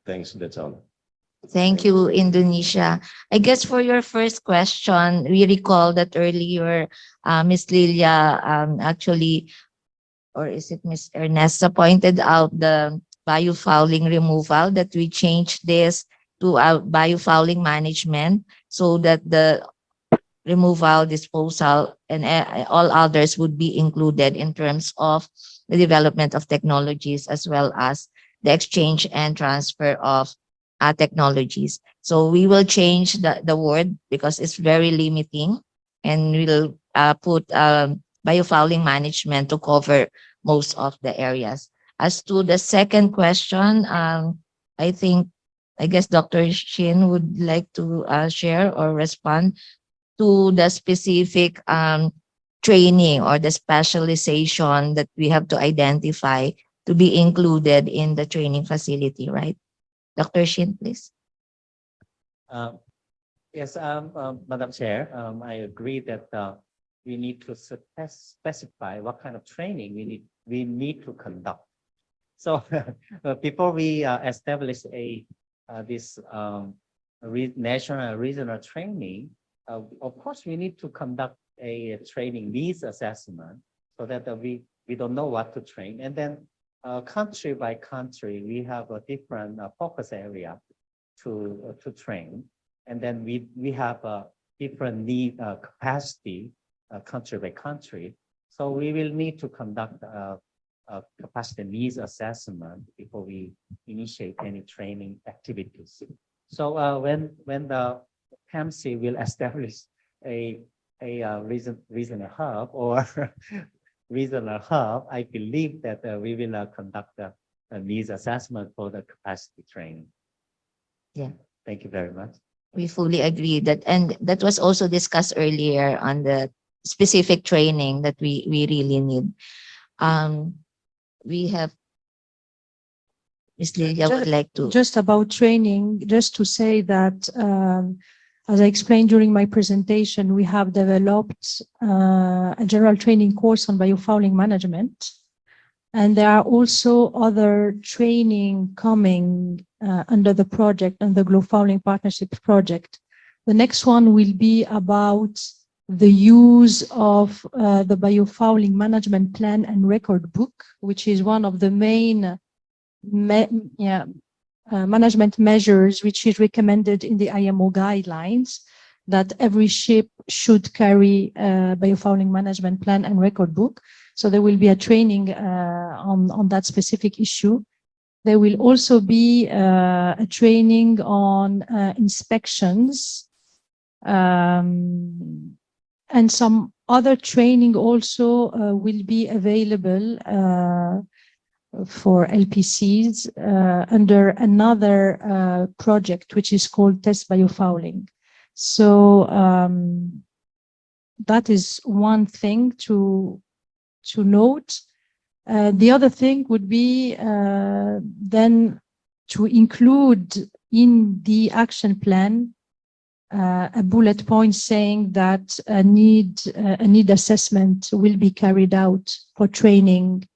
[SPEAKER 6] Thanks, that's all.
[SPEAKER 3] Thank you, Indonesia. I guess for your first question, we recall that earlier, Ms. Lilia actually, or is it Ms. Ernesta, pointed out the biofouling removal, that we changed this to biofouling management so that the removal, disposal, and all others would be included in terms of the development of technologies as well as the exchange and transfer of technologies. So we will change the word because it's very limiting, and we'll put biofouling management to cover most of the areas. As to the second question, I guess Dr. Shin would like to share or respond to the specific training or the specialization that we have to identify to be included in the training facility, right? Dr. Shin, please.
[SPEAKER 4] Yes, Madam Chair, I agree that we need to specify what kind of training we need to conduct. So before we establish this national regional training, of course we need to conduct a training needs assessment so that we don't know what to train, and then country by country we have a different focus area to train, and then we have a different need capacity country by country. So we will need to conduct a capacity needs assessment before we initiate any training activities. So when the PAMC will establish a regional hub or regional hub, I believe that we will conduct a needs assessment for the capacity training.
[SPEAKER 3] Yeah.
[SPEAKER 4] Thank you very much.
[SPEAKER 3] We fully agree that, and that was also discussed earlier on the specific training that we really need. We have Ms. Lilia would like to.
[SPEAKER 8] Just about training, just to say that, as I explained during my presentation, we have developed a general training course on biofouling management. And there are also other training coming under the project, under the Biofouling Partnership Project. The next one will be about the use of the biofouling management plan and record book, which is one of the main management measures which is recommended in the IMO guidelines, that every ship should carry a biofouling management plan and record book. So there will be a training on that specific issue. There will also be a training on inspections, and some other training also will be available for LPCs under another project, which is called Test Biofouling. So that is one thing to note. The other thing would be then to include in the action plan a bullet point saying that a need assessment will be carried out for training.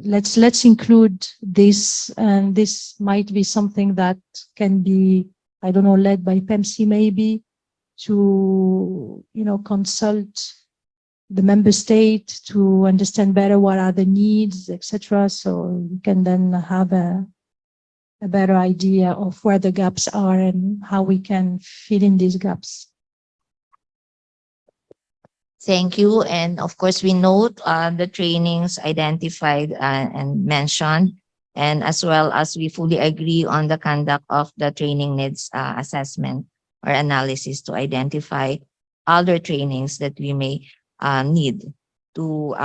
[SPEAKER 8] Let's include this, and this might be something that can be, I don't know, led by PEMC maybe, to consult the member state to understand better what are the needs, etc. So we can then have a better idea of where the gaps are and how we can fill in these gaps.
[SPEAKER 3] Thank you. And of course, we note the trainings identified and mentioned, and as well as we fully agree on the conduct of the training needs assessment or analysis to identify other trainings that we may need to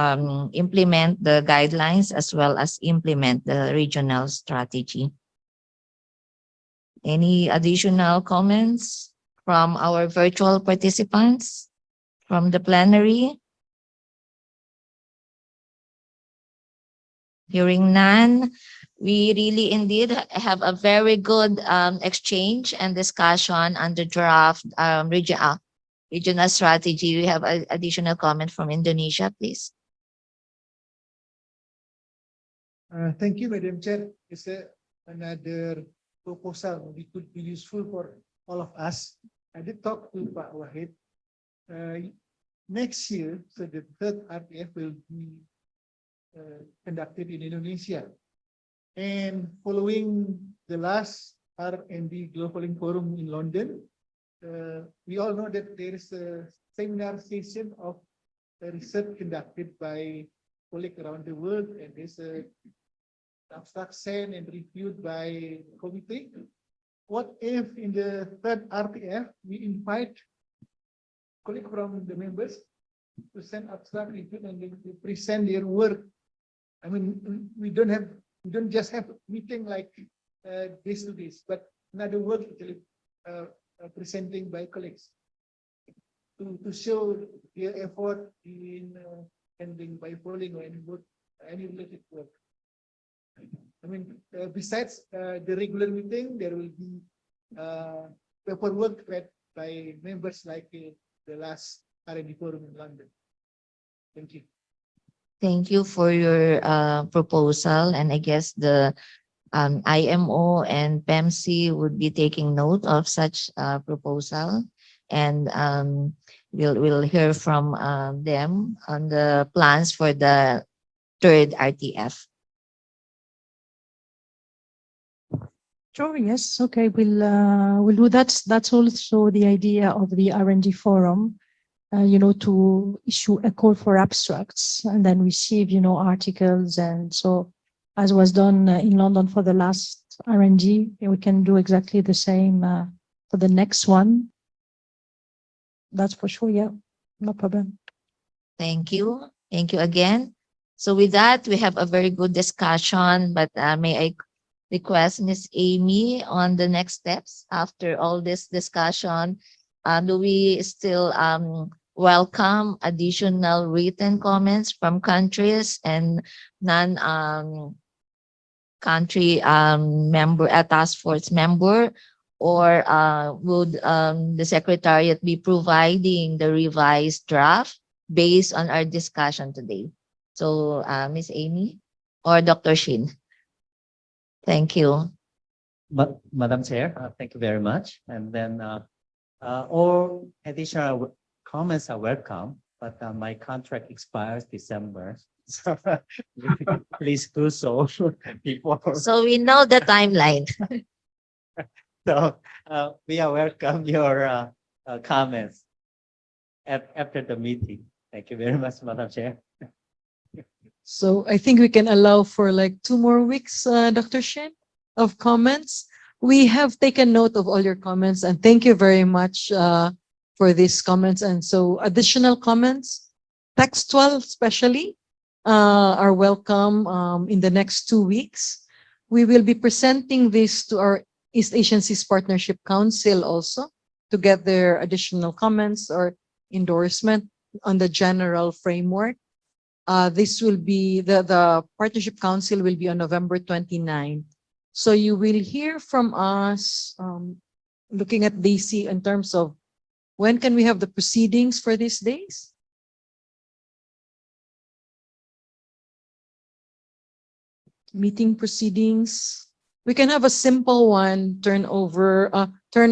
[SPEAKER 3] implement the guidelines as well as implement the regional strategy. Any additional comments from our virtual participants from the plenary? Hearing none, we really indeed have a very good exchange and discussion on the draft regional strategy. We have an additional comment from Indonesia, please.
[SPEAKER 16] Thank you, Madam Chair. It's another proposal which could be useful for all of us. I did talk to Pak Wahid. Next year, so the third RTF will be conducted in Indonesia. And following the last R&D Global Forum in London, we all know that there is a seminar session of research conducted by colleagues around the world, and there's a abstract sent and reviewed by the committee. What if in the third RTF we invite colleagues from the members to send abstract review and they present their work? I mean, we don't just have a meeting like this to this, but another work actually presenting by colleagues to show their effort in handling biofouling or any related work. I mean, besides the regular meeting, there will be paperwork read by members like the last R&D forum in London. Thank you.
[SPEAKER 3] Thank you for your proposal, and I guess the IMO and PEMC would be taking note of such proposal, and we'll hear from them on the plans for the third RTF.
[SPEAKER 8] Sure. Yes. Okay. We'll do that. That's also the idea of the R&D forum. To issue a call for abstracts and then receive, articles. And so, as was done in London for the last R&D, we can do exactly the same for the next one. That's for sure. Yeah, no problem.
[SPEAKER 3] Thank you. Thank you again. So with that, we have a very good discussion, but may I request Ms. Amy on the next steps after all this discussion? Do we still welcome additional written comments from countries and non-country member, task force member, or would the Secretariat be providing the revised draft based on our discussion today? So, Ms. Amy or Dr. Shin? Thank you.
[SPEAKER 4] Madam Chair, thank you very much. And then all additional comments are welcome, but my contract expires December. So please do so before.
[SPEAKER 3] So we know the timeline.
[SPEAKER 4] So we are welcome your comments after the meeting. Thank you very much, Madam Chair.
[SPEAKER 7] So I think we can allow for like 2 more weeks, Dr. Shin, of comments. We have taken note of all your comments, and thank you very much for these comments. And so additional comments, textual especially, are welcome in the next 2 weeks. We will be presenting this to our East Asian Seas Partnership Council also to get their additional comments or endorsement on the general framework. This will be the Partnership Council will be on November 29. So you will hear from us looking at DC in terms of when can we have the proceedings for these days? Meeting proceedings. We can have a simple one turn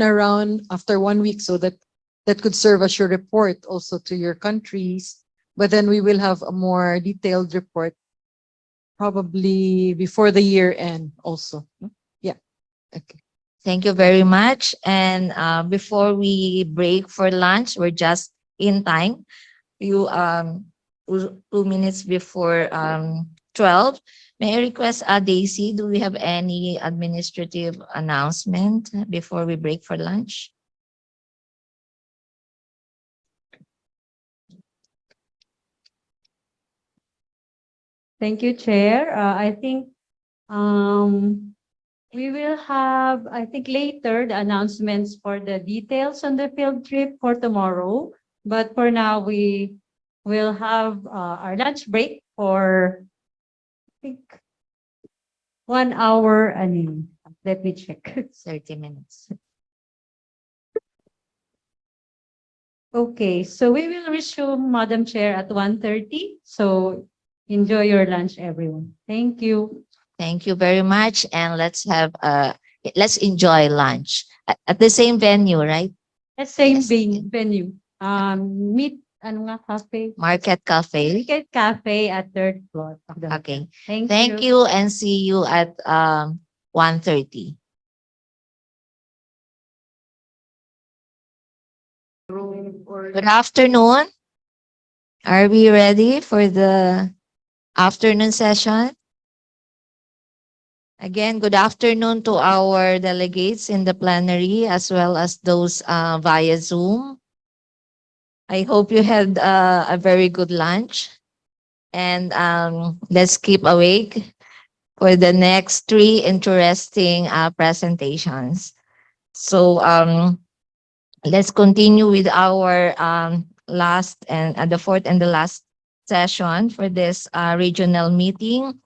[SPEAKER 7] around after 1 week so that could serve as your report also to your countries. But then we will have a more detailed report probably before the year end also. Yeah. Okay.
[SPEAKER 3] Thank you very much. And before we break for lunch, we're just in time. You 2 minutes before 12. May I request Daisy, do we have any administrative announcement before we break for lunch?
[SPEAKER 2] Thank you, Chair. I think we will have, I think later, the announcements for the details on the field trip for tomorrow. But for now, we will have our lunch break for, I think, 1 hour and let me check.
[SPEAKER 3] 30 minutes.
[SPEAKER 2] Okay, so we will resume, Madam Chair, at 1:30. So enjoy your lunch, everyone. Thank you.
[SPEAKER 3] Thank you very much. And let's enjoy lunch at the same venue, right?
[SPEAKER 2] The same
[SPEAKER 3] Yes.
[SPEAKER 2] venue. Meet, ano nga, cafe?
[SPEAKER 3] Market Cafe.
[SPEAKER 2] Market Cafe at 3rd floor.
[SPEAKER 3] Okay.
[SPEAKER 2] Thank
[SPEAKER 3] You and see you at 1:30. Good afternoon. Are we ready for the afternoon session? Again, good afternoon to our delegates in the plenary as well as those via Zoom. I hope you had a very good lunch. And let's keep awake for the next 3 interesting presentations. So let's continue with our last and the fourth and the last session for this regional meeting.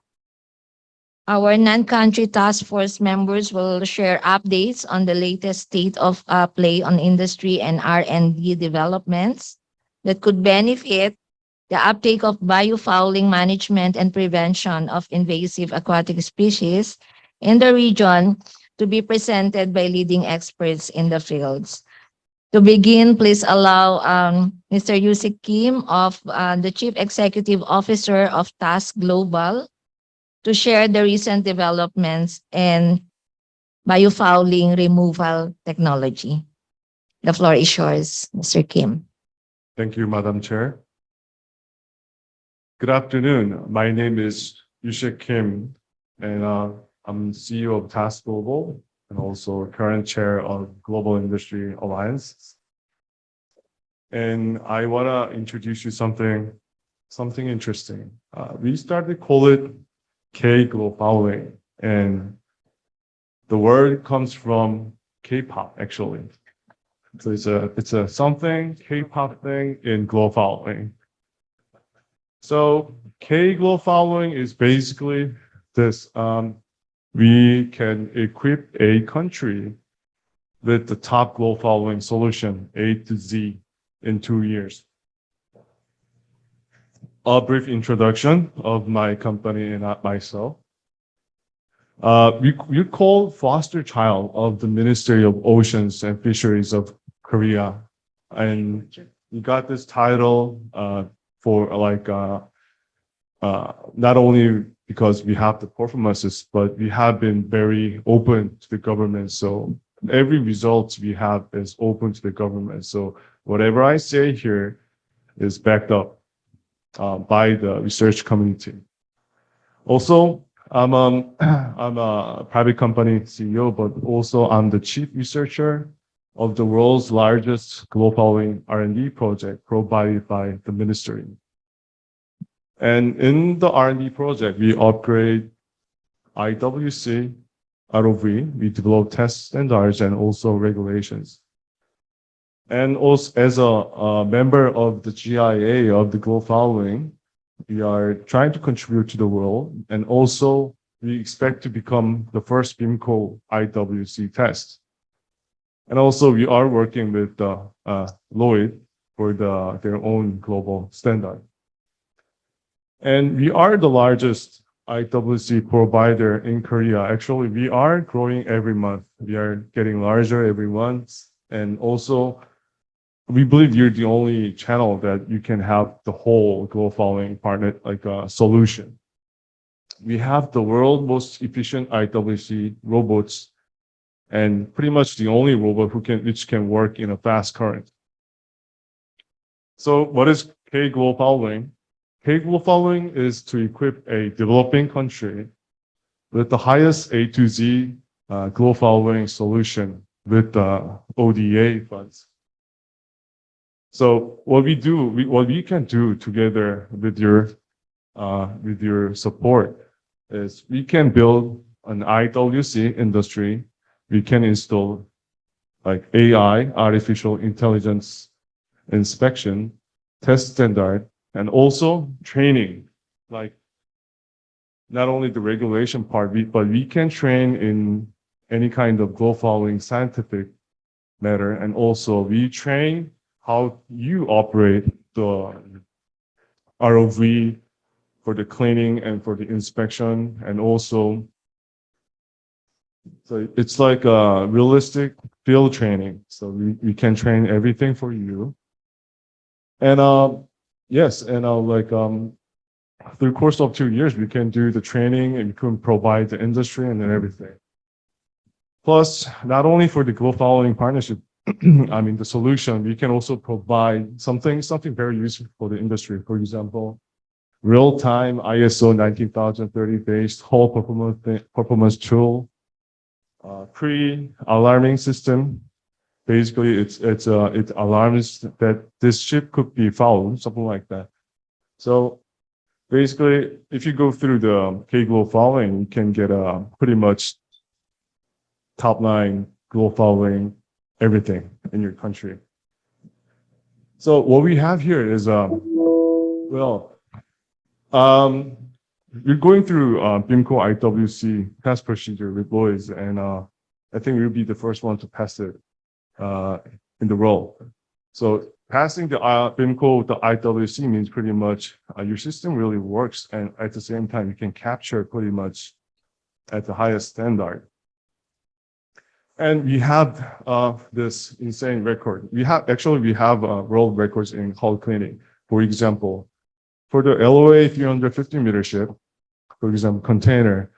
[SPEAKER 3] Our non-country task force members will share updates on the latest state of play on industry and R&D developments that could benefit the uptake of biofouling management and prevention of invasive aquatic species in the region, to be presented by leading experts in the fields. To begin, please allow Mr. Yusik Kim, of the Chief Executive Officer of Task Global, to share the recent developments in biofouling removal technology. The floor is yours, Mr. Kim.
[SPEAKER 18] Thank you, Madam Chair. Good afternoon. My name is Yushik Kim, and I'm CEO of Task Global and also current chair of Global Industry Alliance. And I want to introduce you something interesting. We started to call it K-Global, and the word comes from K-pop, actually. So it's a something K-pop thing in global. So K-Global is basically this. We can equip a country with the top global solution, A to Z, in 2 years. A brief introduction of my company and myself. We call foster child of the Ministry of Oceans and Fisheries of Korea, and we got this title for not only because we have the performances, but we have been very open to the government. So every result we have is open to the government. So whatever I say here is backed up by the research community. Also, I'm a private company CEO, but also I'm the chief researcher of the world's largest global R&D project provided by the ministry. And in the R&D project, we upgrade IWC, ROV, we develop test standards and also regulations. And also as a member of the GIA of the Global Following, we are trying to contribute to the world, and also we expect to become the first BIMCO IWC test. And also we are working with Lloyd for their own global standard. And we are the largest IWC provider in Korea. Actually, we are growing every month. We are getting larger every month. And also, we believe you're the only channel that you can have the whole global following partner, like a solution. We have the world's most efficient IWC robots, and pretty much the only robot which can work in a fast current. So what is K Global Following? K Global Following is to equip a developing country with the highest A to Z global following solution with the ODA funds. So what we can do together with your support is we can build an IWC industry. We can install like AI, artificial intelligence inspection, test standard, and also training, like not only the regulation part, but we can train in any kind of global following scientific matter. And also we train how you operate the ROV for the cleaning and for the inspection. And also, so it's like a realistic field training. So we can train everything for you. And yes, and through the course of 2 years, we can do the training and we can provide the industry and then everything. Plus, not only for the global following partnership, I mean, the solution, we can also provide something very useful for the industry. For example, real-time ISO 19030 based whole performance tool, pre-alarming system. Basically, it alarms that this ship could be fouled, something like that. So basically, if you go through the K Global Following, you can get a pretty much top line global following everything in your country. So what we have here is we're going through BIMCO IWC test procedure with Lloyds, and I think we'll be the first one to pass it in the world. So passing the BIMCO, the IWC means pretty much your system really works, and at the same time you can capture pretty much at the highest standard. And we have this insane record. We have world records in hull cleaning. For example, for the LOA 350 meter ship, for example, container,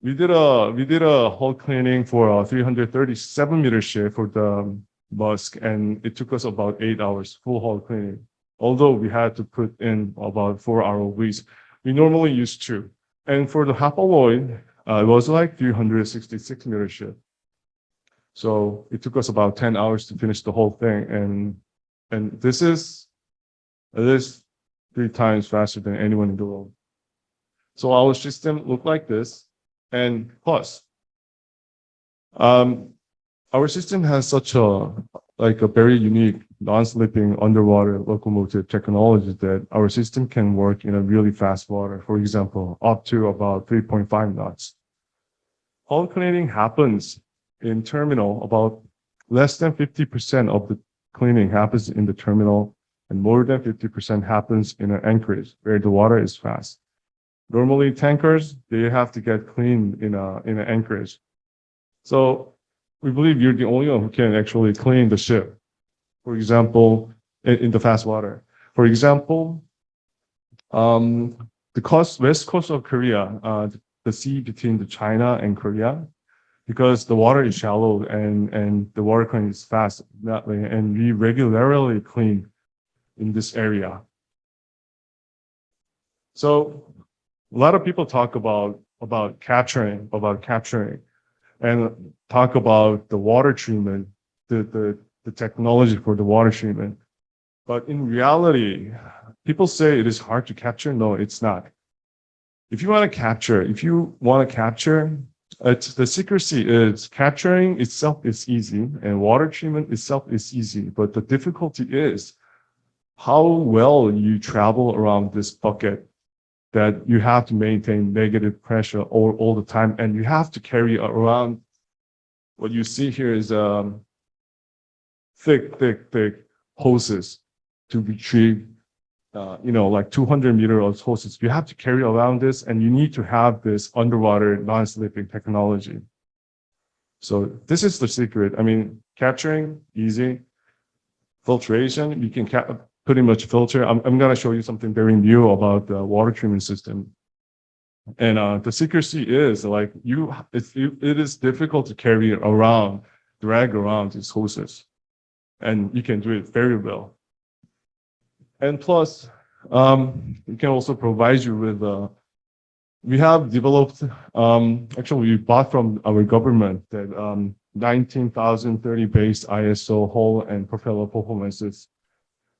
[SPEAKER 18] we did a hull cleaning for a 337 meter ship for the Musk, and it took us about 8 hours full hull cleaning. Although we had to put in about 4 ROVs, we normally use 2. And for the Hapaloid, it was like 366 meter ship. So it took us about 10 hours to finish the whole thing, and this is 3 times faster than anyone in the world. So our system looked like this, and plus, our system has such a very unique non-slipping underwater locomotive technology that our system can work in a really fast water. For example, up to about 3.5 knots. Hull cleaning happens in terminal. About less than 50% of the cleaning happens in the terminal, and more than 50% happens in an anchorage where the water is fast. Normally, tankers, they have to get cleaned in an anchorage. So we believe you're the only one who can actually clean the ship. For example, in the fast water. For example, the west coast of Korea, the sea between the China and Korea, because the water is shallow and the water cleaning is fast that way, and we regularly clean in this area. So a lot of people talk about capturing, and talk about the water treatment, the technology for the water treatment. But in reality, people say it is hard to capture. No, it's not. If you want to capture, the secrecy is capturing itself is easy and water treatment itself is easy. But the difficulty is how well you travel around this bucket that you have to maintain negative pressure all the time. And you have to carry around what you see here is thick hoses to retrieve like 200-meter of hoses. You have to carry around this, and you need to have this underwater non-slipping technology. So this is the secret. I mean, capturing, easy. Filtration, you can pretty much filter. I'm going to show you something very new about the water treatment system. And the secrecy is like it is difficult to carry around, drag around these hoses. And you can do it very well. And plus, we can also provide you with, we have developed, actually we bought from our government that 19,030 based ISO hull and propeller performances.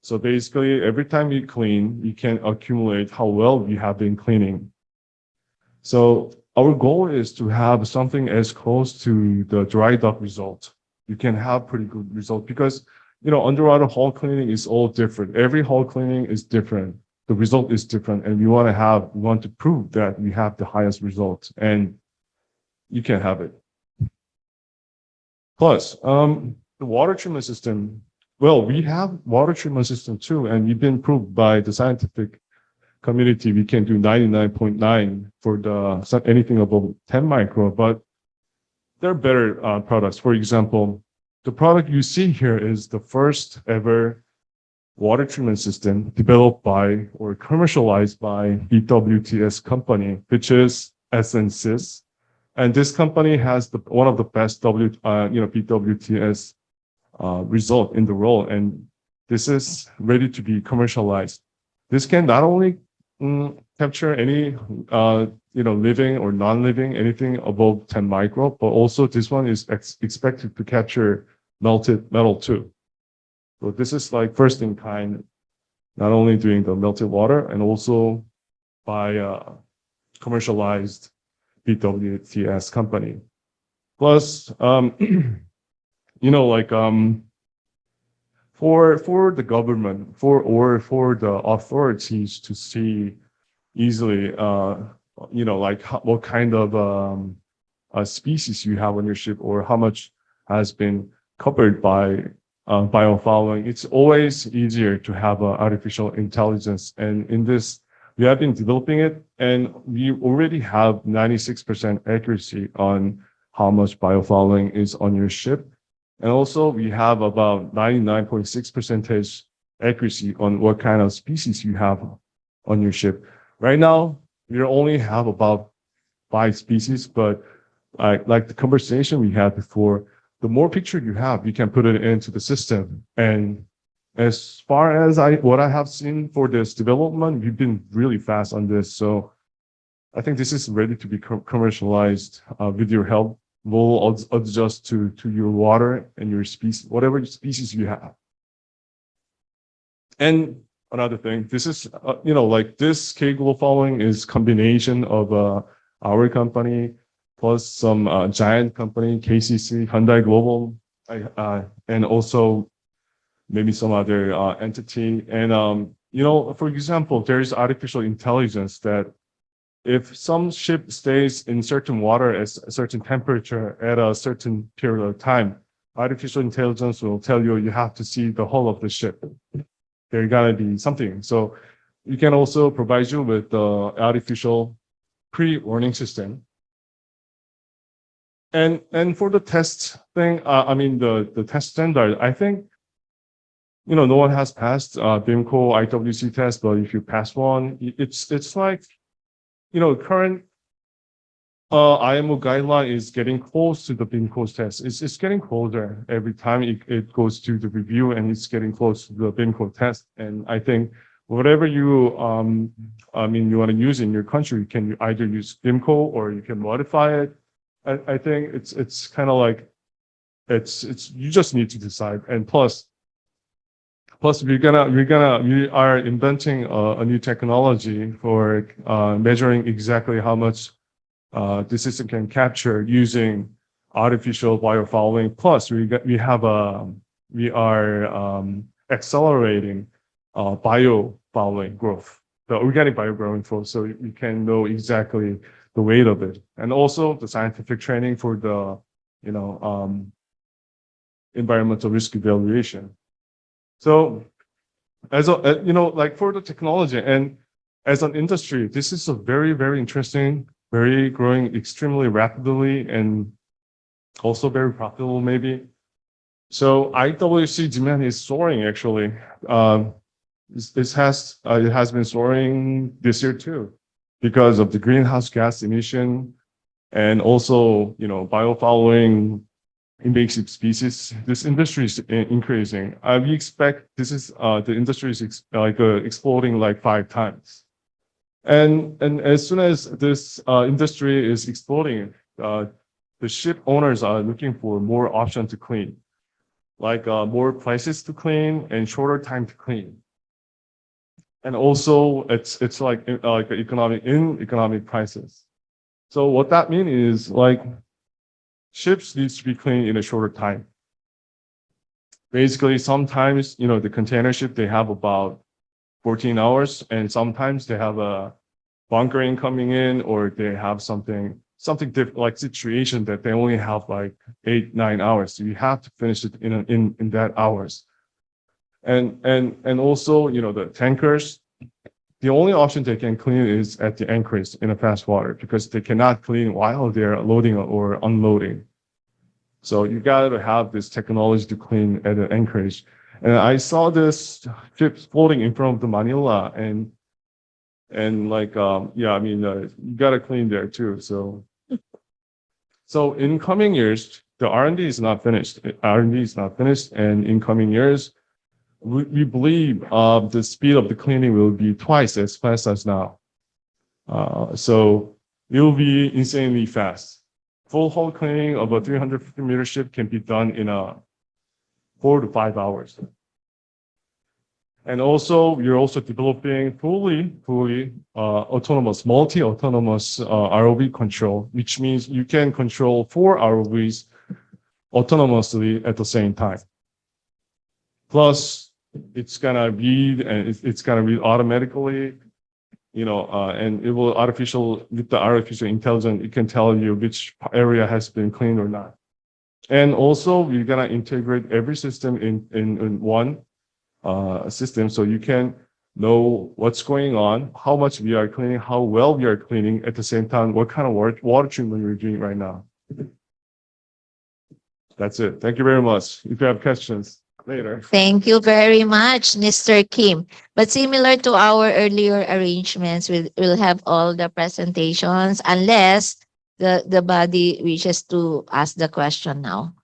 [SPEAKER 18] So basically, every time you clean, you can accumulate how well you have been cleaning. So our goal is to have something as close to the dry dock result. You can have pretty good result because underwater hull cleaning is all different. Every hull cleaning is different. The result is different, and we want to prove that we have the highest result, and you can have it. Plus, the water treatment system. Well, we have water treatment system too, and we've been proved by the scientific community. We can do 99.9 for anything above 10 micro, but there are better products. For example, the product you see here is the first ever water treatment system developed by or commercialized by BWTS company, which is SNSys. And this company has one of the best BWTS result in the world, and this is ready to be commercialized. This can not only capture any living or non-living, anything above 10 micro, but also this one is expected to capture melted metal too. So this is like first in kind, not only doing the melted water and also by commercialized BWTS company. Plus, for the government, for the authorities to see easily, what kind of species you have on your ship or how much has been covered by biofouling, it's always easier to have artificial intelligence. And in this, we have been developing it, and we already have 96% accuracy on how much biofouling is on your ship. And also, we have about 99.6% accuracy on what kind of species you have on your ship. Right now, we only have about 5 species, but like the conversation we had before, the more picture you have, you can put it into the system. And as far as what I have seen for this development, we've been really fast on this. So I think this is ready to be commercialized with your help. We'll adjust to your water and your species, whatever species you have. And another thing, this is, this K-Global following is combination of our company plus some giant company, KCC, Hyundai Global, and also maybe some other entity. And, for example, there is artificial intelligence that if some ship stays in certain water at a certain temperature at a certain period of time, artificial intelligence will tell you have to see the whole of the ship. There's gotta be something. So you can also provide you with the artificial pre-warning system. And for the test thing, the test standard, I think, no one has passed BIMCO IWC test, but if you pass one, it's like, current IMO guideline is getting close to the BIMCO test. It's getting closer every time it goes to the review, and it's getting close to the BIMCO test. And I think whatever you want to use in your country, you can either use BIMCO or you can modify it. I think it's kind of like, you just need to decide. And plus, Plus, we are inventing a new technology for measuring exactly how much this system can capture using artificial biofouling. Plus, we are accelerating biofouling growth, the organic biogrowing growth, so we can know exactly the weight of it, and also the scientific training for the environmental risk evaluation. So like for the technology and as an industry, this is a very, very interesting, very growing extremely rapidly and also very profitable maybe. So IWC demand is soaring actually. It has been soaring this year too because of the greenhouse gas emission and also, biofouling invasive species. This industry is increasing. We expect the industry is exploding like 5 times. And as soon as this industry is exploding, the ship owners are looking for more options to clean, like more places to clean and shorter time to clean. And also, it's like economic prices. So what that means is like ships needs to be cleaned in a shorter time. Basically, sometimes, the container ship, they have about 14 hours, and sometimes they have a bunkering coming in, or they have something different, like situation that they only have like 8-9 hours. So you have to finish it in that hours. And also, the tankers, the only option they can clean is at the anchorage in a fast water because they cannot clean while they're loading or unloading. So you gotta have this technology to clean at the anchorage. And I saw this ship floating in front of the Manila and like, you gotta clean there too. So in coming years, the R&D is not finished. R&D is not finished. And in coming years, we believe the speed of the cleaning will be twice as fast as now. So it will be insanely fast. Full hull cleaning of a 350-meter ship can be done in 4 to 5 hours. And also, we're also developing fully autonomous, multi-autonomous ROV control, which means you can control 4 ROVs autonomously at the same time. Plus, it's gonna read and it's gonna read automatically, and it will with the artificial intelligence, it can tell you which area has been cleaned or not. And also, we're gonna integrate every system in one system, so you can know what's going on, how much we are cleaning, how well we are cleaning, at the same time, what kind of water treatment we're doing right now. That's it. Thank you very much. If you have questions later.
[SPEAKER 3] Thank you very much, Mr. Kim. But similar to our earlier arrangements, we'll have all the presentations unless the body wishes to ask the question now.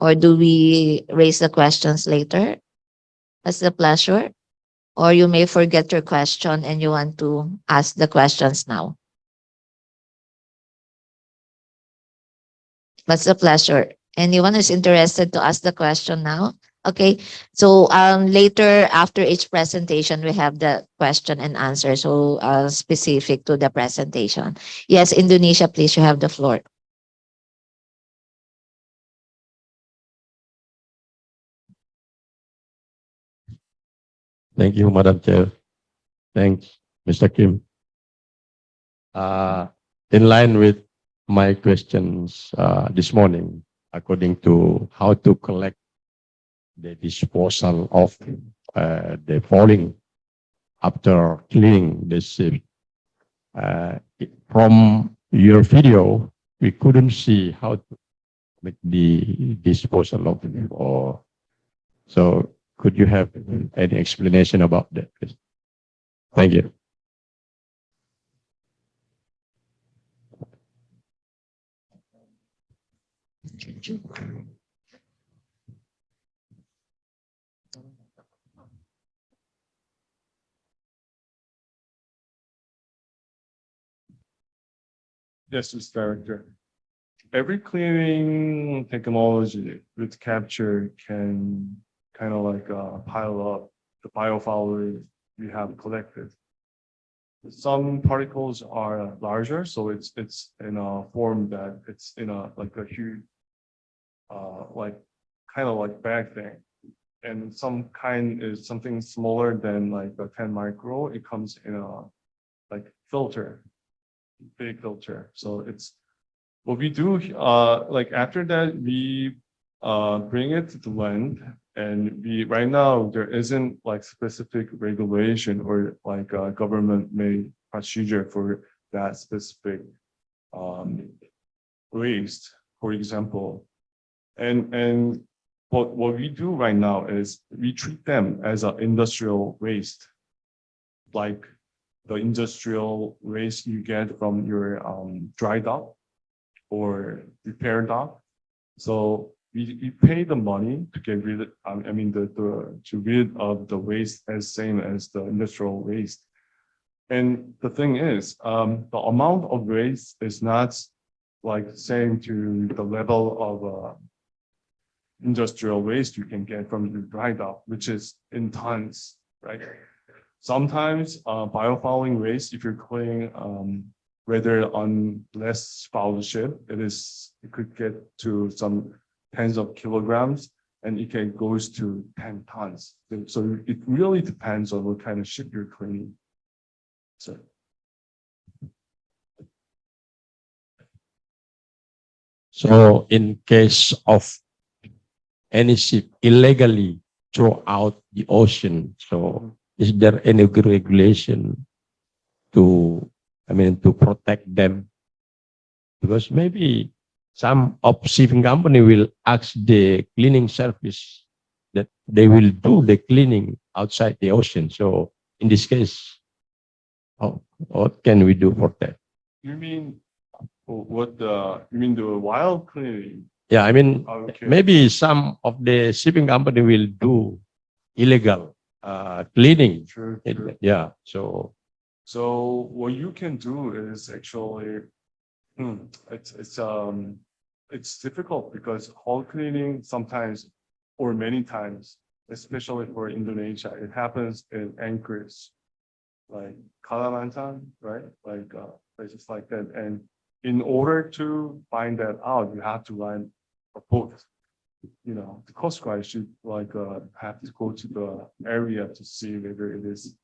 [SPEAKER 3] Or do we raise the questions later? As a pleasure. Or you may forget your question and you want to ask the questions now. What's a pleasure? Anyone who's interested to ask the question now? Okay. So later after each presentation, we have the question and answer. So specific to the presentation. Yes, Indonesia, please, you have the floor.
[SPEAKER 6] Thank you, Madam Chair. Thanks, Mr. Kim. In line with my questions this morning, according to how to collect the disposal of the falling after cleaning the ship. From your video, we couldn't see how to make the disposal of it. So could you have any explanation about that, please? Thank you.
[SPEAKER 18] Yes, Mr. Director. Every cleaning technology with capture can kind of like pile up the biofouling we have collected. Some particles are larger, so it's in a form that it's in a like a huge like kind of like bag thing. And some kind is something smaller than like a 10 micro. It comes in a like filter, big filter. So it's what we do like after that we bring it to the land, and we right now there isn't like specific regulation or like a government made procedure for that specific um, waste, for example. And what we do right now is we treat them as an industrial waste, like the industrial waste you get from your dry dock or repair dock. So we pay the money to get rid of, I mean, to rid of the waste as same as the industrial waste. And the thing is, the amount of waste is not like same to the level of industrial waste you can get from the dry dock, which is in tons, right? Sometimes biofouling waste, if you're cleaning whether on less foul ship, it could get to some tens of kilograms, and it can goes to 10 tons. So it really depends on what kind of ship you're cleaning. So
[SPEAKER 6] So in case of any ship illegally throw out the ocean, so is there any regulation to, I mean, to protect them? Because maybe some of shipping company will ask the cleaning service that they will do the cleaning outside the ocean. So in this case, what can we do for that?
[SPEAKER 18] you mean you mean the wild cleaning?
[SPEAKER 6] Yeah, I mean,
[SPEAKER 18] Okay.
[SPEAKER 6] maybe some of the shipping company will do illegal cleaning.
[SPEAKER 18] True,
[SPEAKER 6] It-
[SPEAKER 18] true.
[SPEAKER 6] yeah, so
[SPEAKER 18] So what you can do is actually, it's difficult because hull cleaning sometimes or many times, especially for Indonesia, it happens in anchors like Kalimantan, right? Like places like that. And in order to find that out, you have to run a boat. You know, the Coast Guard should like have to go to the area to see whether it is.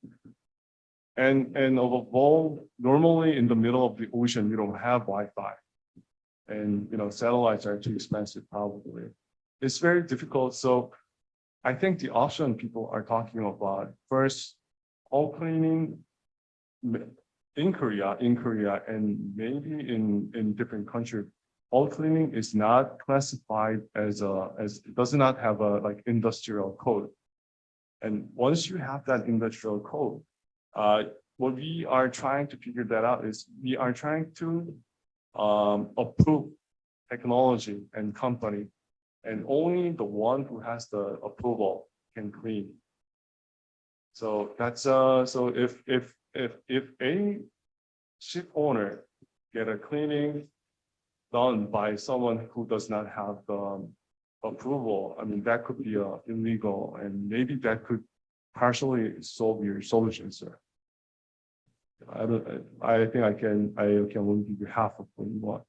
[SPEAKER 18] And of all, normally in the middle of the ocean, you don't have Wi-Fi, and you know satellites are too expensive. Probably, it's very difficult. So I think the option people are talking about first, all cleaning in Korea, and maybe in different countries, all cleaning is not classified as it does not have a like industrial code. And once you have that industrial code, what we are trying to figure that out is we are trying to approve technology and company, and only the one who has the approval can clean. So that's so if a ship owner get a cleaning done by someone who does not have the approval, I mean that could be illegal, and maybe that could partially solve your solution, sir. I don't. I think I can only give you half of what you want.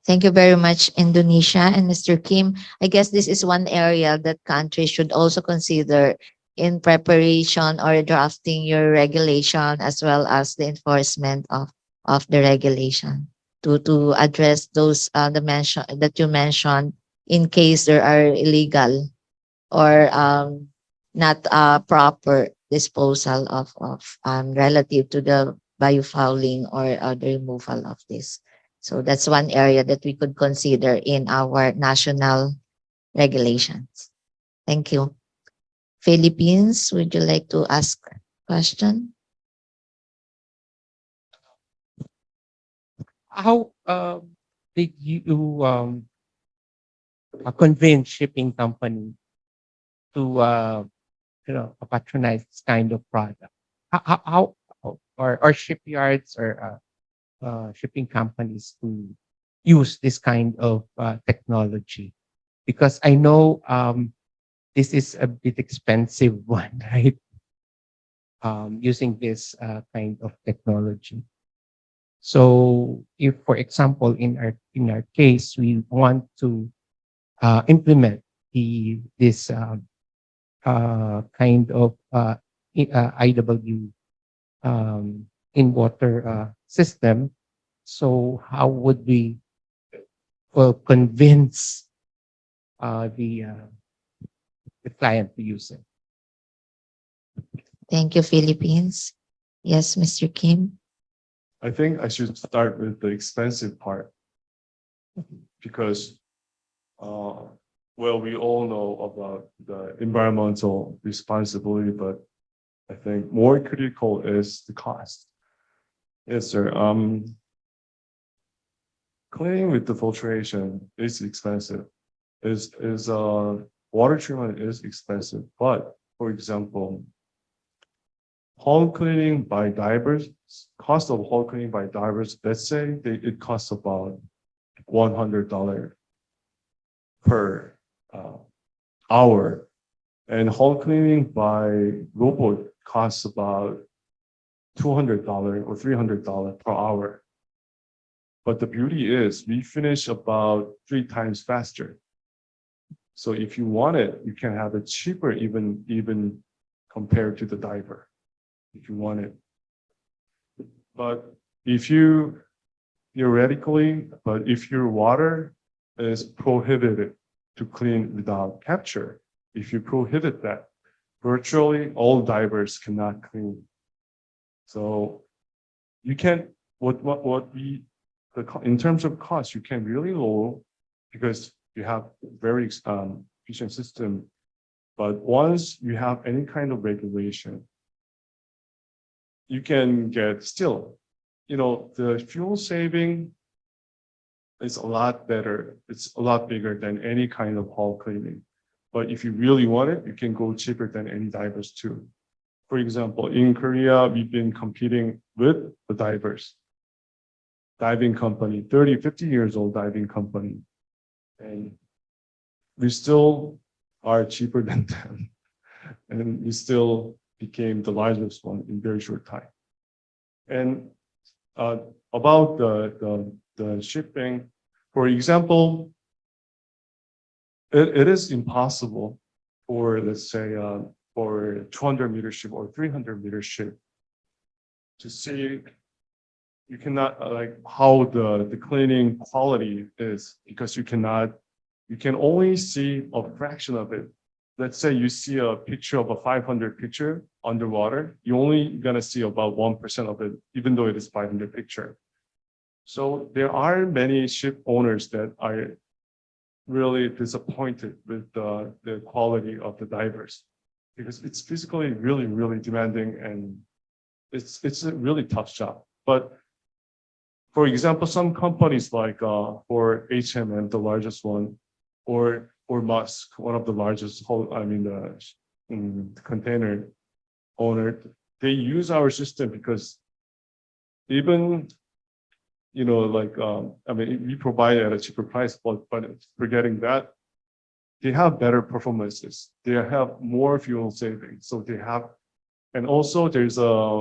[SPEAKER 3] Thank you very much, Indonesia and Mr. Kim. I guess this is one area that countries should also consider in preparation or drafting your regulation as well as the enforcement of the regulation to address those the mention that you mentioned in case there are illegal or not proper disposal of relative to the biofouling or the removal of this. So that's one area that we could consider in our national regulations. Thank you. Philippines, would you like to ask question?
[SPEAKER 5] How did you convince shipping company to patronize this kind of product? How or shipyards or shipping companies to use this kind of technology? because I know this is a bit expensive one, right? Using this kind of technology. So if, for example, in our case, we want to implement this kind of IW in water system, so how would we convince the client to use it?
[SPEAKER 3] Thank you, Philippines. Yes, Mr. Kim.
[SPEAKER 18] I think I should start with the expensive part because, well, we all know about the environmental responsibility, but I think more critical is the cost. Yes, sir. Cleaning with the filtration is expensive. Water treatment is expensive, but for example, home cleaning by divers, cost of home cleaning by divers, let's say it costs about $100 per hour. And home cleaning by robot costs about $200 or $300 per hour. But the beauty is we finish about 3 times faster. So if you want it, you can have it cheaper even compared to the diver, if you want it. But if you theoretically, but if your water is prohibited to clean without capture, if you prohibit that, virtually all divers cannot clean. So you can in terms of cost, you can really low because you have very efficient system. But once you have any kind of regulation, you can get still, the fuel saving is a lot better. It's a lot bigger than any kind of hull cleaning. But if you really want it, you can go cheaper than any divers too. For example, in Korea, we've been competing with the diving company, 30, 50 years old diving company. And we still are cheaper than them. And we still became the largest one in very short time. And about the shipping, for example, it is impossible for, let's say, for 200-meter ship or 300-meter ship to see, you cannot like how the cleaning quality is because you can only see a fraction of it. Let's say you see a picture of a 500 picture underwater, you're only gonna see about 1% of it, even though it is 500 picture. So there are many ship owners that are really disappointed with the quality of the divers because it's physically really, really demanding and it's a really tough job. But for example, some companies like for H&M, the largest one, or Musk, one of the largest container owner, they use our system because even we provide it at a cheaper price, but forgetting that, they have better performances. They have more fuel savings. So they have, and also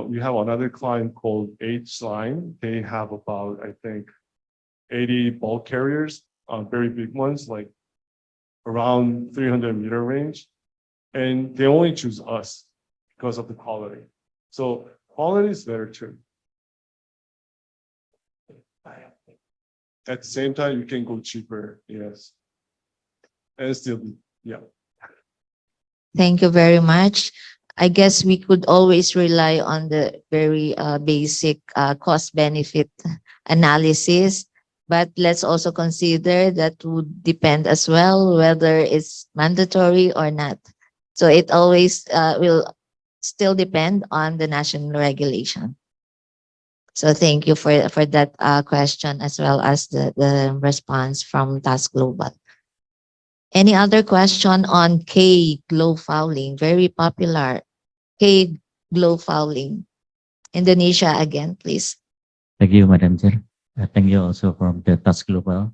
[SPEAKER 18] we have another client called H Line. They have about, I think, 80 bulk carriers, very big ones, like around 300-meter range. And they only choose us because of the quality. So quality is better too. At the same time, you can go cheaper, yes. And still, yeah.
[SPEAKER 3] Thank you very much. I guess we could always rely on the very basic cost benefit analysis, but let's also consider that would depend as well whether it's mandatory or not. So it always will still depend on the national regulation. So thank you for that question as well as the response from Task Global. Any other question on K glow fouling? Very popular. K glow fouling. Indonesia again, please.
[SPEAKER 9] Thank you, Madam Chair. Thank you also from the Task Global.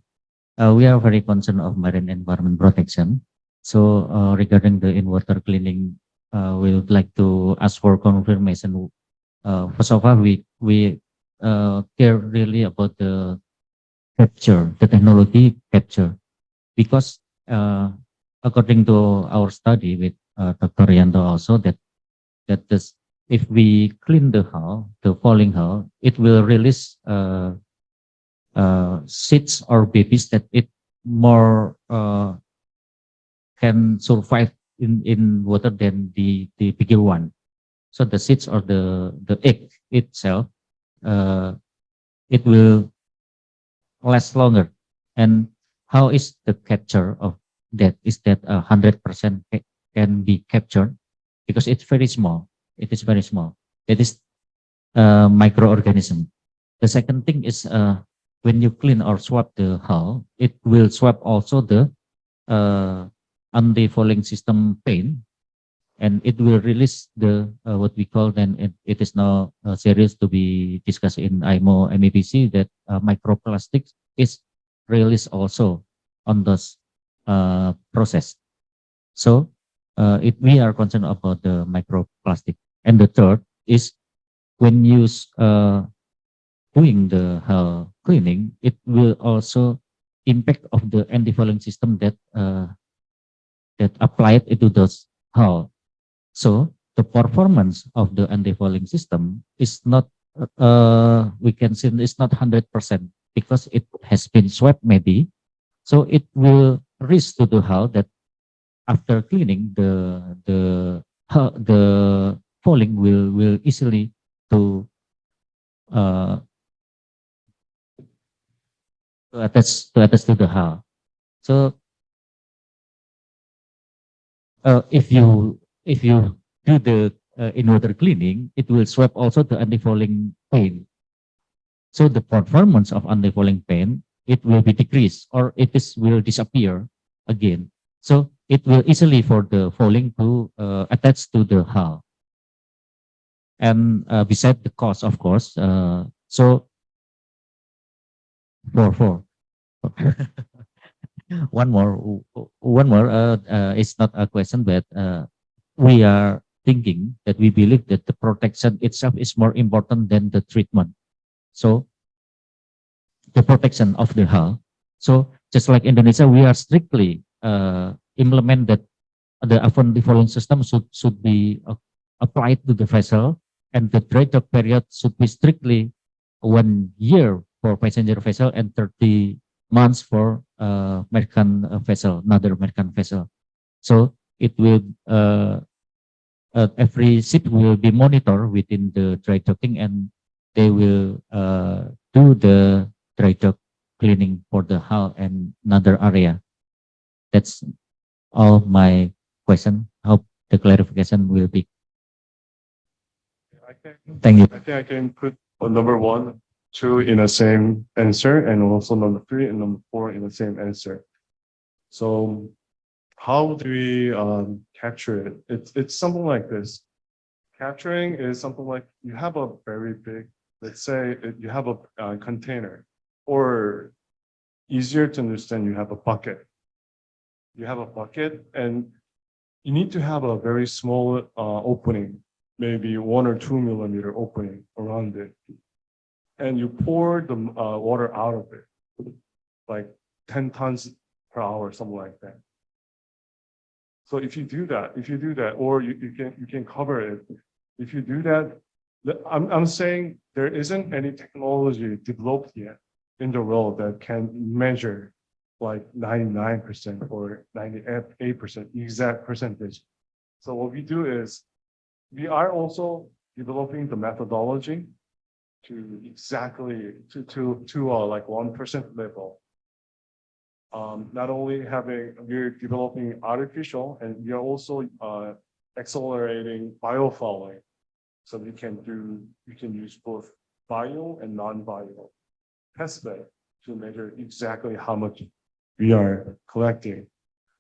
[SPEAKER 19] we are very concerned of marine environment protection. So regarding the in-water cleaning, we would like to ask for confirmation. First of all, we care really about the capture, the technology capture, because according to our study with Dr. Rianto also that this, if we clean the hull, the falling hull, it will release seeds or babies that it more can survive in water than the bigger one. So the seeds or the egg itself, it will last longer. And how is the capture of that? Is that 100% can be captured? Because it's very small. It is very small. It is microorganism. The second thing is when you clean or swap the hull, it will swap also the anti-fouling system paint, and it will release the what we call then it is now serious to be discussed in IMO MEPC that microplastics is released also on those process. So we are concerned about the microplastic. And the third is when you doing the hull cleaning, it will also impact of the anti-fouling system that that applied into those hull. So the performance of the anti-fouling system is not, we can say it's not 100% because it has been swept maybe. So it will risk to the hull that after cleaning the fouling will easily to attach to the hull. So if you do the in-water cleaning, it will swap also the anti-fouling paint. So the performance of anti-fouling paint, it will be decreased or will disappear again. So it will easily for the fouling to attach to the hull. And beside the cost, of course, so for one more, it's not a question, but we are thinking that we believe that the protection itself is more important than the treatment. So the protection of the hull. So just like Indonesia, we are strictly implement that the anti-fouling system should be applied to the vessel, and the dry dock period should be strictly 1 year for passenger vessel and 30 months for American vessel, another American vessel. So it will every ship will be monitored within the dry docking, and they will do the dry dock cleaning for the hull and another area. That's all my question. Hope the clarification will be. Thank you.
[SPEAKER 18] I think I can put number 1, 2 in the same answer, and also number 3 and number 4 in the same answer. So how do we capture it? It's something like this. Capturing is something like you have a very big, let's say you have a container, or easier to understand, you have a bucket. You have a bucket and you need to have a very small opening, maybe 1 or 2 millimeter opening around it. And you pour the water out of it, like 10 tons per hour, something like that. So if you do that, or you can cover it. If you do that, I'm saying there isn't any technology developed yet in the world that can measure like 99% or 98% exact percentage. So what we do is we are also developing the methodology to exactly to like 1% level. Not only we're developing artificial, and we are also accelerating biofouling. So we can use both bio and non-bio test bed to measure exactly how much we are collecting.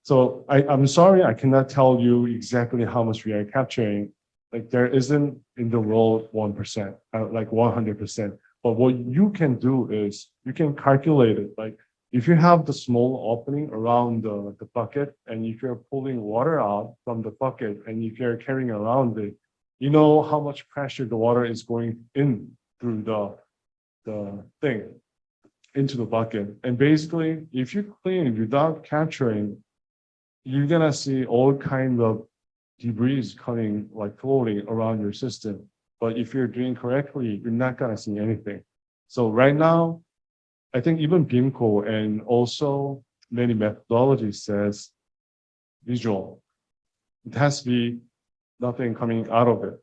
[SPEAKER 18] So I'm sorry, I cannot tell you exactly how much we are capturing. Like there isn't in the world 1%, like 100%. But what you can do is you can calculate it. Like if you have the small opening around the bucket and if you're pulling water out from the bucket and if you're carrying around it, you know how much pressure the water is going in through the thing into the bucket. And basically, if you clean without capturing, you're gonna see all kind of debris coming, like floating around your system. But if you're doing correctly, you're not gonna see anything. So right now, I think even BIMCO and also many methodologies says visual. It has to be nothing coming out of it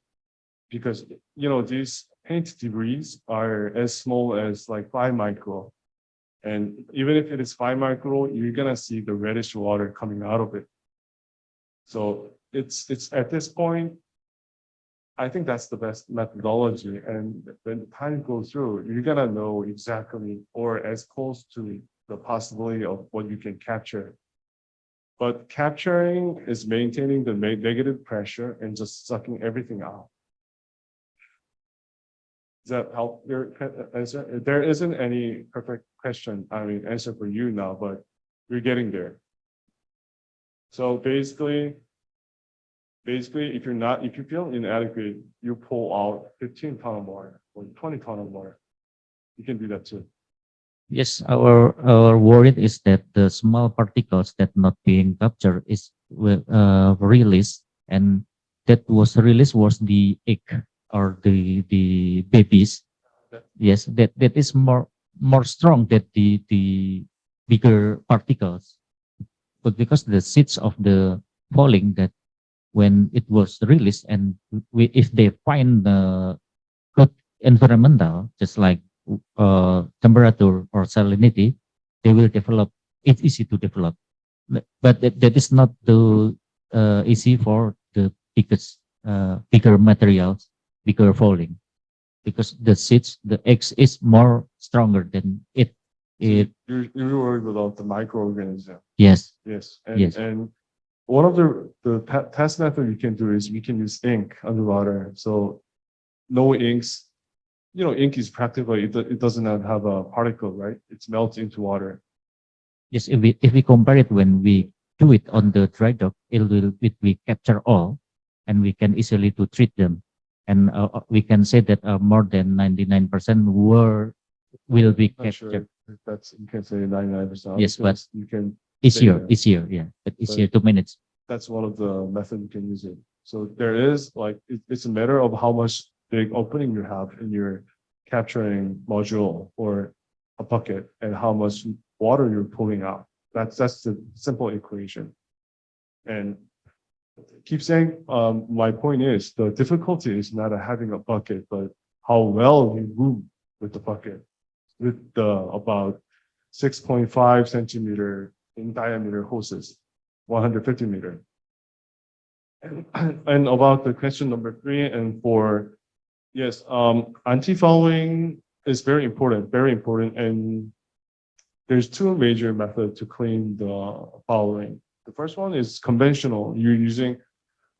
[SPEAKER 18] because these paint debris are as small as like 5 micro. And even if it is 5 micro, you're gonna see the reddish water coming out of it. So it's at this point, I think that's the best methodology. And when the time goes through, you're gonna know exactly or as close to the possibility of what you can capture. But capturing is maintaining the negative pressure and just sucking everything out. Does that help your answer? There isn't any perfect answer for you now, but you're getting there. So basically, if you feel inadequate, you pull out 15 ton or more or 20 ton or more. You can do that too.
[SPEAKER 19] Yes, our worry is that the small particles that not being captured is released, and that was released was the egg or the babies. Yes, that is more strong than the bigger particles, but because the seeds of the falling that when it was released and if they find the good environmental, just like temperature or salinity, they will develop. It's easy to develop, but that is not the easy for the biggest, bigger materials, bigger falling, because the seeds, the eggs is more stronger than it.
[SPEAKER 18] You're worried about the microorganism.
[SPEAKER 19] Yes.
[SPEAKER 18] Yes.
[SPEAKER 19] Yes.
[SPEAKER 18] And one of the test method you can do is we can use ink underwater. So no inks. Ink is practically, it doesn't have a particle, right? It's melts into water.
[SPEAKER 19] Yes, if we compare it when we do it on the dry dock, we capture all, and we can easily to treat them, and we can say that more than 99% will be
[SPEAKER 18] Not sure
[SPEAKER 19] captured.
[SPEAKER 18] if you can say 99%.
[SPEAKER 19] Yes, but
[SPEAKER 18] you can say that.
[SPEAKER 19] easier, yeah, but easier to manage.
[SPEAKER 18] That's one of the methods you can use it. So there is it's a matter of how much big opening you have in your capturing module or a bucket and how much water you're pulling out. That's the simple equation. And keep saying, my point is the difficulty is not having a bucket, but how well you move with the bucket with the about 6.5 centimeter in diameter hoses, 150 meter. And about the question number 3 and 4, yes, anti-fouling is very important, and there's 2 major methods to clean the fouling. The first one is conventional. You're using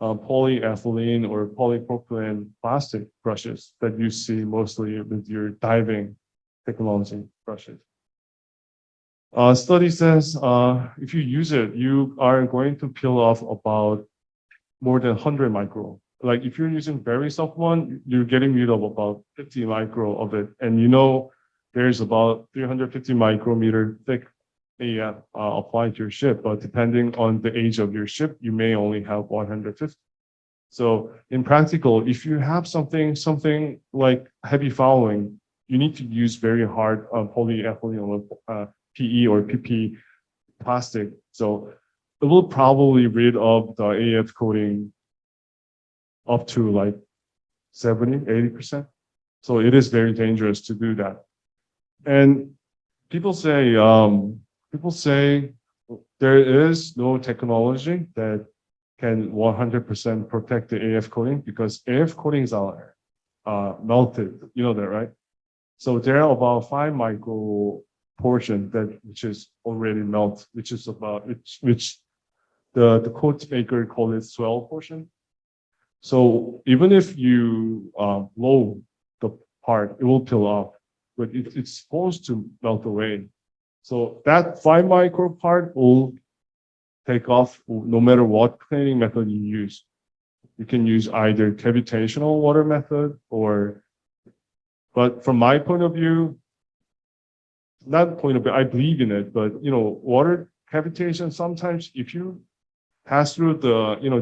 [SPEAKER 18] polyethylene or polypropylene plastic brushes that you see mostly with your diving technology brushes. Study says if you use it, you are going to peel off about more than 100 micro. Like if you're using very soft one, you're getting rid of about 50 micro of it. And there's about 350 micrometer thick AF applied to your ship, but depending on the age of your ship, you may only have 150. So in practical, if you have something like heavy fouling, you need to use very hard polyethylene or PE or PP plastic. So it will probably rid of the AF coating up to like 70, 80%. So it is very dangerous to do that. And people say there is no technology that can 100% protect the AF coating because AF coatings are melted. You know that, right? So there are about 5 micro portion which is already melt, which is about which the coat maker call it swell portion. So even if you blow the part, it will peel off, but it's supposed to melt away. So that 5 micro part will take off no matter what cleaning method you use. You can use either cavitational water method but from my point of view, not point of view, I believe in it, but water cavitation, sometimes if you pass through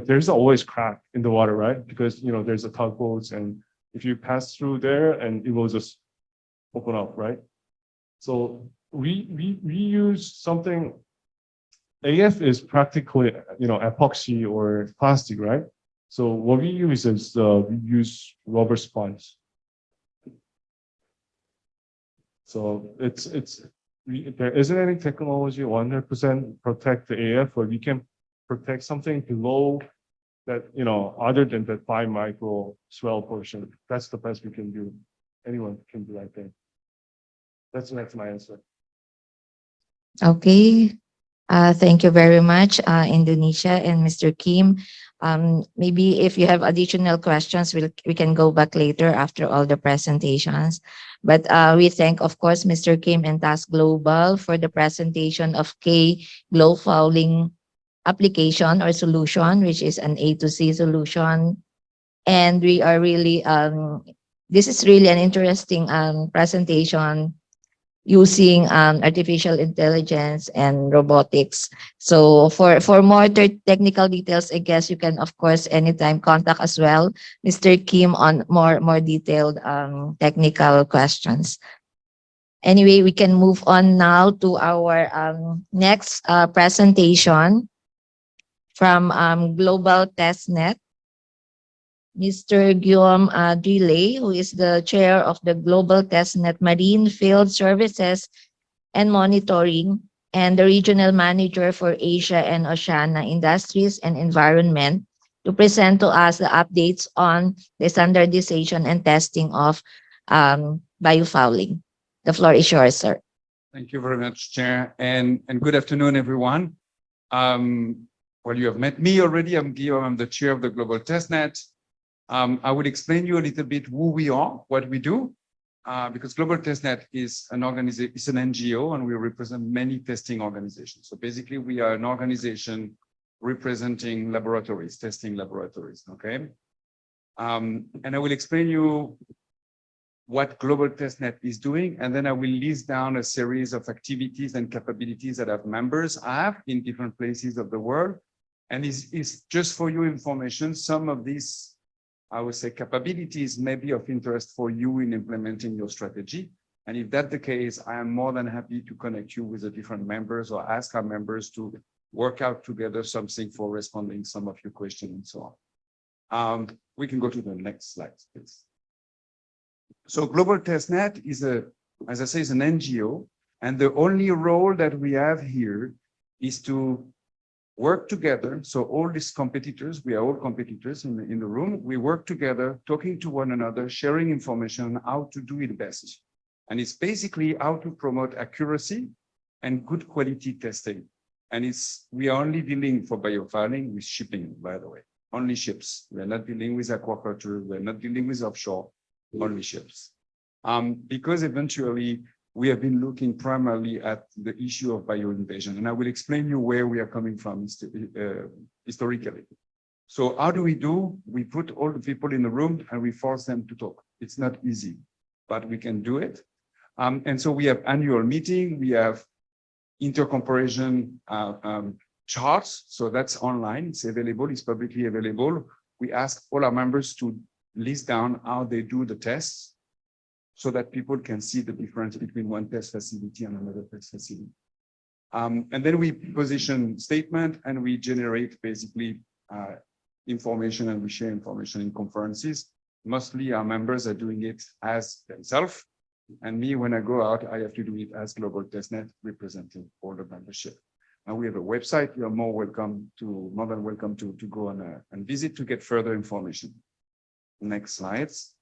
[SPEAKER 18] there's always crack in the water, right? Because, there's a tugboats, and if you pass through there and it will just open up, right? So we use something, AF is practically, epoxy or plastic, right? So what we use is, we use rubber sponge. So there isn't any technology 100% protect the AF, but we can protect something below that, other than that 5 micro swell portion. That's the best we can do. Anyone can do that thing. That's my answer.
[SPEAKER 3] Okay. Thank you very much, Indonesia and Mr. Kim. Maybe if you have additional questions, we can go back later after all the presentations. But we thank, of course, Mr. Kim and Task Global for the presentation of K Glow Fouling application or solution, which is an A to C solution. And we are really, this is really an interesting presentation using artificial intelligence and robotics. So for more technical details, I guess you can, of course, anytime contact as well, Mr. Kim, on more detailed technical questions. Anyway, we can move on now to our next presentation from Global Testnet. Mr. Guillaume Drile, who is the chair of the Global Testnet Marine Field Services and Monitoring, and the regional manager for Asia and Oceania Industries and Environment, to present to us the updates on the standardization and testing of biofouling. The floor is yours, sir.
[SPEAKER 15] Thank you very much, Chair, and good afternoon, everyone. Well, you have met me already. I'm Guillaume. I'm the chair of the Global Testnet. I will explain you a little bit who we are, what we do, because Global Testnet is an organization, it's an NGO, and we represent many testing organizations. So basically, we are an organization representing laboratories, testing laboratories, okay? And I will explain you what Global Testnet is doing, and then I will list down a series of activities and capabilities that our members have in different places of the world. And it's just for your information, some of these, I would say, capabilities may be of interest for you in implementing your strategy. And if that's the case, I am more than happy to connect you with the different members or ask our members to work out together something for responding some of your questions and so on. We can go to the next slide, please. So Global Testnet is as I say, is an NGO, and the only role that we have here is to work together. So all these competitors, we are all competitors in the room. We work together, talking to one another, sharing information on how to do it best. And it's basically how to promote accuracy and good quality testing. And we are only dealing for biofouling with shipping, by the way, only ships. We're not dealing with aquaculture. We're not dealing with offshore, only ships. Because eventually we have been looking primarily at the issue of bioinvasion, and I will explain you where we are coming from historically. So how do? We put all the people in the room and we force them to talk. It's not easy, but we can do it. And so we have annual meeting, we have intercomparison charts. So that's online, it's available, it's publicly available. We ask all our members to list down how they do the tests, so that people can see the difference between one test facility and another test facility. And then we position statement and we generate basically information, and we share information in conferences. Mostly our members are doing it as themselves. And me, when I go out, I have to do it as Global Testnet, representing all the membership. And we have a website. You are more than welcome to go and visit to get further information. Next slides.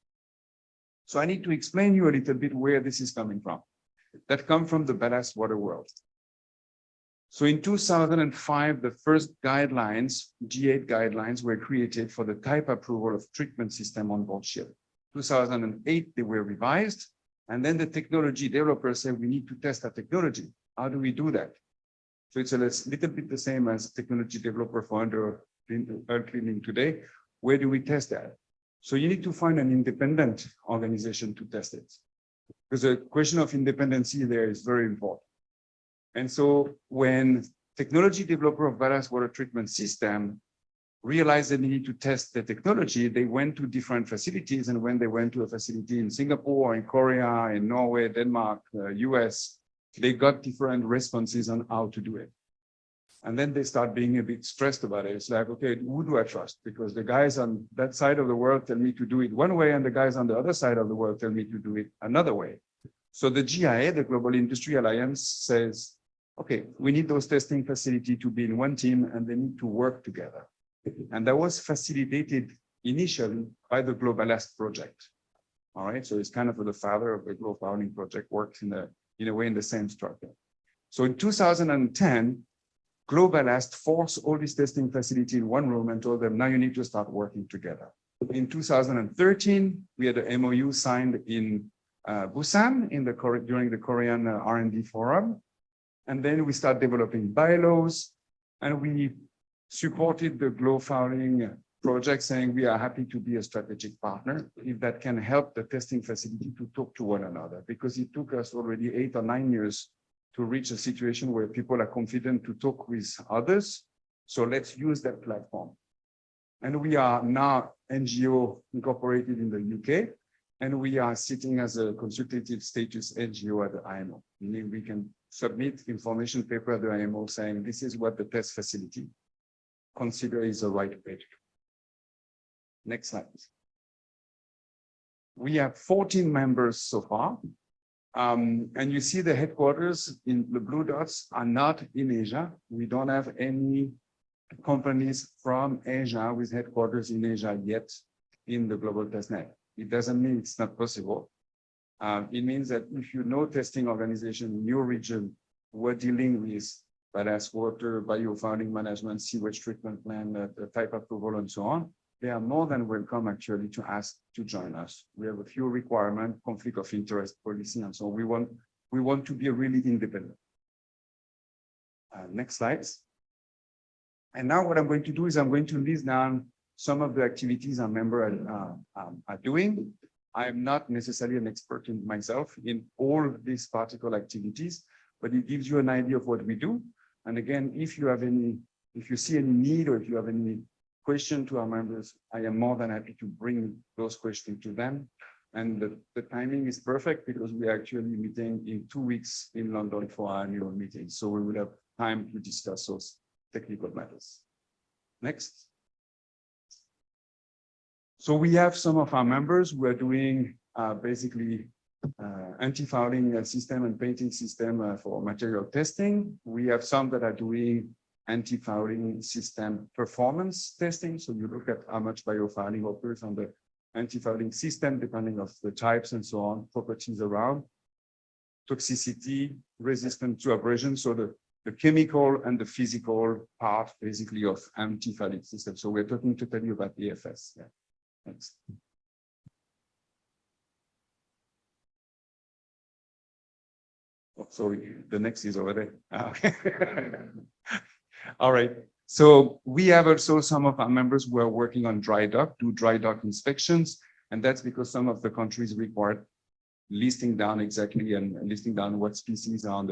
[SPEAKER 15] So I need to explain you a little bit where this is coming from. That comes from the ballast water world. So in 2005, the first guidelines, G8 guidelines, were created for the type approval of treatment system on board ship. 2008, they were revised. And then the technology developers said, we need to test that technology. How do we do that? So it's a little bit the same as technology developer for under cleaning today. Where do we test that? So you need to find an independent organization to test it. Because the question of independency there is very important. And so when technology developer of ballast water treatment system realized they needed to test the technology, they went to different facilities. And when they went to a facility in Singapore, in Korea, in Norway, Denmark, US, they got different responses on how to do it. And then they start being a bit stressed about it. It's like, okay, who do I trust? Because the guys on that side of the world tell me to do it one way, and the guys on the other side of the world tell me to do it another way. So the GIA, the Global Industry Alliance, says, okay, we need those testing facilities to be in one team, and they need to work together. And that was facilitated initially by the Globalast project. All right, so it's kind of the father of the Global Fouling project, works in a way in the same structure. So in 2010, Globalast forced all these testing facilities in one room and told them, now you need to start working together. In 2013, we had an MOU signed in Busan during the Korean R&D forum. And then we start developing bylaws, and we supported the Glow Fouling project, saying we are happy to be a strategic partner if that can help the testing facility to talk to one another, because it took us already 8 or 9 years to reach a situation where people are confident to talk with others. So let's use that platform. And we are now NGO incorporated in the UK, and we are sitting as a consultative status NGO at the IMO, meaning we can submit information paper at the IMO saying this is what the test facility consider is the right way to go. Next slide. We have 14 members so far. And you see the headquarters in the blue dots are not in Asia. We don't have any companies from Asia with headquarters in Asia yet in the global testnet. It doesn't mean it's not possible. It means that if you know testing organization in your region who are dealing with ballast water, biofouling management, sewage treatment plan, the type approval, and so on, they are more than welcome actually to ask to join us. We have a few requirements, conflict of interest policy, and so on. We want to be really independent. Next slides. And now what I'm going to do is I'm going to list down some of the activities our members are doing. I am not necessarily an expert in myself in all these particular activities, but it gives you an idea of what we do. And again, if you see any need, or if you have any question to our members, I am more than happy to bring those questions to them. And the timing is perfect because we are actually meeting in 2 weeks in London for our annual meeting. So we will have time to discuss those technical matters. Next. So we have some of our members who are doing basically anti-fouling system and painting system for material testing. We have some that are doing anti-fouling system performance testing. So you look at how much biofouling occurs on the anti-fouling system, depending on the types and so on, properties around, toxicity, resistance to abrasion. So the chemical and the physical part, basically, of anti-fouling system. So we're talking to tell you about the EFS. Yeah. Next. Oh, sorry, the next is over there. Okay. All right. So we have also some of our members who are working on dry dock, do dry dock inspections. And that's because some of the countries require listing down exactly and listing down what species are on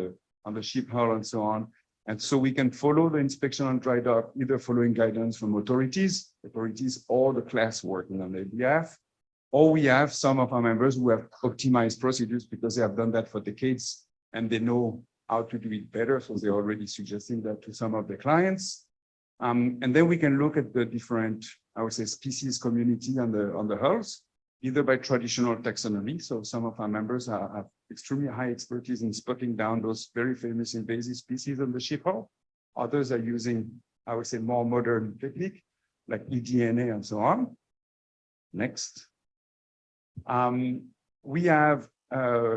[SPEAKER 15] the ship hull and so on. And so we can follow the inspection on dry dock, either following guidance from authorities or the class working on their behalf. Or we have some of our members who have optimized procedures because they have done that for decades and they know how to do it better. So they're already suggesting that to some of the clients. And then we can look at the different, I would say, species community on the hulls, either by traditional taxonomy. So some of our members have extremely high expertise in spotting down those very famous invasive species on the ship hull. Others are using, I would say, more modern technique like eDNA and so on. Next. We have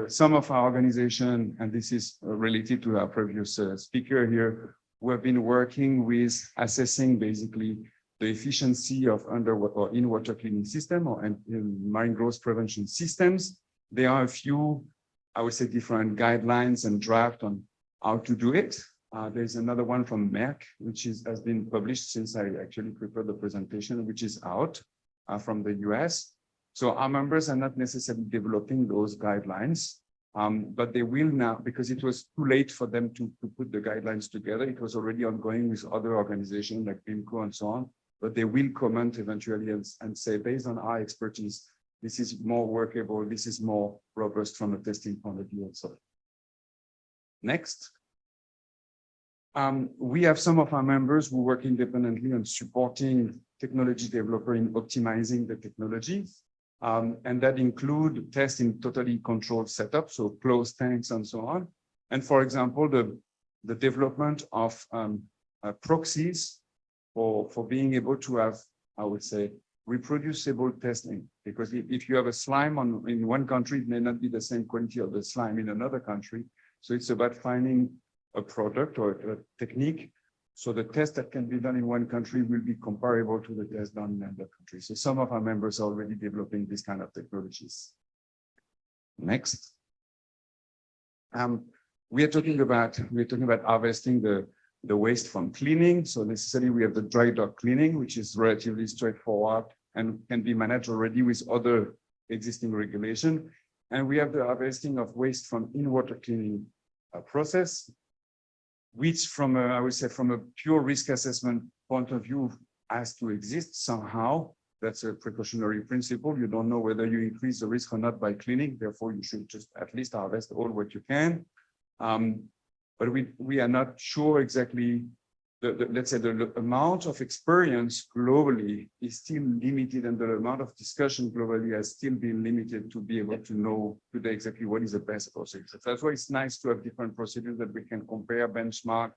[SPEAKER 15] some of our organization, and this is related to our previous speaker here, who have been working with assessing basically the efficiency of underwater or in-water cleaning system or marine growth prevention systems. There are a few, I would say, different guidelines and draft on how to do it. There's another one from Merck, which has been published since I actually prepared the presentation, which is out from the US. So our members are not necessarily developing those guidelines, but they will now, because it was too late for them to put the guidelines together. It was already ongoing with other organizations like PIMCO and so on, but they will comment eventually and say, based on our expertise, this is more workable, this is more robust from a testing point of view and so on. Next. We have some of our members who work independently on supporting technology developer in optimizing the technology. And that include testing totally controlled setup, so closed tanks and so on. And for example, the development of proxies for being able to have, I would say, reproducible testing. Because if you have a slime in one country, it may not be the same quality of the slime in another country. So it's about finding a product or a technique. So the test that can be done in one country will be comparable to the test done in another country. So some of our members are already developing this kind of technologies. Next. We're talking about harvesting the waste from cleaning. So necessarily we have the dry dock cleaning, which is relatively straightforward and can be managed already with other existing regulation. And we have the harvesting of waste from in-water cleaning process, which from a, I would say, from a pure risk assessment point of view has to exist somehow. That's a precautionary principle. You don't know whether you increase the risk or not by cleaning. Therefore, you should just at least harvest all what you can. But we are not sure exactly, let's say the amount of experience globally is still limited, and the amount of discussion globally has still been limited to be able to know today exactly what is the best procedure. That's why it's nice to have different procedures that we can compare, benchmark,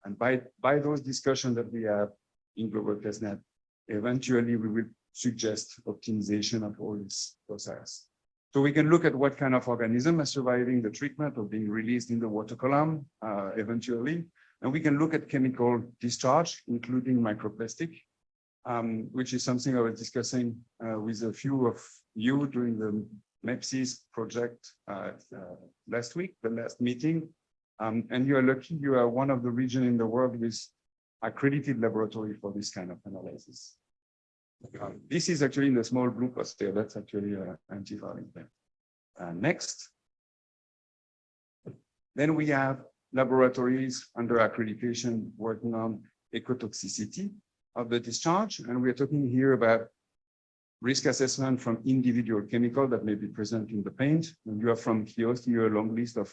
[SPEAKER 15] and by those discussions that we have in Global TestNet, eventually we will suggest optimization of all this process. So we can look at what kind of organism is surviving the treatment or being released in the water column eventually. And we can look at chemical discharge, including microplastic, which is something I was discussing with a few of you during the MEPSIS project last week, the last meeting. And you are lucky, you are one of the regions in the world with accredited laboratory for this kind of analysis. This is actually in the small blue poster. That's actually antifouling. Next. Then we have laboratories under accreditation working on ecotoxicity of the discharge. And we're talking here about risk assessment from individual chemical that may be present in the paint. And you have from Kiosk here a long list of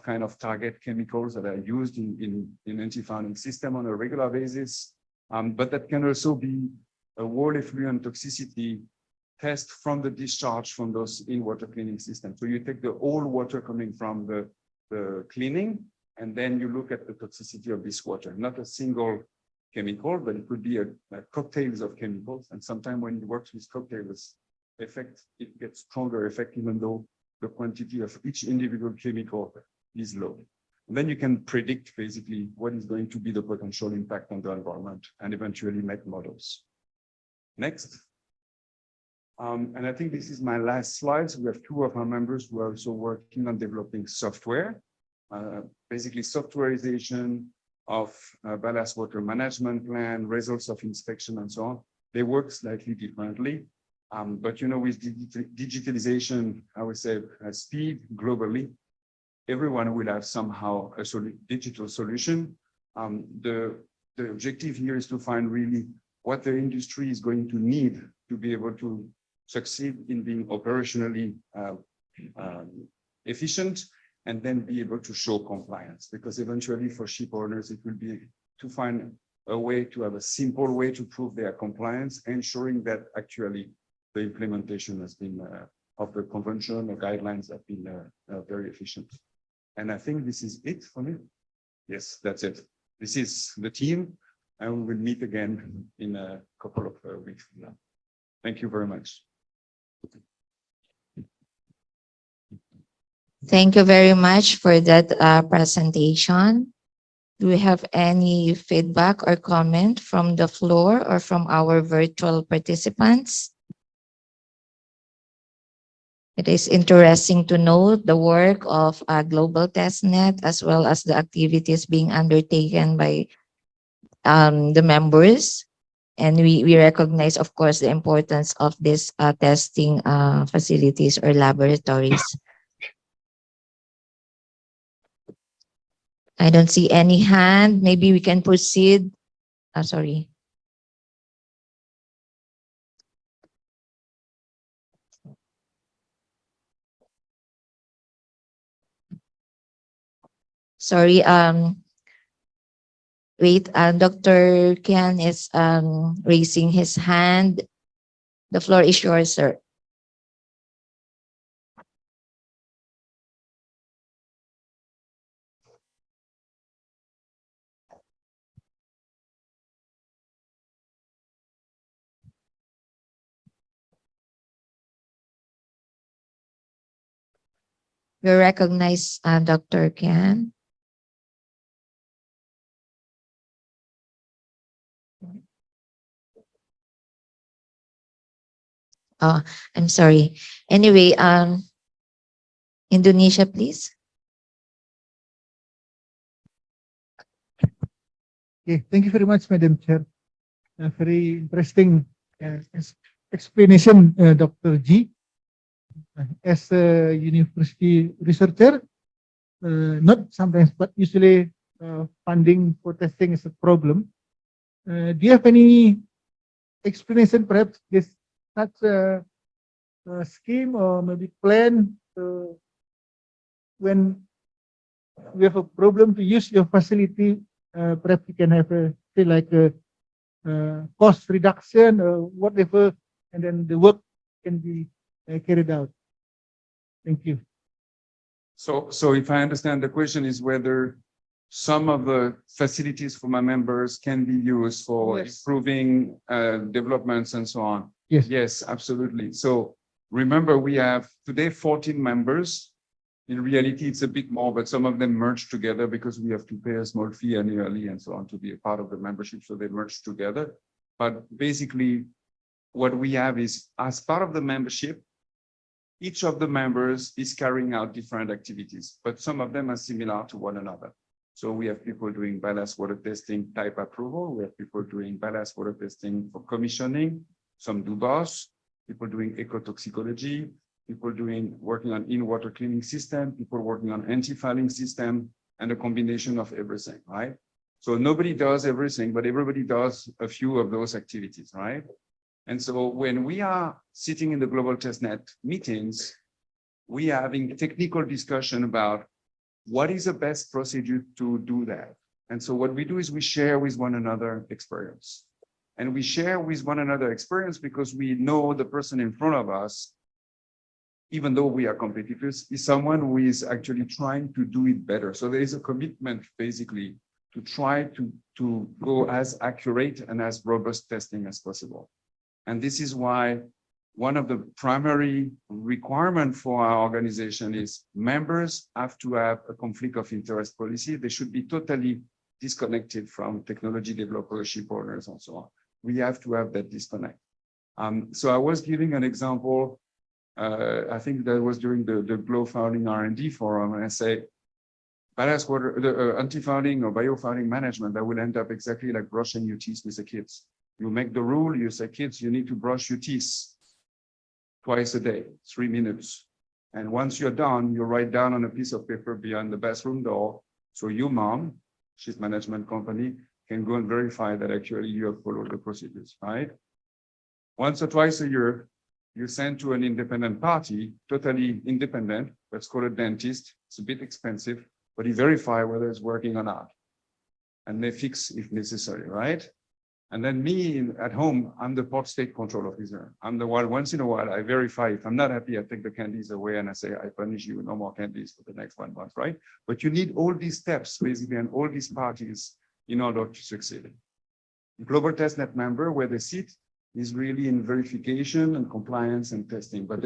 [SPEAKER 15] kind of target chemicals that are used in antifouling system on a regular basis. But that can also be a wall effluent toxicity test from the discharge from those in-water cleaning systems. So you take the whole water coming from the cleaning, and then you look at the toxicity of this water, not a single chemical, but it could be a cocktails of chemicals. And sometimes when it works with cocktails effect, it gets stronger effect, even though the quantity of each individual chemical is low. And then you can predict basically what is going to be the potential impact on the environment and eventually make models. Next. And I think this is my last slide. So we have two of our members who are also working on developing software, basically softwareization of ballast water management plan, results of inspection, and so on. They work slightly differently. But you know, with digitalization, I would say speed globally, everyone will have somehow a digital solution. The objective here is to find really what the industry is going to need to be able to succeed in being operationally efficient, and then be able to show compliance. Because eventually for ship owners, it will be to find a way to have a simple way to prove their compliance, ensuring that actually the implementation has been of the convention or guidelines have been very efficient. And I think this is it for me. Yes, that's it. This is the team, and we will meet again in a couple of weeks from now. Thank you very much.
[SPEAKER 3] Thank you very much for that presentation. Do we have any feedback or comment from the floor or from our virtual participants? It is interesting to note the work of a global testnet as well as the activities being undertaken by the members. And we recognize, of course, the importance of this testing facilities or laboratories. I don't see any hand. Maybe we can proceed. Sorry. Sorry. Wait. Dr. Kian is raising his hand. The floor is yours, sir. We recognize Dr. Kian. Oh, I'm sorry. Anyway, Indonesia, please.
[SPEAKER 16] Okay, thank you very much, Madam Chair. Very interesting explanation, Dr. G. As a university researcher, not sometimes, but usually funding for testing is a problem. Do you have any explanation, perhaps this such a scheme or maybe plan when we have a problem to use your facility? Perhaps you can have a say like a cost reduction or whatever, and then the work can be carried out. Thank you.
[SPEAKER 15] So if I understand, the question is whether some of the facilities for my members can be used for improving developments and so on.
[SPEAKER 16] Yes.
[SPEAKER 15] Yes, absolutely. So remember, we have today 14 members. In reality, it's a bit more, but some of them merge together because we have to pay a small fee annually and so on to be a part of the membership. So they merge together. But basically, what we have is, as part of the membership, each of the members is carrying out different activities, but some of them are similar to one another. So we have people doing ballast water testing type approval. We have people doing ballast water testing for commissioning. Some do BOS, people doing ecotoxicology, people working on in-water cleaning system, people working on anti-fouling system, and a combination of everything, right? So nobody does everything, but everybody does a few of those activities, right? And so when we are sitting in the global testnet meetings, we are having technical discussion about what is the best procedure to do that. And so what we do is we share with one another experience. And we share with one another experience because we know the person in front of us, even though we are competitors, is someone who is actually trying to do it better. So there is a commitment basically to try to go as accurate and as robust testing as possible. And this is why one of the primary requirements for our organization is members have to have a conflict of interest policy. They should be totally disconnected from technology developers, ship owners, and so on. We have to have that disconnect. So I was giving an example, I think that was during the Biofouling R&D forum, and I say, ballast water, the anti-fouling or biofouling management, that will end up exactly like brushing your teeth with the kids. You make the rule, you say, kids, you need to brush your teeth twice a day, 3 minutes. And once you're done, you write down on a piece of paper behind the bathroom door. So your mom, she's management company, can go and verify that actually you have followed the procedures, right? Once or twice a year, you send to an independent party, totally independent, let's call it dentist. It's a bit expensive, but he verify whether it's working or not. And they fix if necessary, right? And then me at home, I'm the port state control officer. I'm the one, once in a while, I verify. If I'm not happy, I take the candies away and I say, I punish you, no more candies for the next 1 month, right? But you need all these steps, basically, and all these parties in order to succeed. Global testnet member, where they sit, is really in verification and compliance and testing, but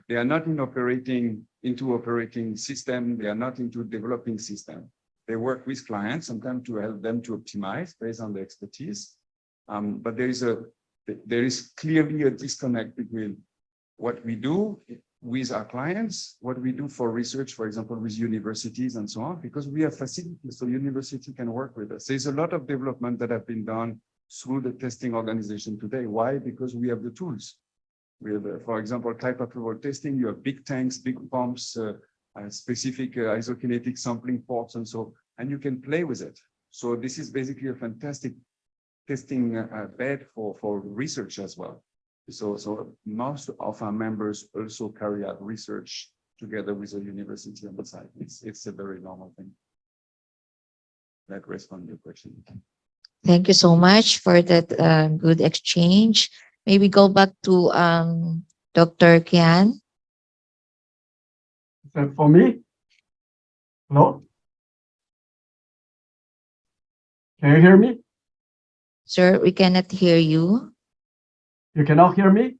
[SPEAKER 15] they are not into operating system. They are not into developing system. They work with clients, sometimes to help them to optimize based on the expertise. But there is clearly a disconnect between what we do with our clients, what we do for research, for example, with universities and so on, because we have facilities so university can work with us. There's a lot of development that have been done through the testing organization today. Why? Because we have the tools. We have, for example, type approval testing, you have big tanks, big pumps, specific isokinetic sampling ports and so, and you can play with it. So this is basically a fantastic testing bed for research as well. So most of our members also carry out research together with a university on the side. It's a very normal thing. That responds to your question.
[SPEAKER 3] Thank you so much for that good exchange. Maybe go back to Dr. Kian.
[SPEAKER 11] Is that for me? Hello? Can you hear me?
[SPEAKER 3] Sir, we cannot hear you.
[SPEAKER 11] You cannot hear me?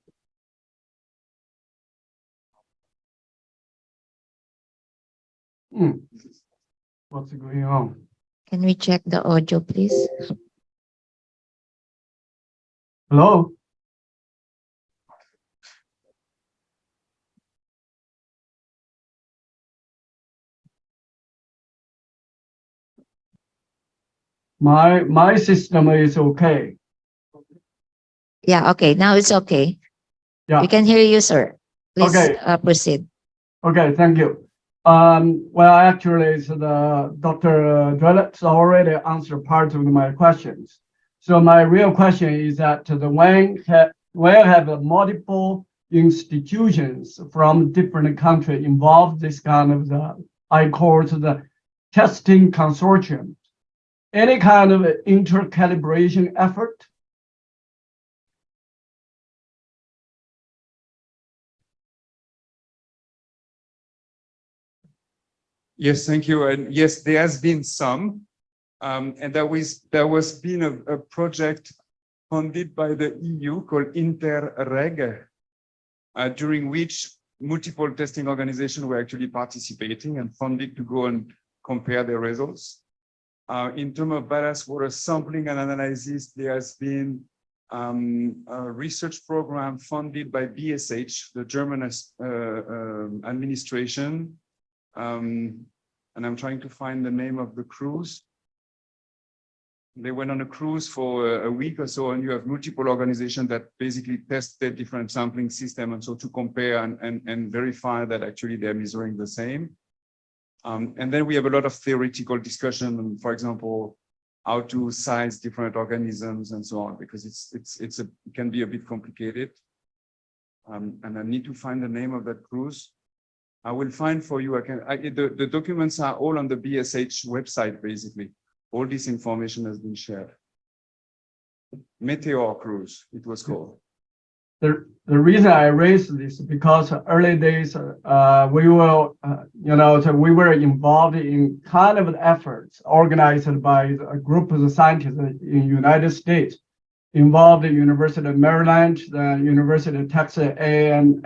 [SPEAKER 11] What's going on?
[SPEAKER 3] Can we check the audio, please?
[SPEAKER 11] Hello? My system is okay.
[SPEAKER 3] Yeah, okay. Now it's okay.
[SPEAKER 11] Yeah.
[SPEAKER 3] We can hear you, sir. Please
[SPEAKER 11] Okay.
[SPEAKER 3] Proceed.
[SPEAKER 11] Okay, thank you. Well, actually, so Dr. Dwellett already answered part of my questions. So my real question is that when have multiple institutions from different countries involved this kind of I call it the testing consortium, any kind of intercalibration effort?
[SPEAKER 15] Yes, thank you. And yes, there has been some, and there was been a project funded by the EU called Interreg, during which multiple testing organizations were actually participating and funded to go and compare their results. In terms of ballast water sampling and analysis, there has been a research program funded by BSH, the German administration. And I'm trying to find the name of the cruise. They went on a cruise for a week or so, and you have multiple organizations that basically test their different sampling system, and so to compare and verify that actually they're measuring the same. And then we have a lot of theoretical discussion, for example, how to size different organisms and so on, because it can be a bit complicated. And I need to find the name of that cruise. I will find for you. The documents are all on the BSH website, basically. All this information has been shared. Meteor Cruise, it was called.
[SPEAKER 11] The reason I raised this is because early days, we were, so we were involved in kind of efforts organized by a group of scientists in the United States, involved the University of Maryland, the University of Texas A&M,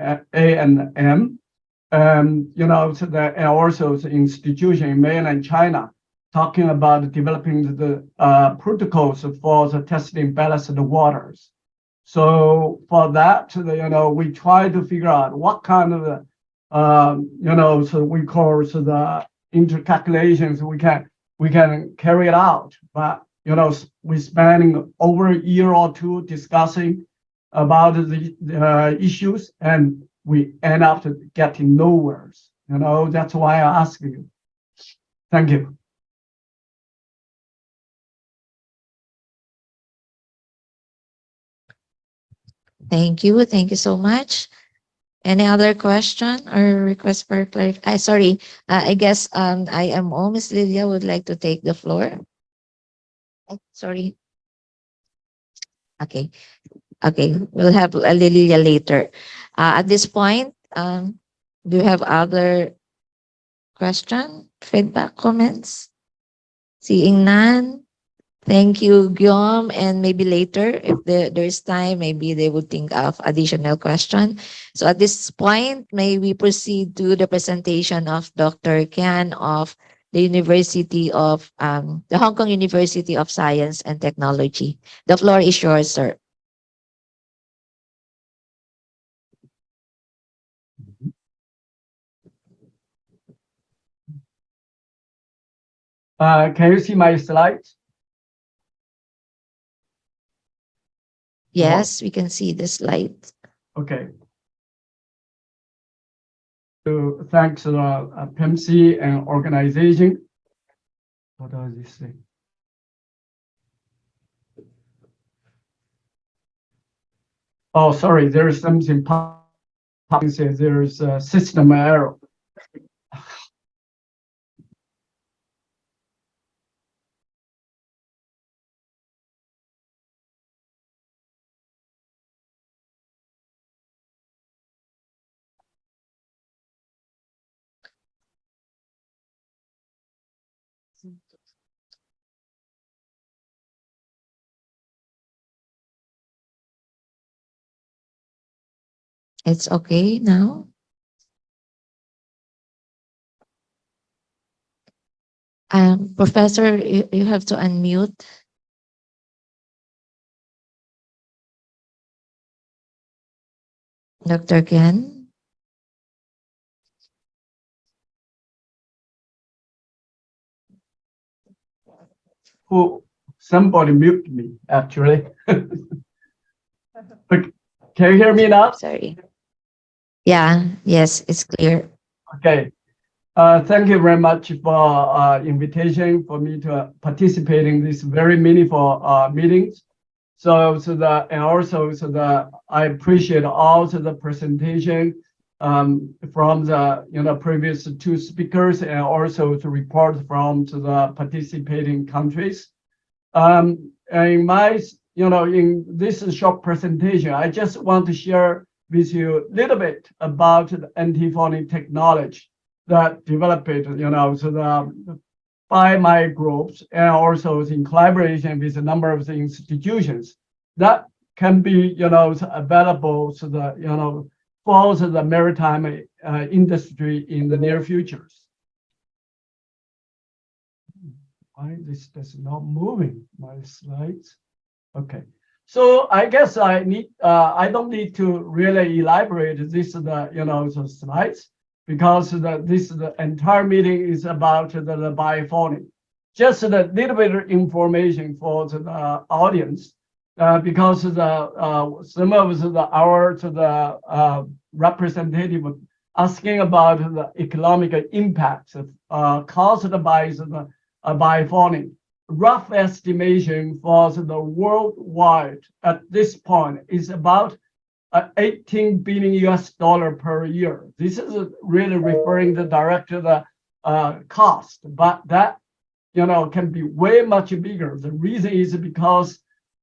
[SPEAKER 11] and also the institution in mainland China, talking about developing the protocols for the testing ballast waters. So for that, we try to figure out what kind of, so we call the intercalculations we can carry it out. But we spending over a year or two discussing about the issues, and we end up getting nowhere. That's why I ask you. Thank you.
[SPEAKER 3] Thank you. Thank you so much. Any other question or request for clarification? Sorry, I guess I am almost Lilia would like to take the floor. Sorry. Okay. Okay, we'll have Lilia later. At this point, do you have other question, feedback, comments? Seeing none. Thank you, Guillaume. And maybe later, if there's time, maybe they would think of additional question. So at this point, may we proceed to the presentation of Dr. Kian of the University of the Hong Kong University of Science and Technology. The floor is yours, sir.
[SPEAKER 11] Can you see my slides?
[SPEAKER 3] Yes, we can see the slide.
[SPEAKER 11] Okay. So thanks to the PMC and organization. What does this say? Oh, sorry, there is something popping says there is a system error.
[SPEAKER 3] It's okay now. Professor, you have to unmute. Dr. Ken.
[SPEAKER 11] Who somebody mute me actually. Okay. Can you hear me now?
[SPEAKER 3] Sorry. Yeah, yes, it's clear.
[SPEAKER 11] Okay. Thank you very much for invitation for me to participate in this very meaningful meetings. And also I appreciate also the presentation from the previous two speakers and also the report from the participating countries. In my in this short presentation, I just want to share with you a little bit about the anti-fouling technology that developed, by my groups and also in collaboration with a number of the institutions that can be, available to the, for the maritime industry in the near futures. Why this is not moving my slides? Okay. So I guess I don't need to really elaborate this the slides because the entire meeting is about the biofouling. Just a little bit of information for the audience because some of our representative asking about the economic impacts caused by the biofouling. Rough estimation for the worldwide at this point is about 18 billion US dollar per year. This is really referring to direct to the cost, but that can be way much bigger. The reason is because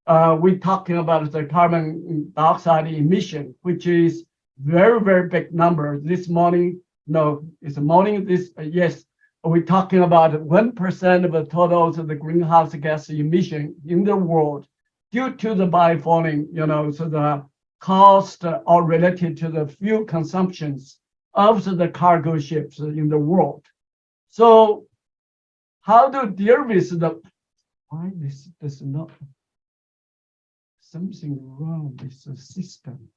[SPEAKER 11] we're talking about the carbon dioxide emission, which is very, very big number. This morning, yes, we're talking about 1% of the total of the greenhouse gas emission in the world due to the biofouling, so the cost are related to the fuel consumptions of the cargo ships in the world. So how to deal with the, why this does not, something wrong with the system.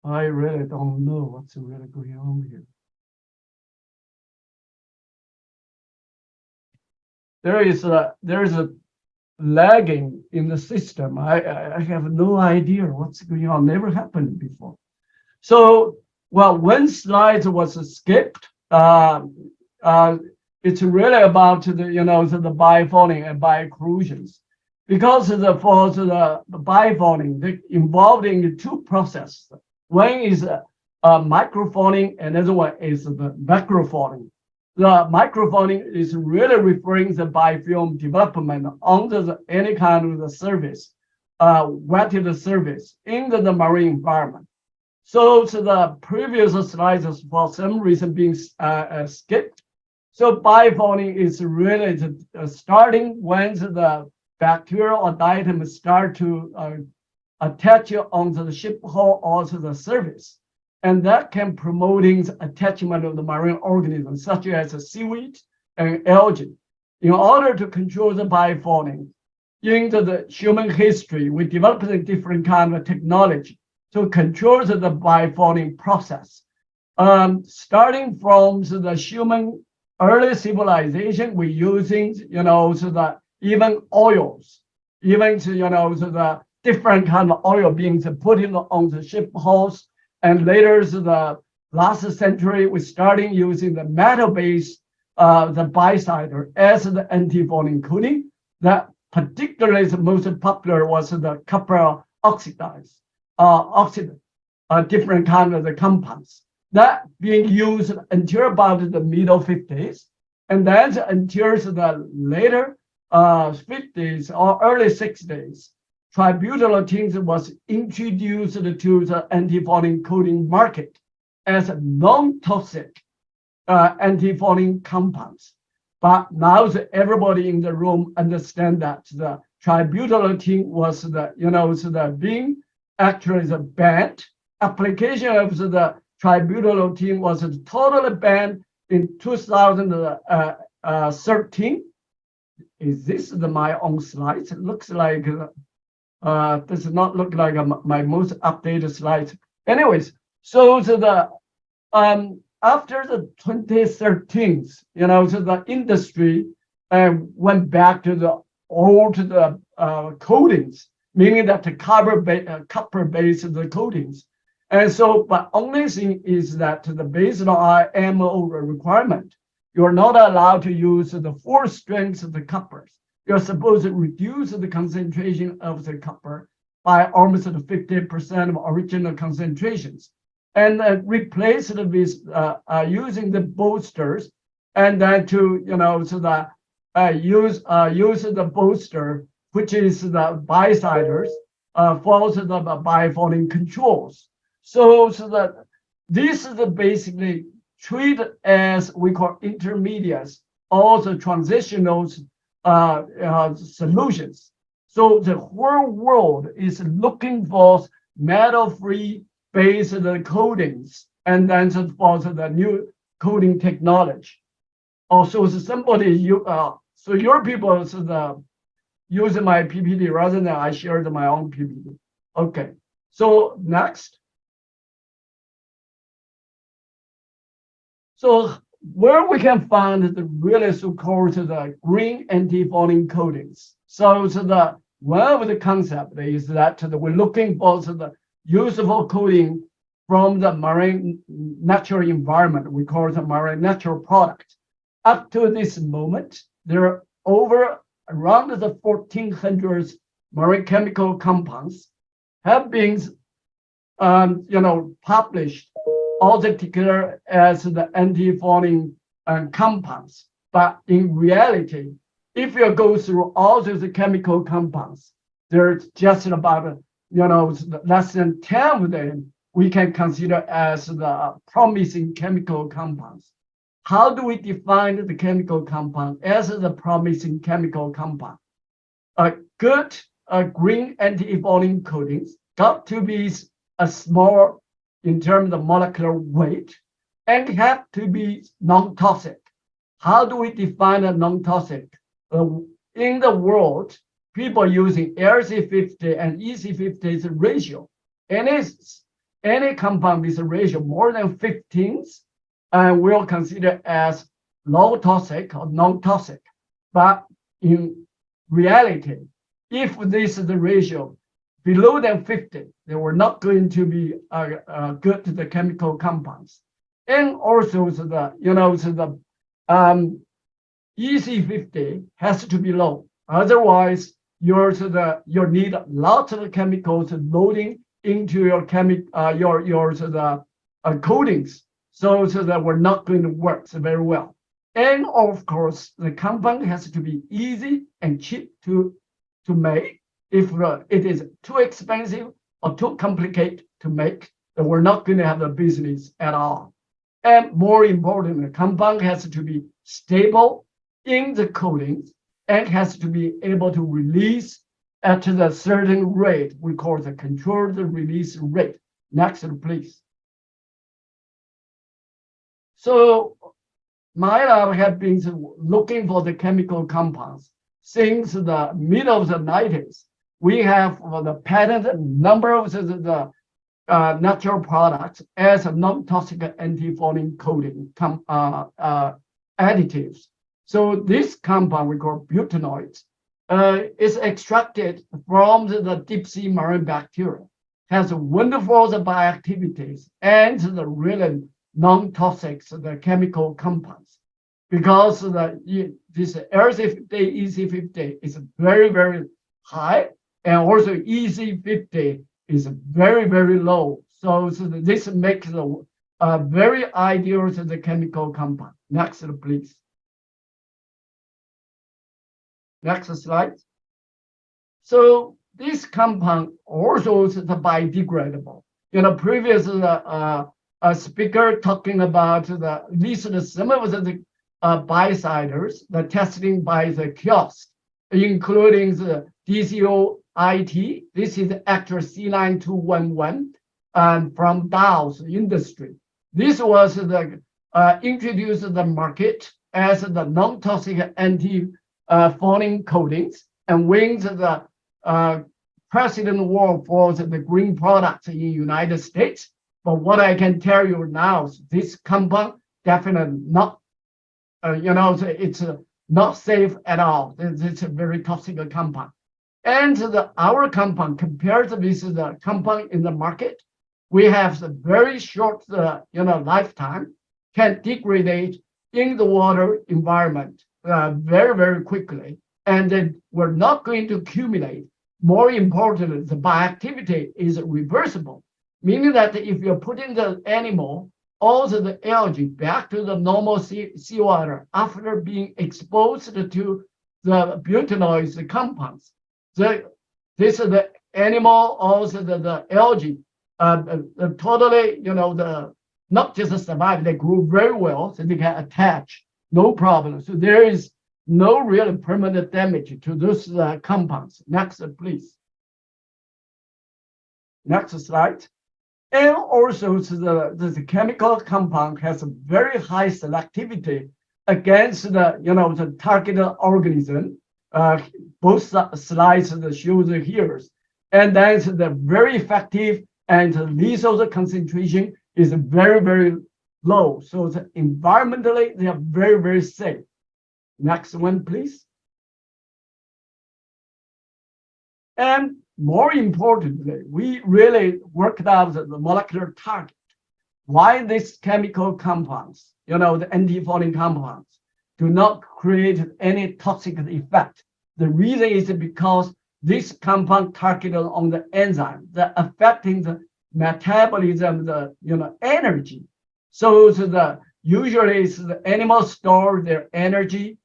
[SPEAKER 11] I really don't know what's really going on here. There is a lagging in the system. I have no idea what's going on. Never happened before. So, well, when slides was skipped, it's really about the the biofouling and biocorrosions, because for the biofouling involved in two processes. One is microfouling, another one is the macrofouling. The microfouling is really referring to biofilm development under any kind of the service, wetted service in the marine environment. So the previous slides for some reason being skipped. So biofouling is really starting when the bacterial or diatom start to attach onto the ship hull or to the surface. And that can promoting attachment of the marine organisms, such as seaweed and algae. In order to control the biofouling, into the human history, we developed a different kind of technology to control the biofouling process. Starting from the human early civilization, we're using, so that even oils, even, so the different kind of oil being put in on the ship hulls. And later, so the last century, we starting using the metal-based, the biocider as the anti-fouling coating. That particularly the most popular was the copper oxidized, different kind of the compounds that being used until about the middle 50s, and then until the later 50s or early 60s, tributylotins was introduced to the anti-fouling coating market as non-toxic anti-fouling compounds. But now everybody in the room understand that the tributylotin was the being actually the banned. Application of the tributylotin was totally banned in 2013. Is this my own slides? It looks like does not look like my most updated slides. Anyways, so the after the 2013, so the industry went back to the old coatings, meaning that the copper-based the coatings. And so, but only thing is that based on IMO requirement, you're not allowed to use the full strength of the coppers. You're supposed to reduce the concentration of the copper by almost 50% of original concentrations, and replace it with using the boosters, and then to so that use the booster, which is the biociders, for the biofouling controls. So that this is basically treated as we call intermediates, also transitional solutions. So the whole world is looking for metal-free based coatings, and then for the new coating technology. Also, somebody so your people use my PPT rather than I shared my own PPT. Okay, so next. So where we can find the really so-called the green anti-fouling coatings. So the one of the concept is that we're looking for the useful coating from the marine natural environment. We call it a marine natural product. Up to this moment, there are over around the 1,400 marine chemical compounds have been published altogether as the anti-fouling compounds. But in reality, if you go through all those chemical compounds, there's just about less than 10 of them we can consider as the promising chemical compounds. How do we define the chemical compound as the promising chemical compound? A good green anti-fouling coatings got to be a small in terms of molecular weight and have to be non-toxic. How do we define a non-toxic? In the world, people using LC50 and EC50 is a ratio. Any compound with a ratio more than 15, we'll consider as low toxic or non-toxic. But in reality, if this is the ratio below than 50, they were not going to be good to the chemical compounds. And also the EC50 has to be low. Otherwise, you need lots of chemicals loading into your coatings, so that we're not going to work very well. And of course, the compound has to be easy and cheap to make. If it is too expensive or too complicated to make, then we're not going to have a business at all. And more importantly, the compound has to be stable in the coatings and has to be able to release at a certain rate. We call the controlled release rate. Next, please. So my lab have been looking for the chemical compounds since the middle of the 90s. We have the patent number of the natural products as a non-toxic anti-fouling coating additives. So this compound we call butanoids is extracted from the deep sea marine bacteria, has wonderful bioactivities and the really non-toxic the chemical compounds. Because this LC50, EC50 is very, very high, and also EC50 is very, very low. So this makes a very ideal to the chemical compound. Next, please. Next slide. So this compound also is biodegradable. You know, previous a speaker talking about some of the biociders, the testing by the kiosk, including the DCOIT. This is actor C9211 from Dow's industry. This was introduced to the market as the non-toxic anti-fouling coatings and wins the President Award for the green products in the United States. But what I can tell you now is this compound definitely not, it's not safe at all. It's a very toxic compound. And our compound compared with the compound in the market, we have the very short, lifetime, can degrade in the water environment very, very quickly. And then we're not going to accumulate. More importantly, the bioactivity is reversible, meaning that if you're putting the animal, all the algae back to the normal seawater after being exposed to the butanoids compounds, the animal, also the algae, totally, not just survive, they grew very well, so they can attach, no problem. So there is no real permanent damage to those compounds. Next, please. Next slide. And also the chemical compound has a very high selectivity against the target organism. Both slides show here. And that's the very effective and lethal concentration is very, very low. So environmentally, they are very, very safe. Next one, please. And more importantly, we really worked out the molecular target. Why these chemical compounds, the anti-fouling compounds, do not create any toxic effect. The reason is because this compound targeted on the enzyme that affecting the metabolism, the energy. So usually the animals store their energy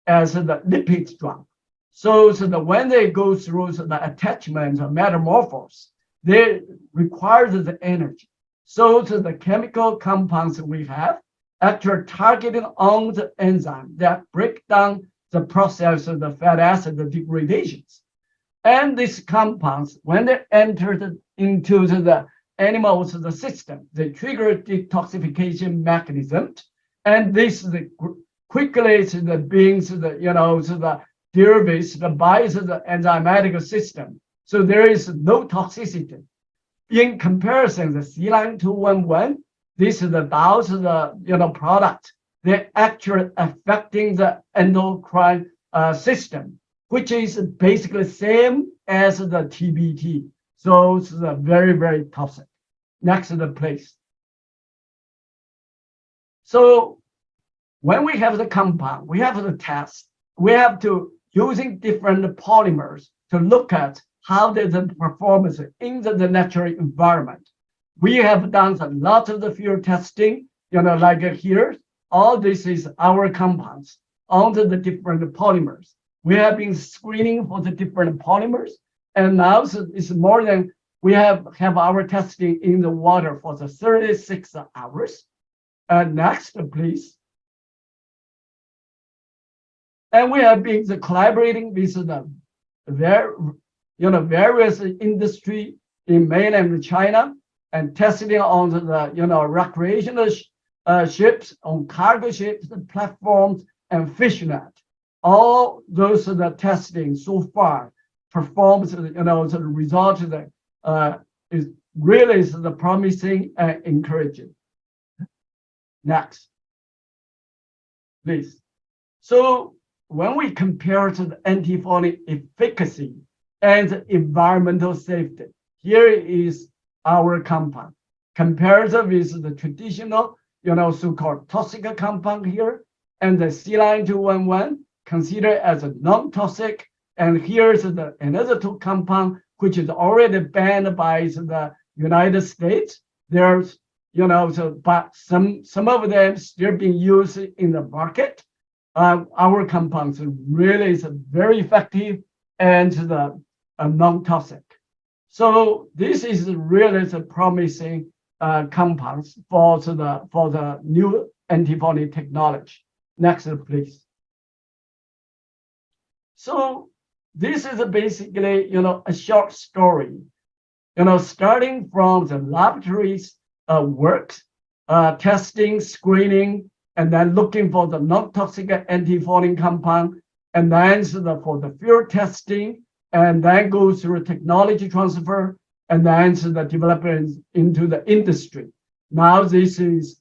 [SPEAKER 11] as the lipids drop. So when they go through the attachment or metamorphosis, they require the energy. So the chemical compounds we have actually targeted on the enzyme that break down the process of the fat acid degradations. And these compounds, when they enter into the animals system, they trigger detoxification mechanism, and this quickly brings the derivatives by the enzymatic system. So there is no toxicity. In comparison, the C9211, this is the Dow's product. They're actually affecting the endocrine system, which is basically same as the TBT. So it's very, very toxic. Next, please. So when we have the compound, we have the test. We have to using different polymers to look at how there's a performance in the natural environment. We have done a lot of the field testing, like here. All this is our compounds on the different polymers. We have been screening for the different polymers, and now it's more than we have our testing in the water for the 36 hours. Next, please. And we have been collaborating with various industry in mainland China and testing on the recreational ships, on cargo ships, platforms, and fishnet. All those testing so far performs, the result is really is the promising and encouraging. Next, please. So when we compare to the antifouling efficacy and environmental safety, here is our compound compared with the traditional, so-called toxic compound here, and the C-line 211 considered as a non-toxic. And here's another two compound which is already banned by the United States. There's, but some of them still being used in the market. Our compounds really is very effective and non-toxic. So this is really the promising compounds for the new antifouling technology. Next, please. So this is basically, a short story, starting from the laboratories work, testing, screening, and then looking for the non-toxic antifouling compound, and then for the field testing, and then go through technology transfer, and then the development into the industry. Now this is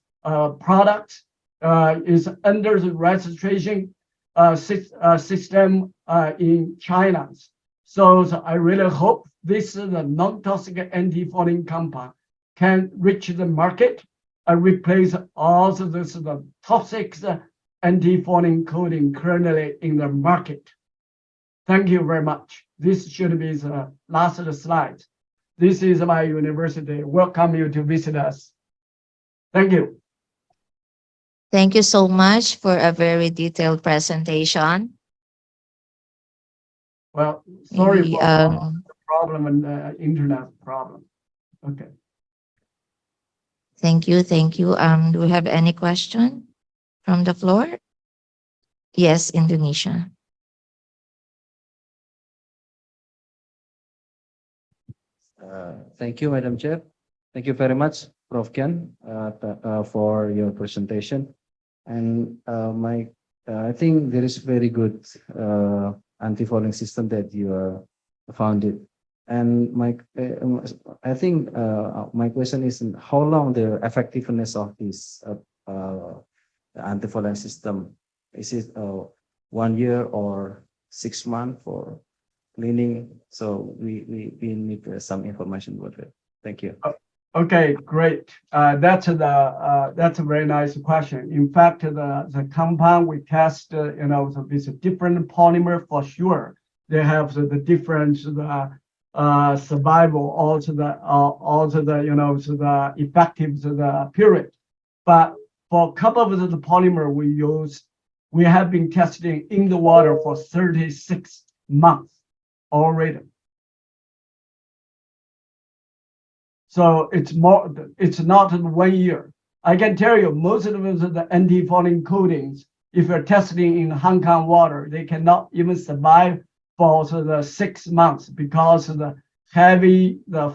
[SPEAKER 11] product is under the registration system in China. So I really hope this is the non-toxic antifouling compound can reach the market and replace all of this the toxic antifouling coating currently in the market. Thank you very much. This should be the last slide. This is my university. Welcome you to visit us. Thank you.
[SPEAKER 3] Thank you so much for a very detailed presentation.
[SPEAKER 11] Well, sorry
[SPEAKER 3] Maybe,
[SPEAKER 11] for the problem and internet problem. Okay.
[SPEAKER 3] Thank you. Thank you. Do we have any question from the floor? Yes, Indonesia.
[SPEAKER 20] Thank you, Madam Chair. Thank you very much, Prof. Ken, for your presentation. And I think there is very good anti-fouling system that you founded. And I think my question is how long the effectiveness of this anti-fouling system? Is it 1 year or 6 months for cleaning? So we need some information about it. Thank you.
[SPEAKER 11] Okay, great. That's a very nice question. In fact, the compound we test, with a different polymer for sure. They have the different survival, also the effective period. But for a couple of the polymer we use, we have been testing in the water for 36 months already. So it's not 1 year. I can tell you most of the anti-fouling coatings, if you're testing in Hong Kong water, they cannot even survive for the 6 months because of the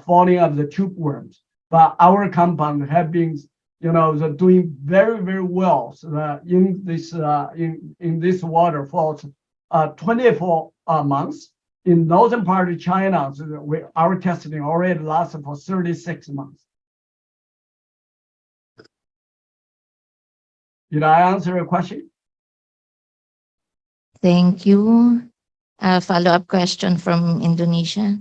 [SPEAKER 11] falling of the tube worms. But our compound have been, doing very, very well. So in this water for 24 months. In northern part of China, our testing already lasted for 36 months. Did I answer your question?
[SPEAKER 3] Thank you. A follow-up question from Indonesia.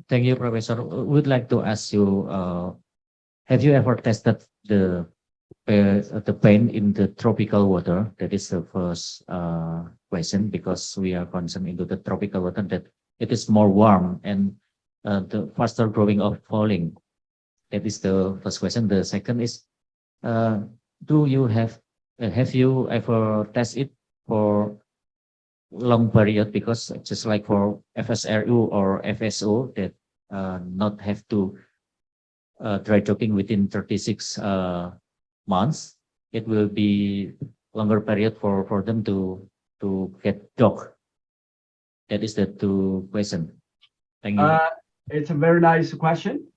[SPEAKER 19] Thank you, Professor. Would like to ask you, have you ever tested the paint in the tropical water? That is the first question, because we are concerned into the tropical water that it is more warm and the faster growing of falling. That is the first question. The second is, do you have you ever tested for long period? Because just like for FSRU or FSO, that not have to dry docking within 36 months, it will be longer period for them to get docked. That is the two question. Thank you.
[SPEAKER 11] It's a very nice question.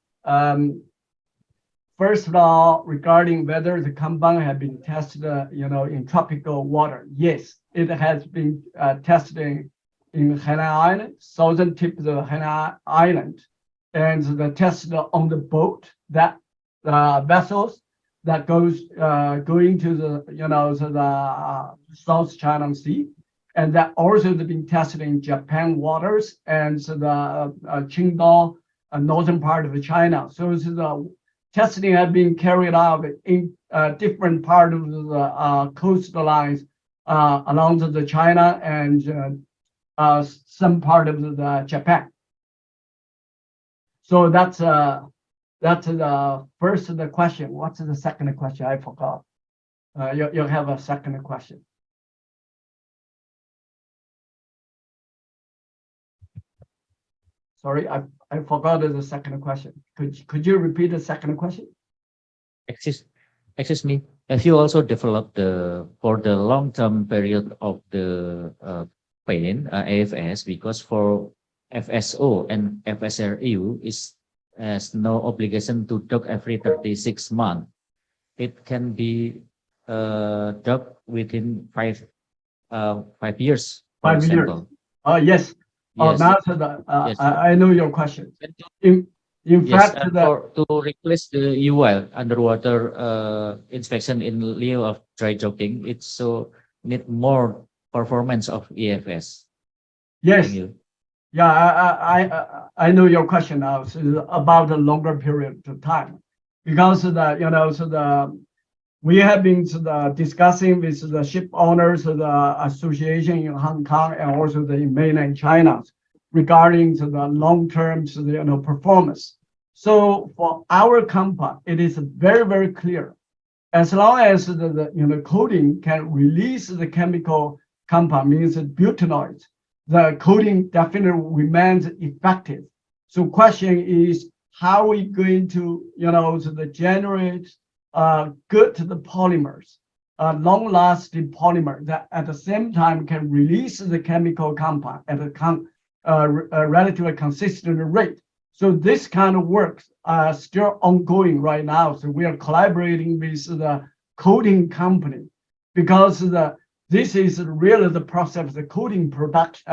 [SPEAKER 11] First of all, regarding whether the compound have been tested, in tropical water, yes, it has been tested in Hainan Island, southern tip of the Hainan Island, and the tested on the boat that vessels that goes going to the South China Sea, and that also been tested in Japan waters and the Qingdao northern part of China. So the testing has been carried out in different part of the coastlines along the China and some part of the Japan. So that's the first the question. What's the second question? I forgot. You have a second question. Sorry, I forgot the second question. Could you repeat the second question?
[SPEAKER 19] Excuse me. Have you also developed for the long-term period of the pain, AFS, because for FSO and FSRU has no obligation to dock every 36 months. It can be docked within 5 years, for
[SPEAKER 11] 5 years.
[SPEAKER 19] example.
[SPEAKER 11] Yes.
[SPEAKER 19] Yes.
[SPEAKER 11] Now
[SPEAKER 19] Yes.
[SPEAKER 11] I know your question. In
[SPEAKER 19] Yes,
[SPEAKER 11] fact,
[SPEAKER 19] and to replace the UL underwater inspection in lieu of dry docking, it's so need more performance of EFS.
[SPEAKER 11] yes.
[SPEAKER 19] Thank you.
[SPEAKER 11] Yeah, I know your question now. So about the longer period of time, because we have been discussing with the ship owners, the association in Hong Kong, and also the mainland China regarding the long-term performance. So for our compound, it is very, very clear. As long as the coating can release the chemical compound, means butanoids, the coating definitely remains effective. So question is, how are we going to generate good polymers, long-lasting polymer that at the same time can release the chemical compound at a relatively consistent rate. So this kind of work still ongoing right now. So we are collaborating with the coating company because this is really the process of the coating productions.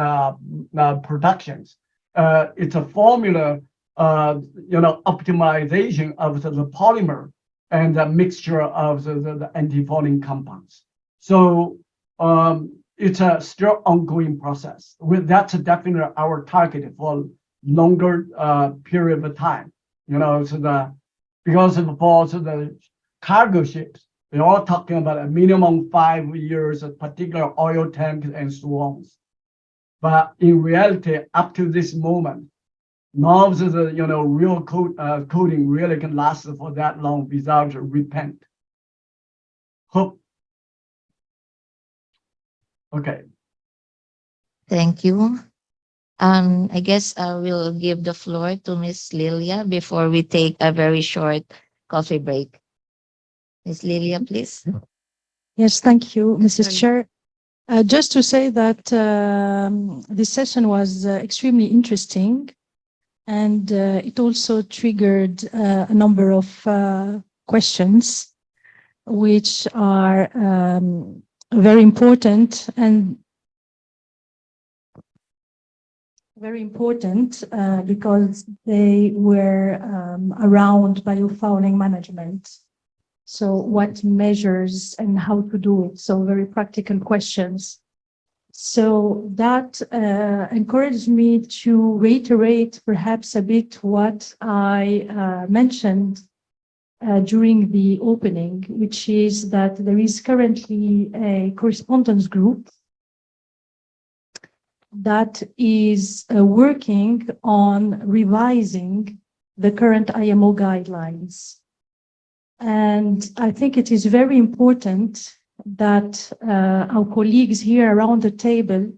[SPEAKER 11] It's a formula, optimization of the polymer and the mixture of the antifouling compounds. So it's a still ongoing process. That's definitely our target for longer period of time. Because for the cargo ships, we're all talking about a minimum 5 years of particular oil tanks and so on. But in reality, up to this moment, none of the real coating really can last for that long without repent. Hope. Okay.
[SPEAKER 3] Thank you. I guess I will give the floor to Miss Lilia before we take a very short coffee break. Miss Lilia, please.
[SPEAKER 8] Yes, thank you, Mrs. Chair. Just to say that this session was extremely interesting, and it also triggered a number of questions which are very important because they were around biofouling management. So what measures and how to do it? So very practical questions. So that encouraged me to reiterate perhaps a bit what I mentioned during the opening, which is that there is currently a correspondence group that is working on revising the current IMO guidelines. And I think it is very important that our colleagues here around the table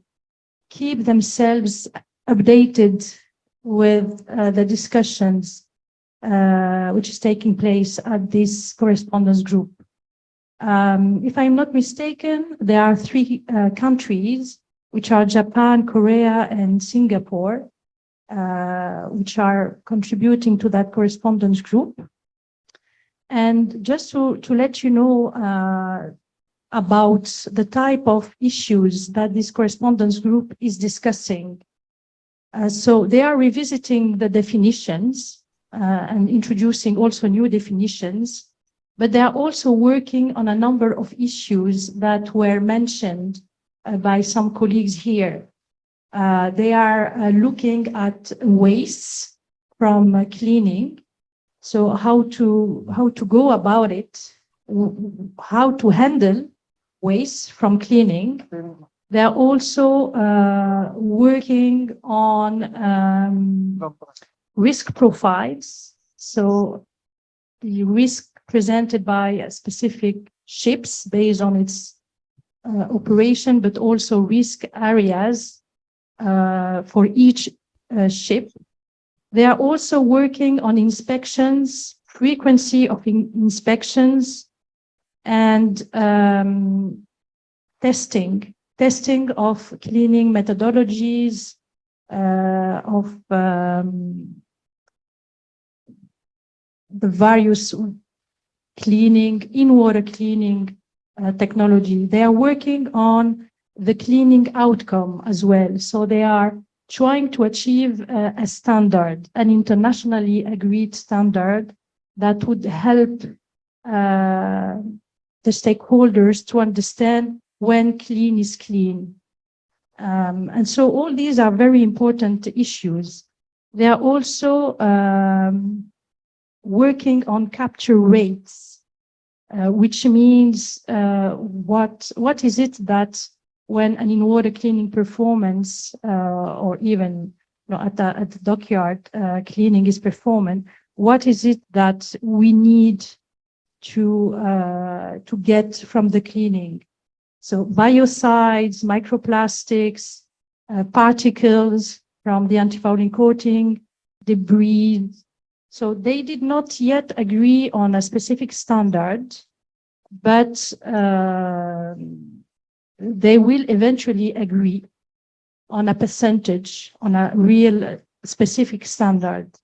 [SPEAKER 8] keep themselves updated with the discussions which is taking place at this correspondence group. If I'm not mistaken, there are 3 countries, which are Japan, Korea, and Singapore, which are contributing to that correspondence group. And just to let you know, about the type of issues that this correspondence group is discussing. So they are revisiting the definitions and introducing also new definitions, but they are also working on a number of issues that were mentioned by some colleagues here. They are looking at waste from cleaning. So how to go about it, how to handle waste from cleaning. They are also working on risk profiles. So the risk presented by specific ships based on its operation, but also risk areas for each ship. They are also working on inspections, frequency of inspections, and testing of cleaning methodologies, of the various cleaning, in-water cleaning technology. They are working on the cleaning outcome as well. So they are trying to achieve a standard, an internationally agreed standard that would help the stakeholders to understand when clean is clean. And so all these are very important issues. They are also working on capture rates, which means what is it that when an in-water cleaning performance or even at the dockyard cleaning is performed, what is it that we need to get from the cleaning? So biocides, microplastics, particles from the antifouling coating, debris. So they did not yet agree on a specific standard, but they will eventually agree on a percentage, on a real specific standard.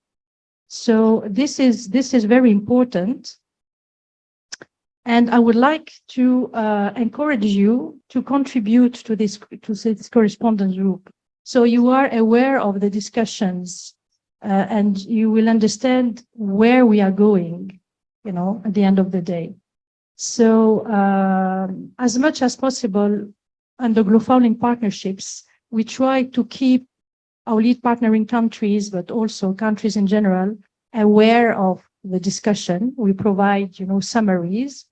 [SPEAKER 8] So this is very important. And I would like to encourage you to contribute to this correspondence group. So you are aware of the discussions and you will understand where we are going, at the end of the day. So as much as possible, under Biofouling partnerships, we try to keep our lead partnering countries, but also countries in general, aware of the discussion. We provide, summaries.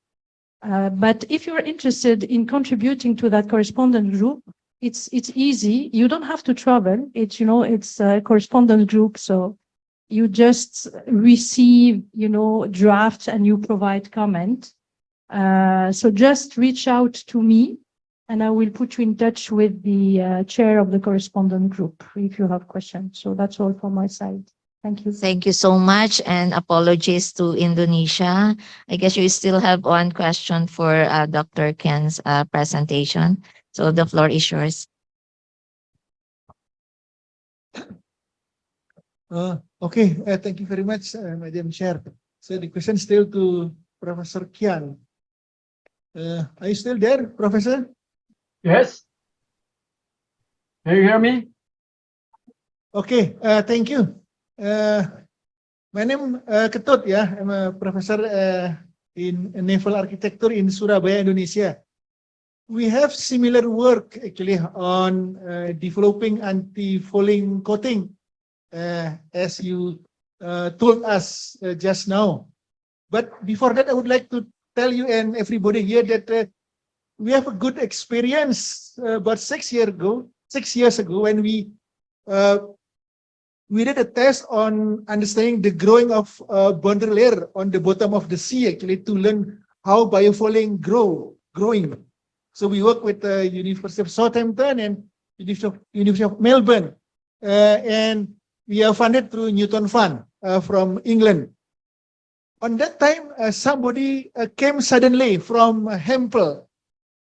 [SPEAKER 8] But if you're interested in contributing to that correspondence group, it's easy. You don't have to travel. It's a correspondence group, so you just receive, drafts and you provide comment. So just reach out to me, and I will put you in touch with the chair of the correspondence group if you have questions. So that's all from my side. Thank you.
[SPEAKER 3] Thank you so much, and apologies to Indonesia. I guess you still have one question for Dr. Ken's presentation. So the floor is yours.
[SPEAKER 16] Okay, thank you very much, Madam Chair. So the question still to Professor Kian. Are you still there, Professor?
[SPEAKER 11] Yes. Can you hear me?
[SPEAKER 16] Okay, thank you. My name Ketut, yeah. I'm a professor in naval architecture in Surabaya, Indonesia. We have similar work actually on developing anti-fouling coating, as you told us just now. But before that, I would like to tell you and everybody here that we have a good experience about 6 years ago when we did a test on understanding the growing of boundary layer on the bottom of the sea, actually, to learn how biofouling growing. So we work with the University of Southampton and University of Melbourne, and we are funded through Newton Fund from England. On that time, somebody came suddenly from Hempel,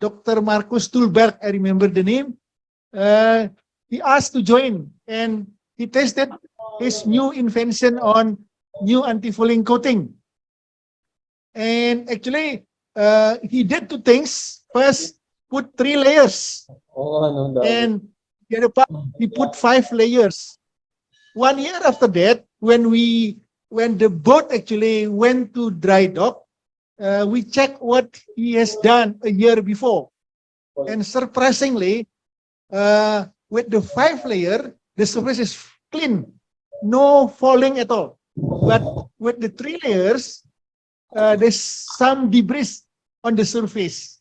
[SPEAKER 16] Dr. Marcus Tulberg, I remember the name. He asked to join, and he tested his new invention on new anti-fouling coating. And actually, he did two things. first put 3 layers, and the other part we put 5 layers. 1 year after that, when the boat actually went to dry dock, we check what he has done a year before, and surprisingly, with the 5 layer, the surface is clean, no falling at all. But with the 3 layers, there's some debris on the surface.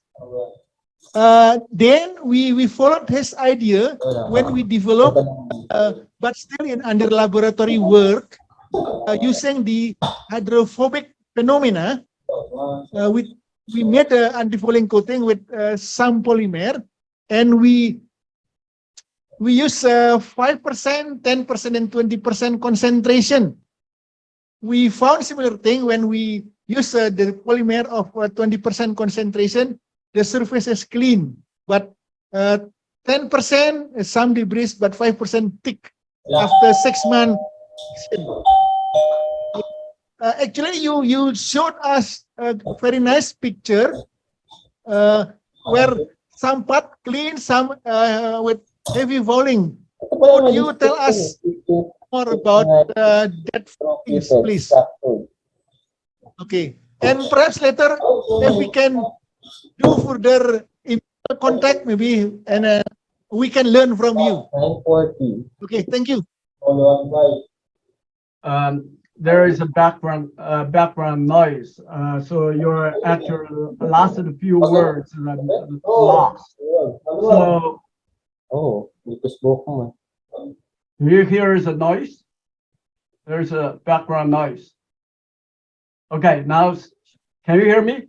[SPEAKER 16] Then we followed his idea when we developed, but still in under laboratory work, using the hydrophobic phenomena. We made an anti-fouling coating with some polymer, and we use 5%, 10%, and 20% concentration. We found similar thing when we use the polymer of 20% concentration. The surface is clean, but 10% is some debris, but 5% thick after 6 months. Actually, you showed us a very nice picture where some part clean, some with heavy falling. Could you tell us more about that, please? Okay, and perhaps later, if we can do further contact, maybe, and we can learn from you. Okay, thank you.
[SPEAKER 11] There is a background noise, so your actual last few words are lost. So, you hear a noise? There's a background noise. Okay, now can you hear me?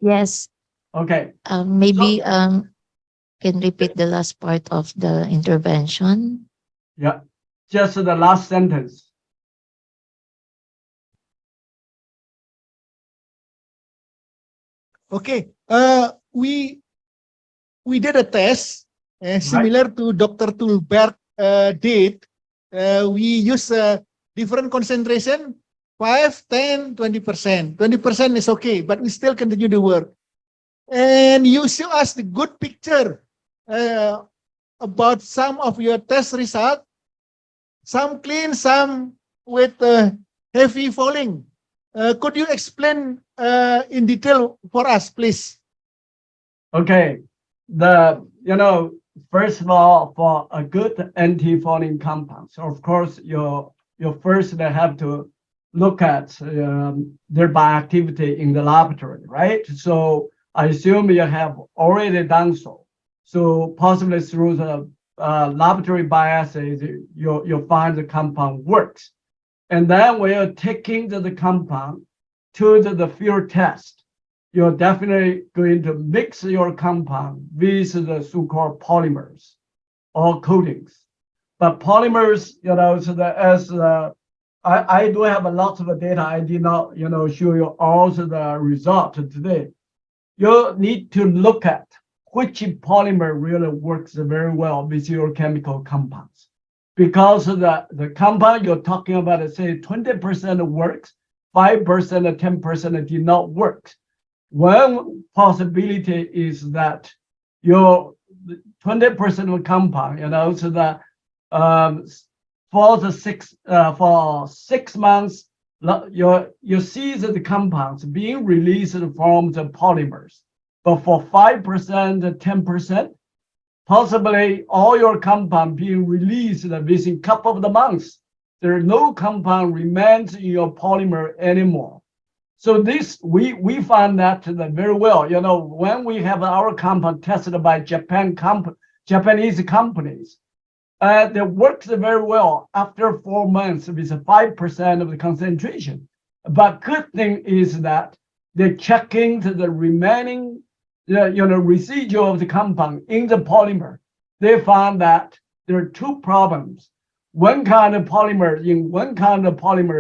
[SPEAKER 3] Yes.
[SPEAKER 11] Okay.
[SPEAKER 3] Maybe can repeat the last part of the intervention.
[SPEAKER 11] Yeah, just the last sentence.
[SPEAKER 16] Okay. We did a test similar to Dr. Tulbert did. We use different concentration, 5, 10, 20%. 20% is okay, but we still continue the work. And you show us the good picture about some of your test results. Some clean, some with heavy falling. Could you explain in detail for us, please?
[SPEAKER 11] Okay, first of all, for a good anti-fouling compound, so of course you first have to look at their bioactivity in the laboratory, right? So I assume you have already done so. So possibly through the laboratory bioassays, you'll find the compound works. And then when you're taking the compound to the field test, you're definitely going to mix your compound with the so-called polymers or coatings. But polymers, so that as I do have a lot of data, I did not, show you all the result today. You need to look at which polymer really works very well with your chemical compounds. Because the compound you're talking about, say 20% works, 5%, 10% did not work. One possibility is that your 20% of compound, so that for 6 months, you see that the compounds being released from the polymers. But for 5%, 10%, possibly all your compound being released within a couple of the months. There is no compound remains in your polymer anymore. So this, we found that very well. When we have our compound tested by Japanese companies, they works very well after 4 months with 5% of the concentration. But good thing is that they're checking the remaining residual of the compound in the polymer. They found that there are 2 problems. One kind of polymer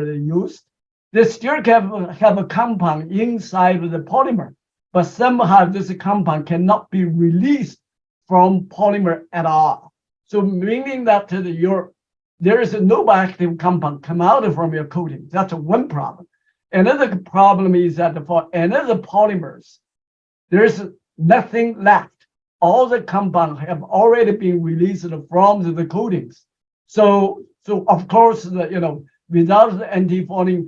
[SPEAKER 11] they used, they still have a compound inside of the polymer, but somehow this compound cannot be released from polymer at all. So meaning that there is no bioactive compound come out from your coating. That's one problem. Another problem is that for another polymers, there's nothing left. All the compounds have already been released from the coatings. So of course, without the antifouling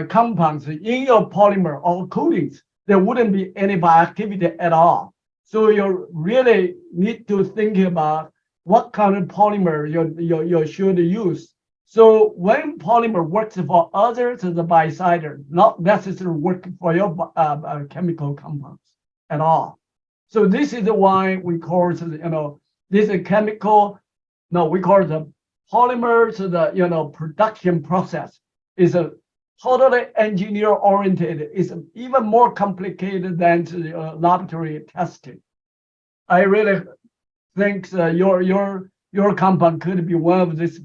[SPEAKER 11] compounds in your polymer or coatings, there wouldn't be any bioactivity at all. So you really need to think about what kind of polymer you should use. So when polymer works for others as a biocider, not necessarily working for your chemical compounds at all. So this is why we call it, this is chemical. No, we call it the polymers. The production process is a totally engineer oriented. It's even more complicated than the laboratory testing. I really think your compound could be one of these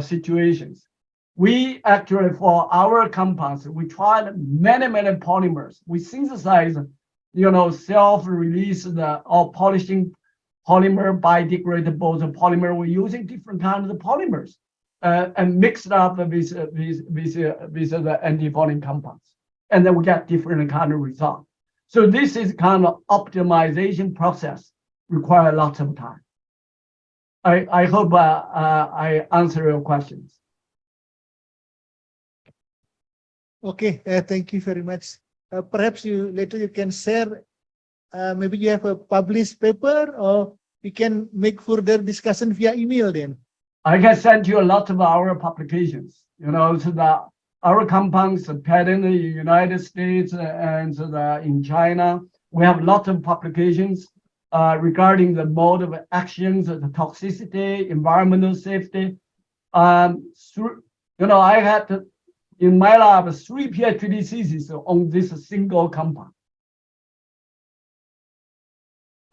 [SPEAKER 11] situations. We actually, for our compounds, we tried many polymers. We synthesize, self-release or polishing polymer, biodegradable polymer. We're using different kinds of polymers and mix it up with the antifouling compounds, and then we get different kind of results. So this is kind of optimization process, require lots of time. I hope I answer your questions.
[SPEAKER 16] Okay, thank you very much. Perhaps later you can share, maybe you have a published paper, or you can make further discussion via email then.
[SPEAKER 11] I can send you a lot of our publications, so that our compounds are patented in the United States and in China. We have lots of publications regarding the mode of actions, the toxicity, environmental safety. I had in my lab 3 PhD theses on this single compound.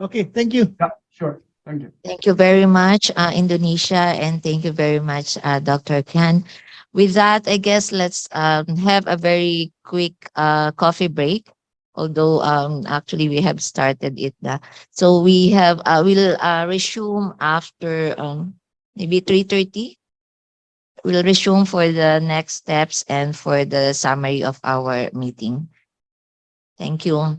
[SPEAKER 16] Okay, thank you.
[SPEAKER 11] Yeah, sure. Thank you.
[SPEAKER 3] Thank you very much, Indonesia, and thank you very much, Dr. Ken. With that, I guess let's have a very quick coffee break. Although actually we have started it na. So we'll resume after maybe 3:30. We'll resume for the next steps and for the summary of our meeting. Thank you.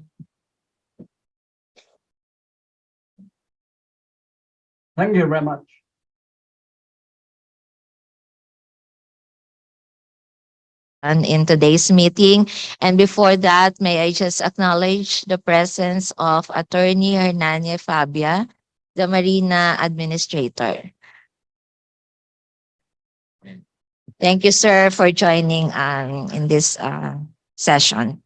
[SPEAKER 11] Thank you very much.
[SPEAKER 3] And in today's meeting. And before that, may I just acknowledge the presence of Attorney Hernania Fabia, the Marina Administrator. Thank you, sir, for joining in this session.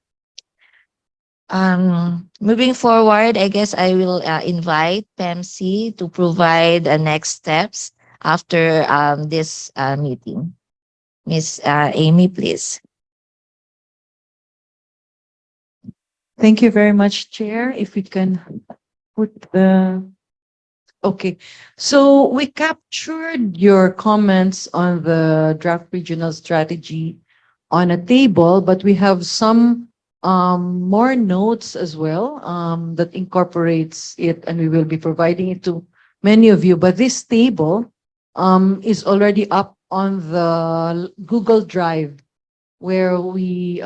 [SPEAKER 3] Moving forward, I guess I will invite PEMC to provide the next steps after this meeting. Miss Amy, please.
[SPEAKER 7] Thank you very much, Chair. If we can put the... Okay, so we captured your comments on the draft regional strategy on a table, but we have some more notes as well that incorporates it, and we will be providing it to many of you. But this table is already up on the Google Drive, where we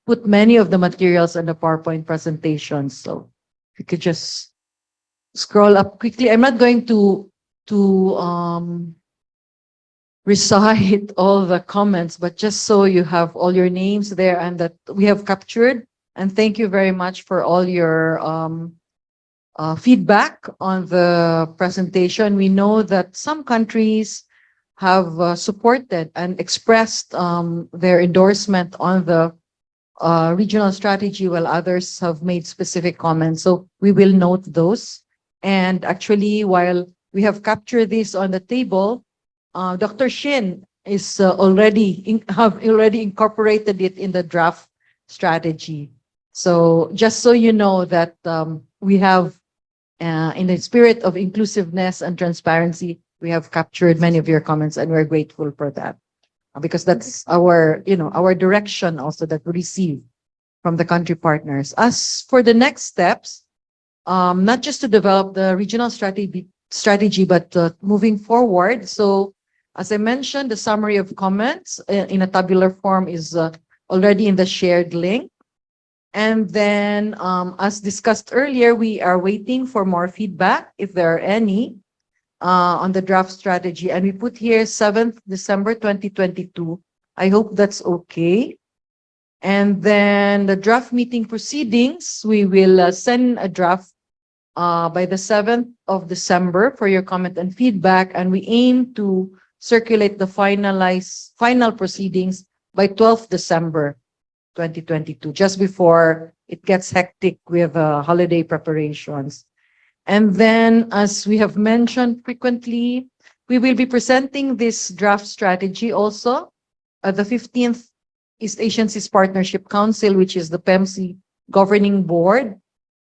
[SPEAKER 7] put many of the materials on the PowerPoint presentations. So if you could just scroll up quickly. I'm not going to recite all the comments, but just so you have all your names there and that we have captured. And thank you very much for all your feedback on the presentation. We know that some countries have supported and expressed their endorsement on the regional strategy, while others have made specific comments. So we will note those. And actually, while we have captured this on the table, Dr. Shin is already incorporated it in the draft strategy. So just so you know that we have, in the spirit of inclusiveness and transparency, we have captured many of your comments, and we're grateful for that, because that's our direction also that we receive from the country partners. As for the next steps, not just to develop the regional strategy, but moving forward. So as I mentioned, the summary of comments in a tabular form is already in the shared link. And then, as discussed earlier, we are waiting for more feedback, if there are any, on the draft strategy. And we put here 7th December 2022. I hope that's okay. And then the draft meeting proceedings, we will send a draft by the 7th of December for your comment and feedback. And we aim to circulate the final proceedings by 12th December 2022, just before it gets hectic with holiday preparations. And then, as we have mentioned frequently, we will be presenting this draft strategy also at the 15th East Asian Seas Partnership Council, which is the PEMC governing board,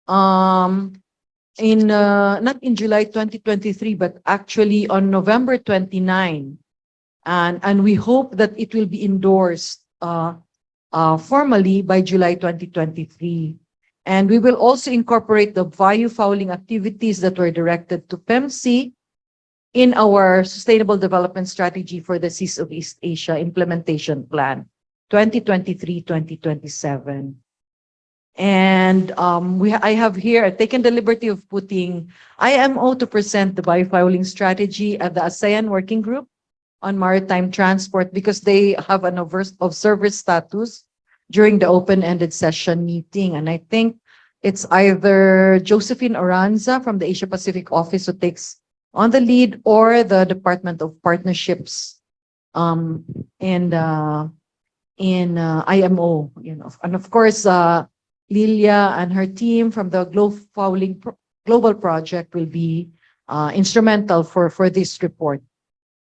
[SPEAKER 7] in not in July 2023, but actually on November 29. And we hope that it will be endorsed formally by July 2023. And we will also incorporate the biofouling activities that were directed to PEMC in our Sustainable Development Strategy for the Seas of East Asia Implementation Plan 2023-2027. And I have here taken the liberty of putting IMO to present the biofouling strategy at the ASEAN Working Group on Maritime Transport, because they have an observer status during the open-ended session meeting. And I think it's either Josephine Oranza from the Asia Pacific Office who takes on the lead, or the Department of Partnerships in IMO, and of course Lilia and her team from the Global Project will be instrumental for this report.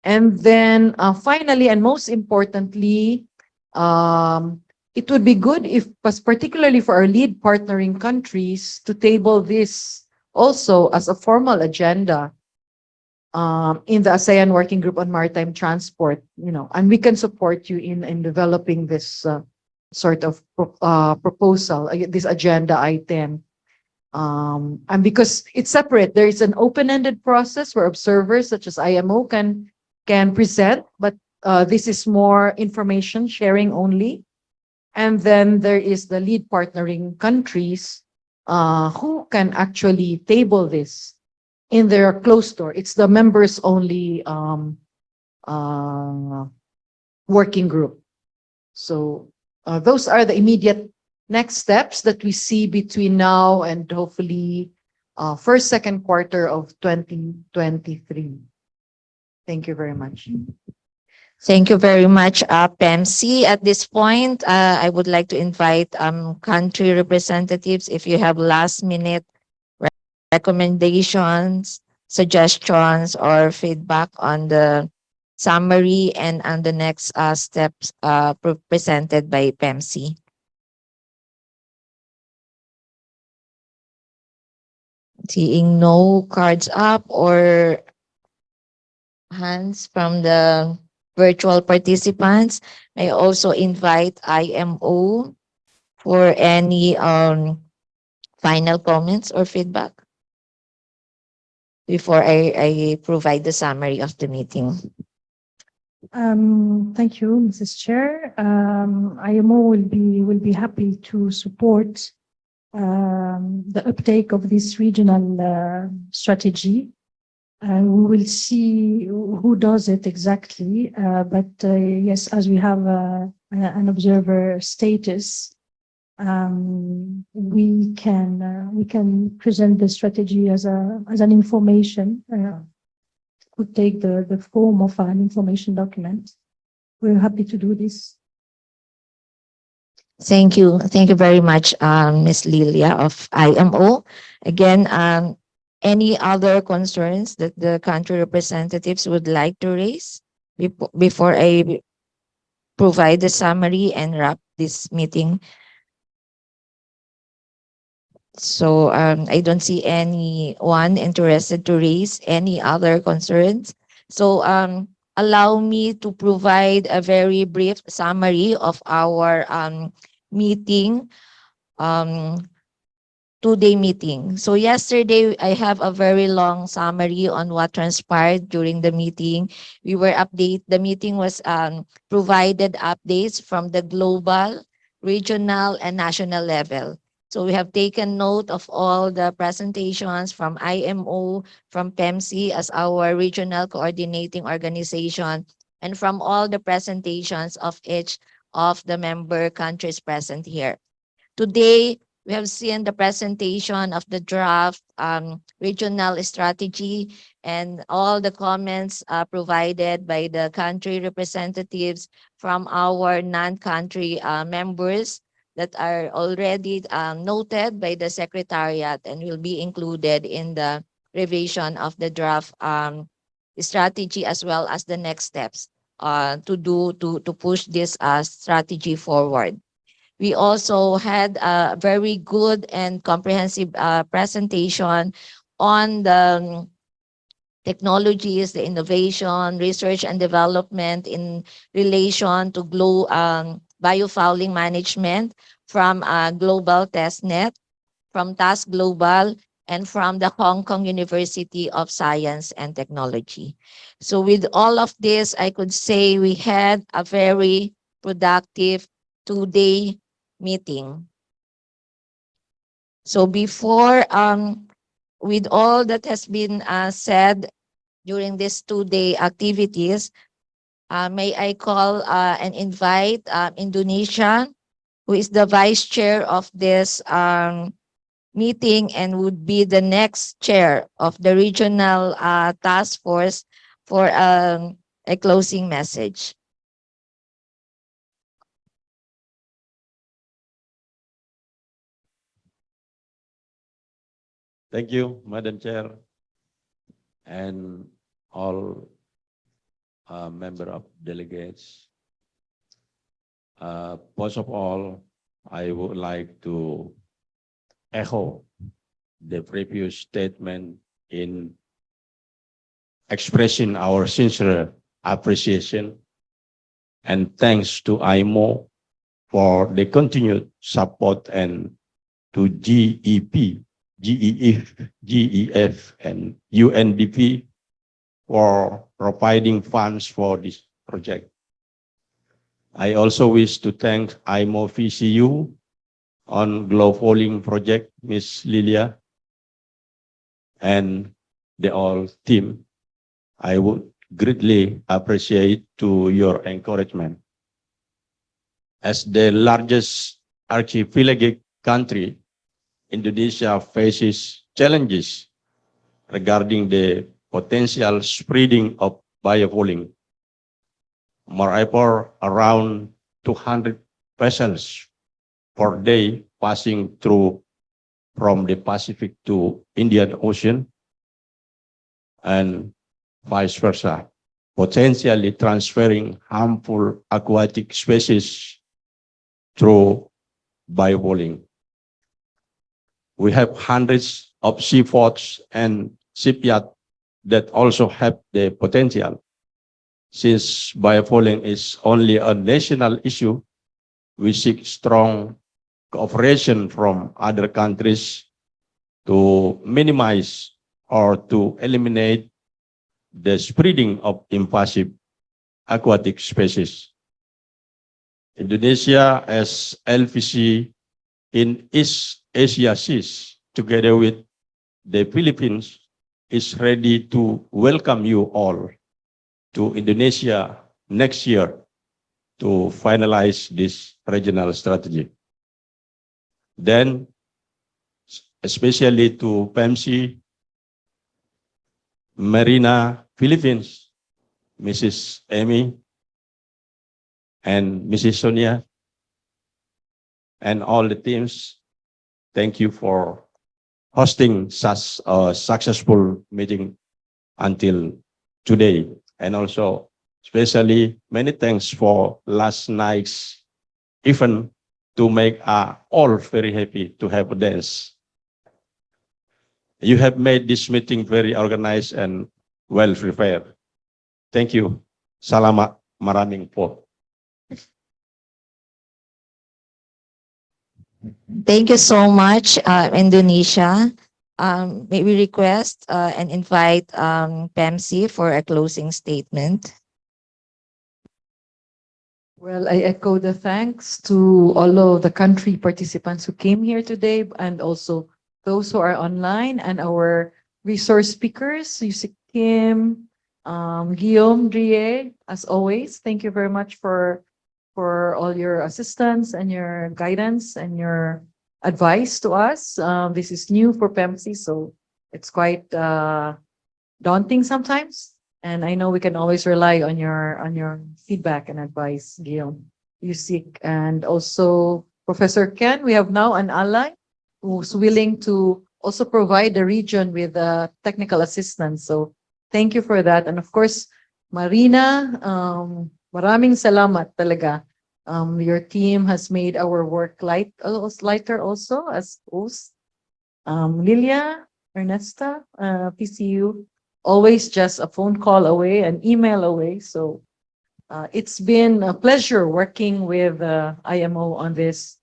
[SPEAKER 7] And then finally, and most importantly, it would be good if, particularly for our lead partnering countries, to table this also as a formal agenda in the ASEAN Working Group on Maritime Transport, and we can support you in developing this sort of proposal, this agenda item. And because it's separate, there is an open-ended process where observers such as IMO can present, but this is more information sharing only. And then there is the lead partnering countries who can actually table this in their closed door. It's the members only working group. So those are the immediate next steps that we see between now and hopefully first, second quarter of 2023. Thank you very much.
[SPEAKER 3] Thank you very much, PEMC. At this point, I would like to invite country representatives if you have last minute recommendations, suggestions, or feedback on the summary and on the next steps presented by PEMC. Seeing no cards up or hands from the virtual participants, I also invite IMO for any final comments or feedback before I provide the summary of the meeting.
[SPEAKER 8] Thank you, Mrs. Chair. IMO will be happy to support the uptake of this regional strategy. We will see who does it exactly, but yes, as we have an observer status, we can present the strategy as an information. Could take the form of an information document. We're happy to do this.
[SPEAKER 3] Thank you. Thank you very much, Ms. Lilia of IMO. Again, any other concerns that the country representatives would like to raise before I provide the summary and wrap this meeting? So I don't see anyone interested to raise any other concerns. So allow me to provide a very brief summary of our meeting, two-day meeting. So yesterday, I have a very long summary on what transpired during the meeting. The meeting was provided updates from the global regional, and national level. So we have taken note of all the presentations from IMO, from PEMC as our regional coordinating organization, and from all the presentations of each of the member countries present here. Today, we have seen the presentation of the draft regional strategy and all the comments provided by the country representatives from our non-country members that are already noted by the Secretariat and will be included in the revision of the draft strategy as well as the next steps to push this strategy forward. We also had a very good and comprehensive presentation on the technologies, the innovation, research and development in relation to biofouling management from Global Testnet, from Task Global, and from the Hong Kong University of Science and Technology. So with all of this, I could say we had a very productive 2-day meeting. So before, with all that has been said during these 2-day activities, may I call and invite Indonesia, who is the vice chair of this meeting and would be the next chair of the regional task force for a closing message.
[SPEAKER 6] Thank you, Madam Chair, and all member of delegates. First of all, I would like to echo the previous statement in expressing our sincere appreciation and thanks to IMO for the continued support and to GEF, and UNDP for providing funds for this project. I also wish to thank IMO VCU on Biofouling project, Miss Lilia, and the all team. I would greatly appreciate to your encouragement. As the largest archipelagic country, Indonesia faces challenges regarding the potential spreading of biofouling. Moreover, around 200 vessels per day passing through from the Pacific to Indian Ocean and vice versa, potentially transferring harmful aquatic species through biofouling. We have hundreds of seaports and shipyards that also have the potential. Since biofouling is only a national issue, we seek strong cooperation from other countries to minimize or to eliminate the spreading of invasive aquatic species. Indonesia, as LVC in East Asia Seas, together with the Philippines, is ready to welcome you all to Indonesia next year to finalize this regional strategy. Then, especially to PEMC, Marina Philippines, Mrs. Amy, and Mrs. Sonia, and all the teams, thank you for hosting such a successful meeting until today. And also, especially many thanks for last night's event to make all very happy to have a dance. You have made this meeting very organized and well prepared. Thank you. Salamat maraming po.
[SPEAKER 3] Thank you so much, Indonesia. May we request and invite PEMC for a closing statement.
[SPEAKER 7] Well, I echo the thanks to all of the country participants who came here today and also those who are online and our resource speakers, Yusik Kim, Guillaume Drie, as always. Thank you very much for all your assistance and your guidance and your advice to us. This is new for PEMC, so it's quite daunting sometimes. And I know we can always rely on your feedback and advice, Guillaume, Yusik, and also Professor Ken. We have now an ally who's willing to also provide the region with technical assistance. So thank you for that. And of course, Marina, maraming salamat talaga. Your team has made our work lighter also as host. Lilia, Ernesta, PCU, always just a phone call away, an email away. So it's been a pleasure working with IMO on this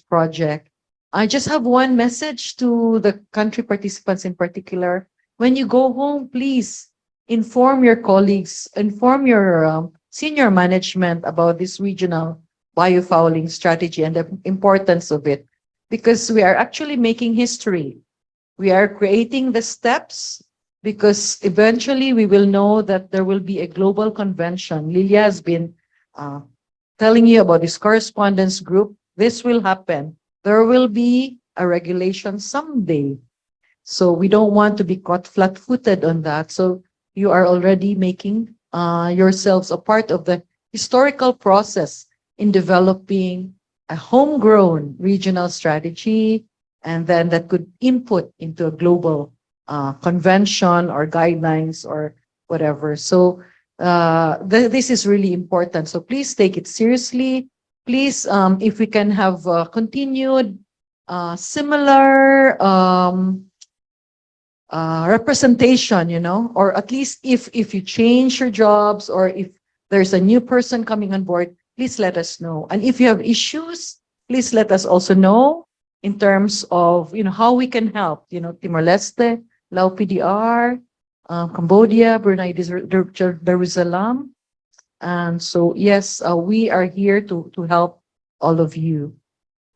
[SPEAKER 7] project. I just have one message to the country participants in particular. When you go home, please inform your colleagues, inform your senior management about this regional biofouling strategy and the importance of it, because we are actually making history. We are creating the steps because eventually we will know that there will be a global convention. Lilia has been telling you about this correspondence group. This will happen. There will be a regulation someday. So we don't want to be caught flat-footed on that. So you are already making yourselves a part of the historical process in developing a homegrown regional strategy, and then that could input into a global convention or guidelines or whatever. So this is really important. So please take it seriously. Please, if we can have continued similar representation, or at least if you change your jobs or if there's a new person coming on board, please let us know. And if you have issues, please let us also know in terms of how we can help. Timor-Leste, Lao PDR, Cambodia, Brunei Darussalam. And so yes, we are here to help all of you.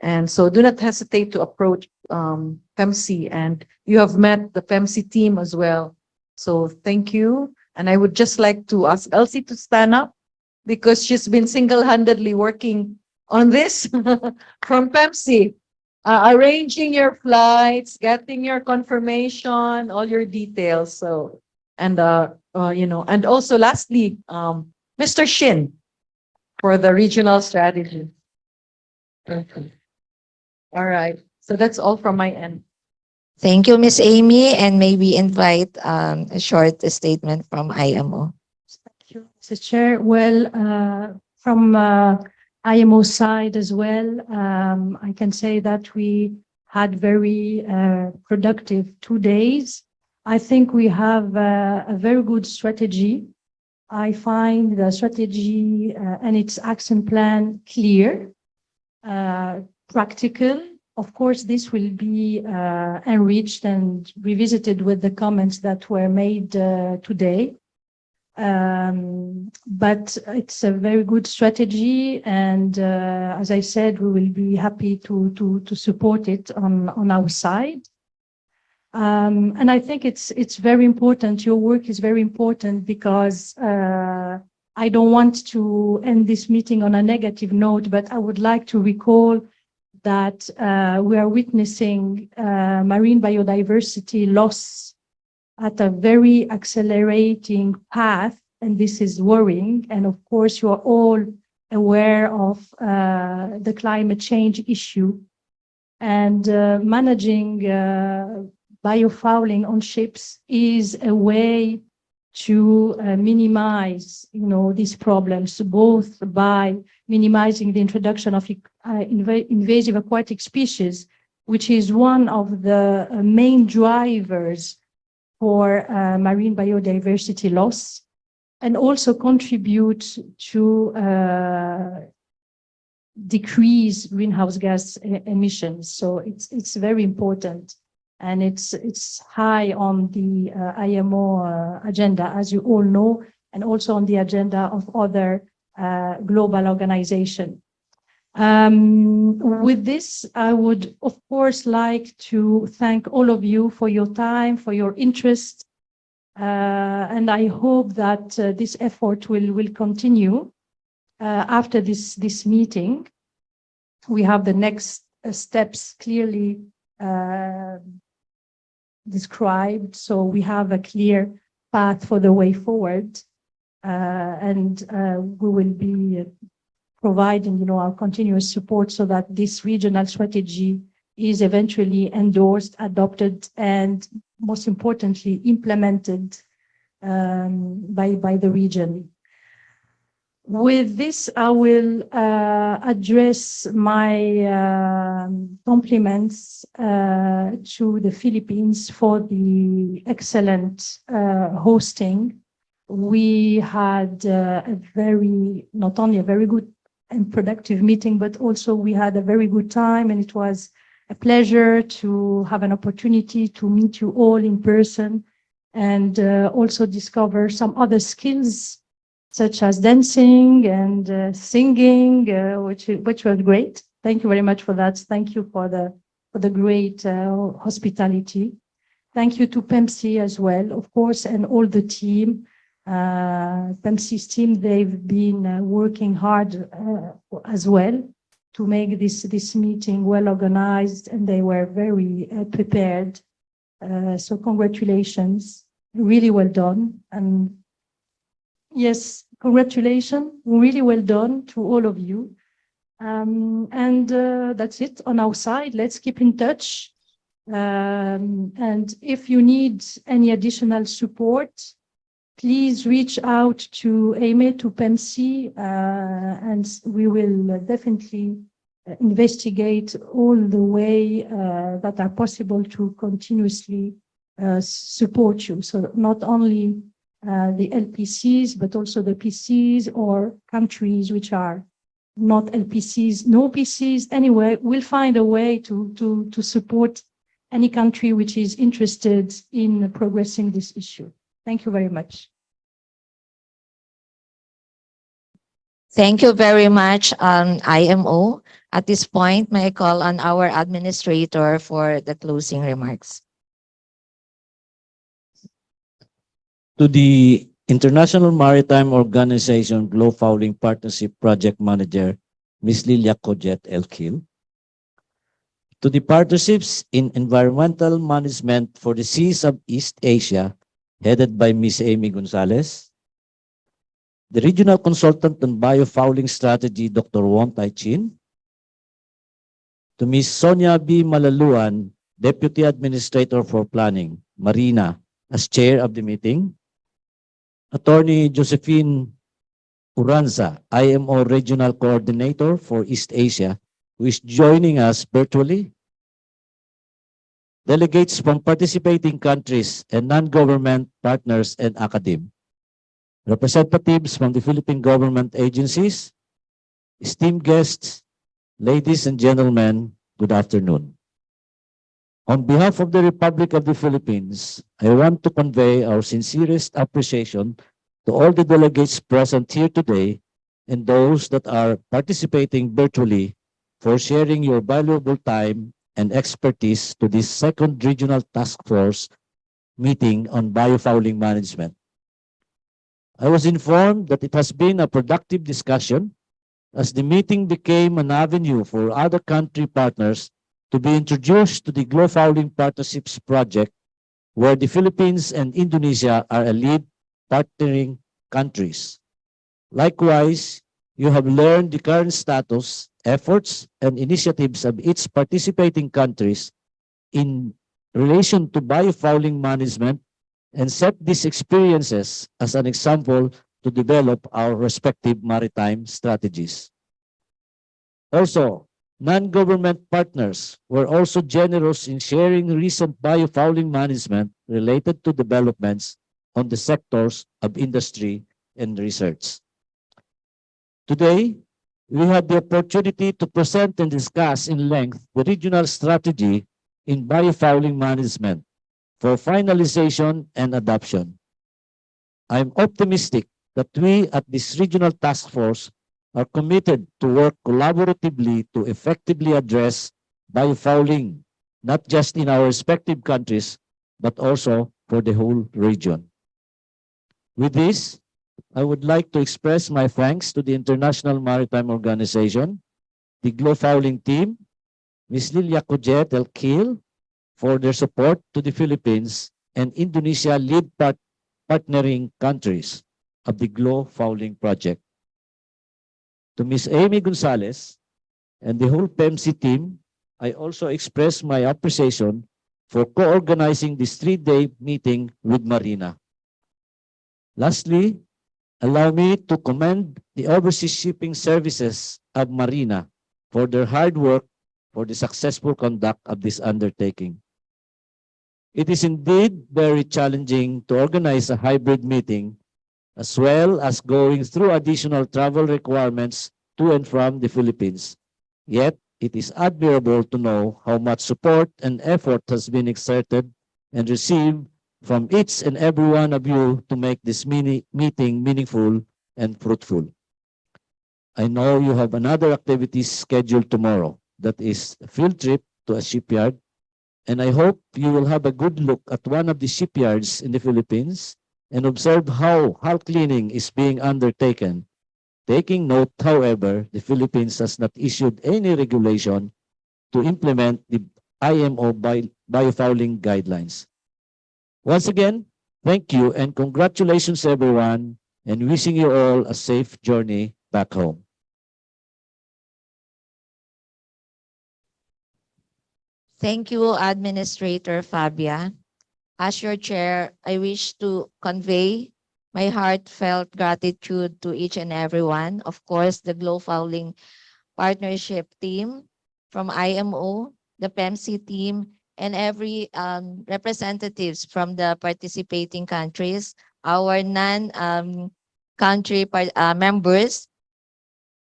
[SPEAKER 7] And so do not hesitate to approach PEMC, and you have met the PEMC team as well. So thank you. And I would just like to ask Elsie to stand up because she's been single-handedly working on this from PEMC, arranging your flights, getting your confirmation, all your details. So, and and also lastly, Mr. Shin for the regional strategy. Okay. All right. So that's all from my end.
[SPEAKER 3] Thank you, Miss Amy, and may we invite a short statement from IMO.
[SPEAKER 8] Thank you, Mr. Chair. Well, from IMO side as well, I can say that we had very productive 2 days. I think we have a very good strategy. I find the strategy and its action plan clear, practical. Of course, this will be enriched and revisited with the comments that were made today. But it's a very good strategy, and as I said, we will be happy to support it on our side. And I think it's very important. Your work is very important because I don't want to end this meeting on a negative note, but I would like to recall that we are witnessing marine biodiversity loss at a very accelerating path, and this is worrying. And of course, you are all aware of the climate change issue, and managing biofouling on ships is a way to minimize, these problems, both by minimizing the introduction of invasive aquatic species, which is one of the main drivers for marine biodiversity loss, and also contribute to decrease greenhouse gas emissions. So it's very important, and it's high on the IMO agenda, as you all know, and also on the agenda of other
[SPEAKER 21] global organization. With this, I would, of course, like to thank all of you for your time, for your interest, and I hope that this effort will continue after this meeting. We have the next steps clearly described, so we have a clear path for the way forward, and we will be providing, our continuous support so that this regional strategy is eventually endorsed, adopted, and most importantly, implemented by the region. With this, I will address my compliments to the Philippines for the excellent hosting. We had not only a very good and productive meeting, but also we had a very good time, and it was a pleasure to have an opportunity to meet you all in person and also discover some other skills such as dancing and singing, which was great. Thank you very much for that. Thank you for the great hospitality. Thank you to PEMC as well, of course, and all the team. PEMC's team, they've been working hard as well to make this meeting well organized, and they were very prepared. So congratulations, really well done. And yes, congratulations, really well done to all of you. And that's it on our side. Let's keep in touch. And if you need any additional support, please reach out to AME, to PEMC, and we will definitely investigate all the way that are possible to continuously support you. So not only the LPCs, but also the PCs or countries which are not LPCs, no PCs. Anyway, we'll find a way to support any country which is interested in progressing this issue. Thank you very much.
[SPEAKER 3] Thank you very much, IMO. At this point, may I call on our administrator for the closing remarks.
[SPEAKER 22] To the International Maritime Organization Biofouling Partnership Project Manager, Ms. Lilia Cojet Elkil. To the Partnerships in Environmental Management for the Seas of East Asia, headed by Ms. Amy Gonzalez. The Regional Consultant on Biofouling Strategy, Dr. Wong Tai Chin. To Ms. Sonia B. Malaluan, Deputy Administrator for Planning, Marina, as Chair of the meeting. Attorney Josephine Uranza, IMO Regional Coordinator for East Asia, who is joining us virtually. Delegates from participating countries and non-government partners and academe. Representatives from the Philippine government agencies, esteemed guests, ladies and gentlemen, good afternoon. On behalf of the Republic of the Philippines, I want to convey our sincerest appreciation to all the delegates present here today and those that are participating virtually for sharing your valuable time and expertise to this second regional task force meeting on biofouling management. I was informed that it has been a productive discussion as the meeting became an avenue for other country partners to be introduced to the Biofouling Partnerships Project, where the Philippines and Indonesia are a lead partnering countries. Likewise, you have learned the current status, efforts, and initiatives of each participating countries in relation to biofouling management and set these experiences as an example to develop our respective maritime strategies. Also, non-government partners were also generous in sharing recent biofouling management related to developments on the sectors of industry and research. Today, we had the opportunity to present and discuss in length the regional strategy in biofouling management for finalization and adoption. I'm optimistic that we at this regional task force are committed to work collaboratively to effectively address biofouling, not just in our respective countries, but also for the whole region. With this, I would like to express my thanks to the International Maritime Organization, the Glofouling team, Ms. Lilia Cojet Elkil, for their support to the Philippines and Indonesia lead partnering countries of the Glofouling project. To Ms. Amy Gonzalez and the whole PEMC team, I also express my appreciation for co-organizing this 3-day meeting with Marina. Lastly, allow me to commend the overseas shipping services of Marina for their hard work for the successful conduct of this undertaking. It is indeed very challenging to organize a hybrid meeting as well as going through additional travel requirements to and from the Philippines. Yet, it is admirable to know how much support and effort has been exerted and received from each and every one of you to make this meeting meaningful and fruitful. I know you have another activity scheduled tomorrow, that is a field trip to a shipyard, and I hope you will have a good look at one of the shipyards in the Philippines and observe how hull cleaning is being undertaken. Taking note, however, the Philippines has not issued any regulation to implement the IMO biofouling guidelines. Once again, thank you and congratulations everyone, and wishing you all a safe journey back home.
[SPEAKER 3] Thank you, Administrator Fabia. As your chair, I wish to convey my heartfelt gratitude to each and everyone. Of course, the Glofouling Partnership team from IMO, the PEMC team, and every representatives from the participating countries, our non-country members,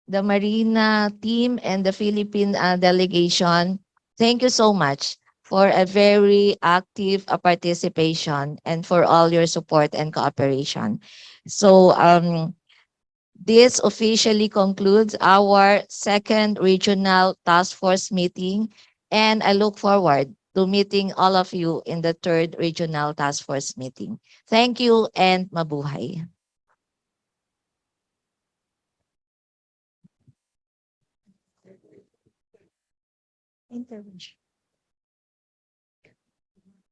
[SPEAKER 3] the Marina team, and the Philippine delegation. Thank you so much for a very active participation and for all your support and cooperation. So this officially concludes our second regional task force meeting, and I look forward to meeting all of you in the third regional task force meeting. Thank you and mabuhay.
[SPEAKER 21] Intervention.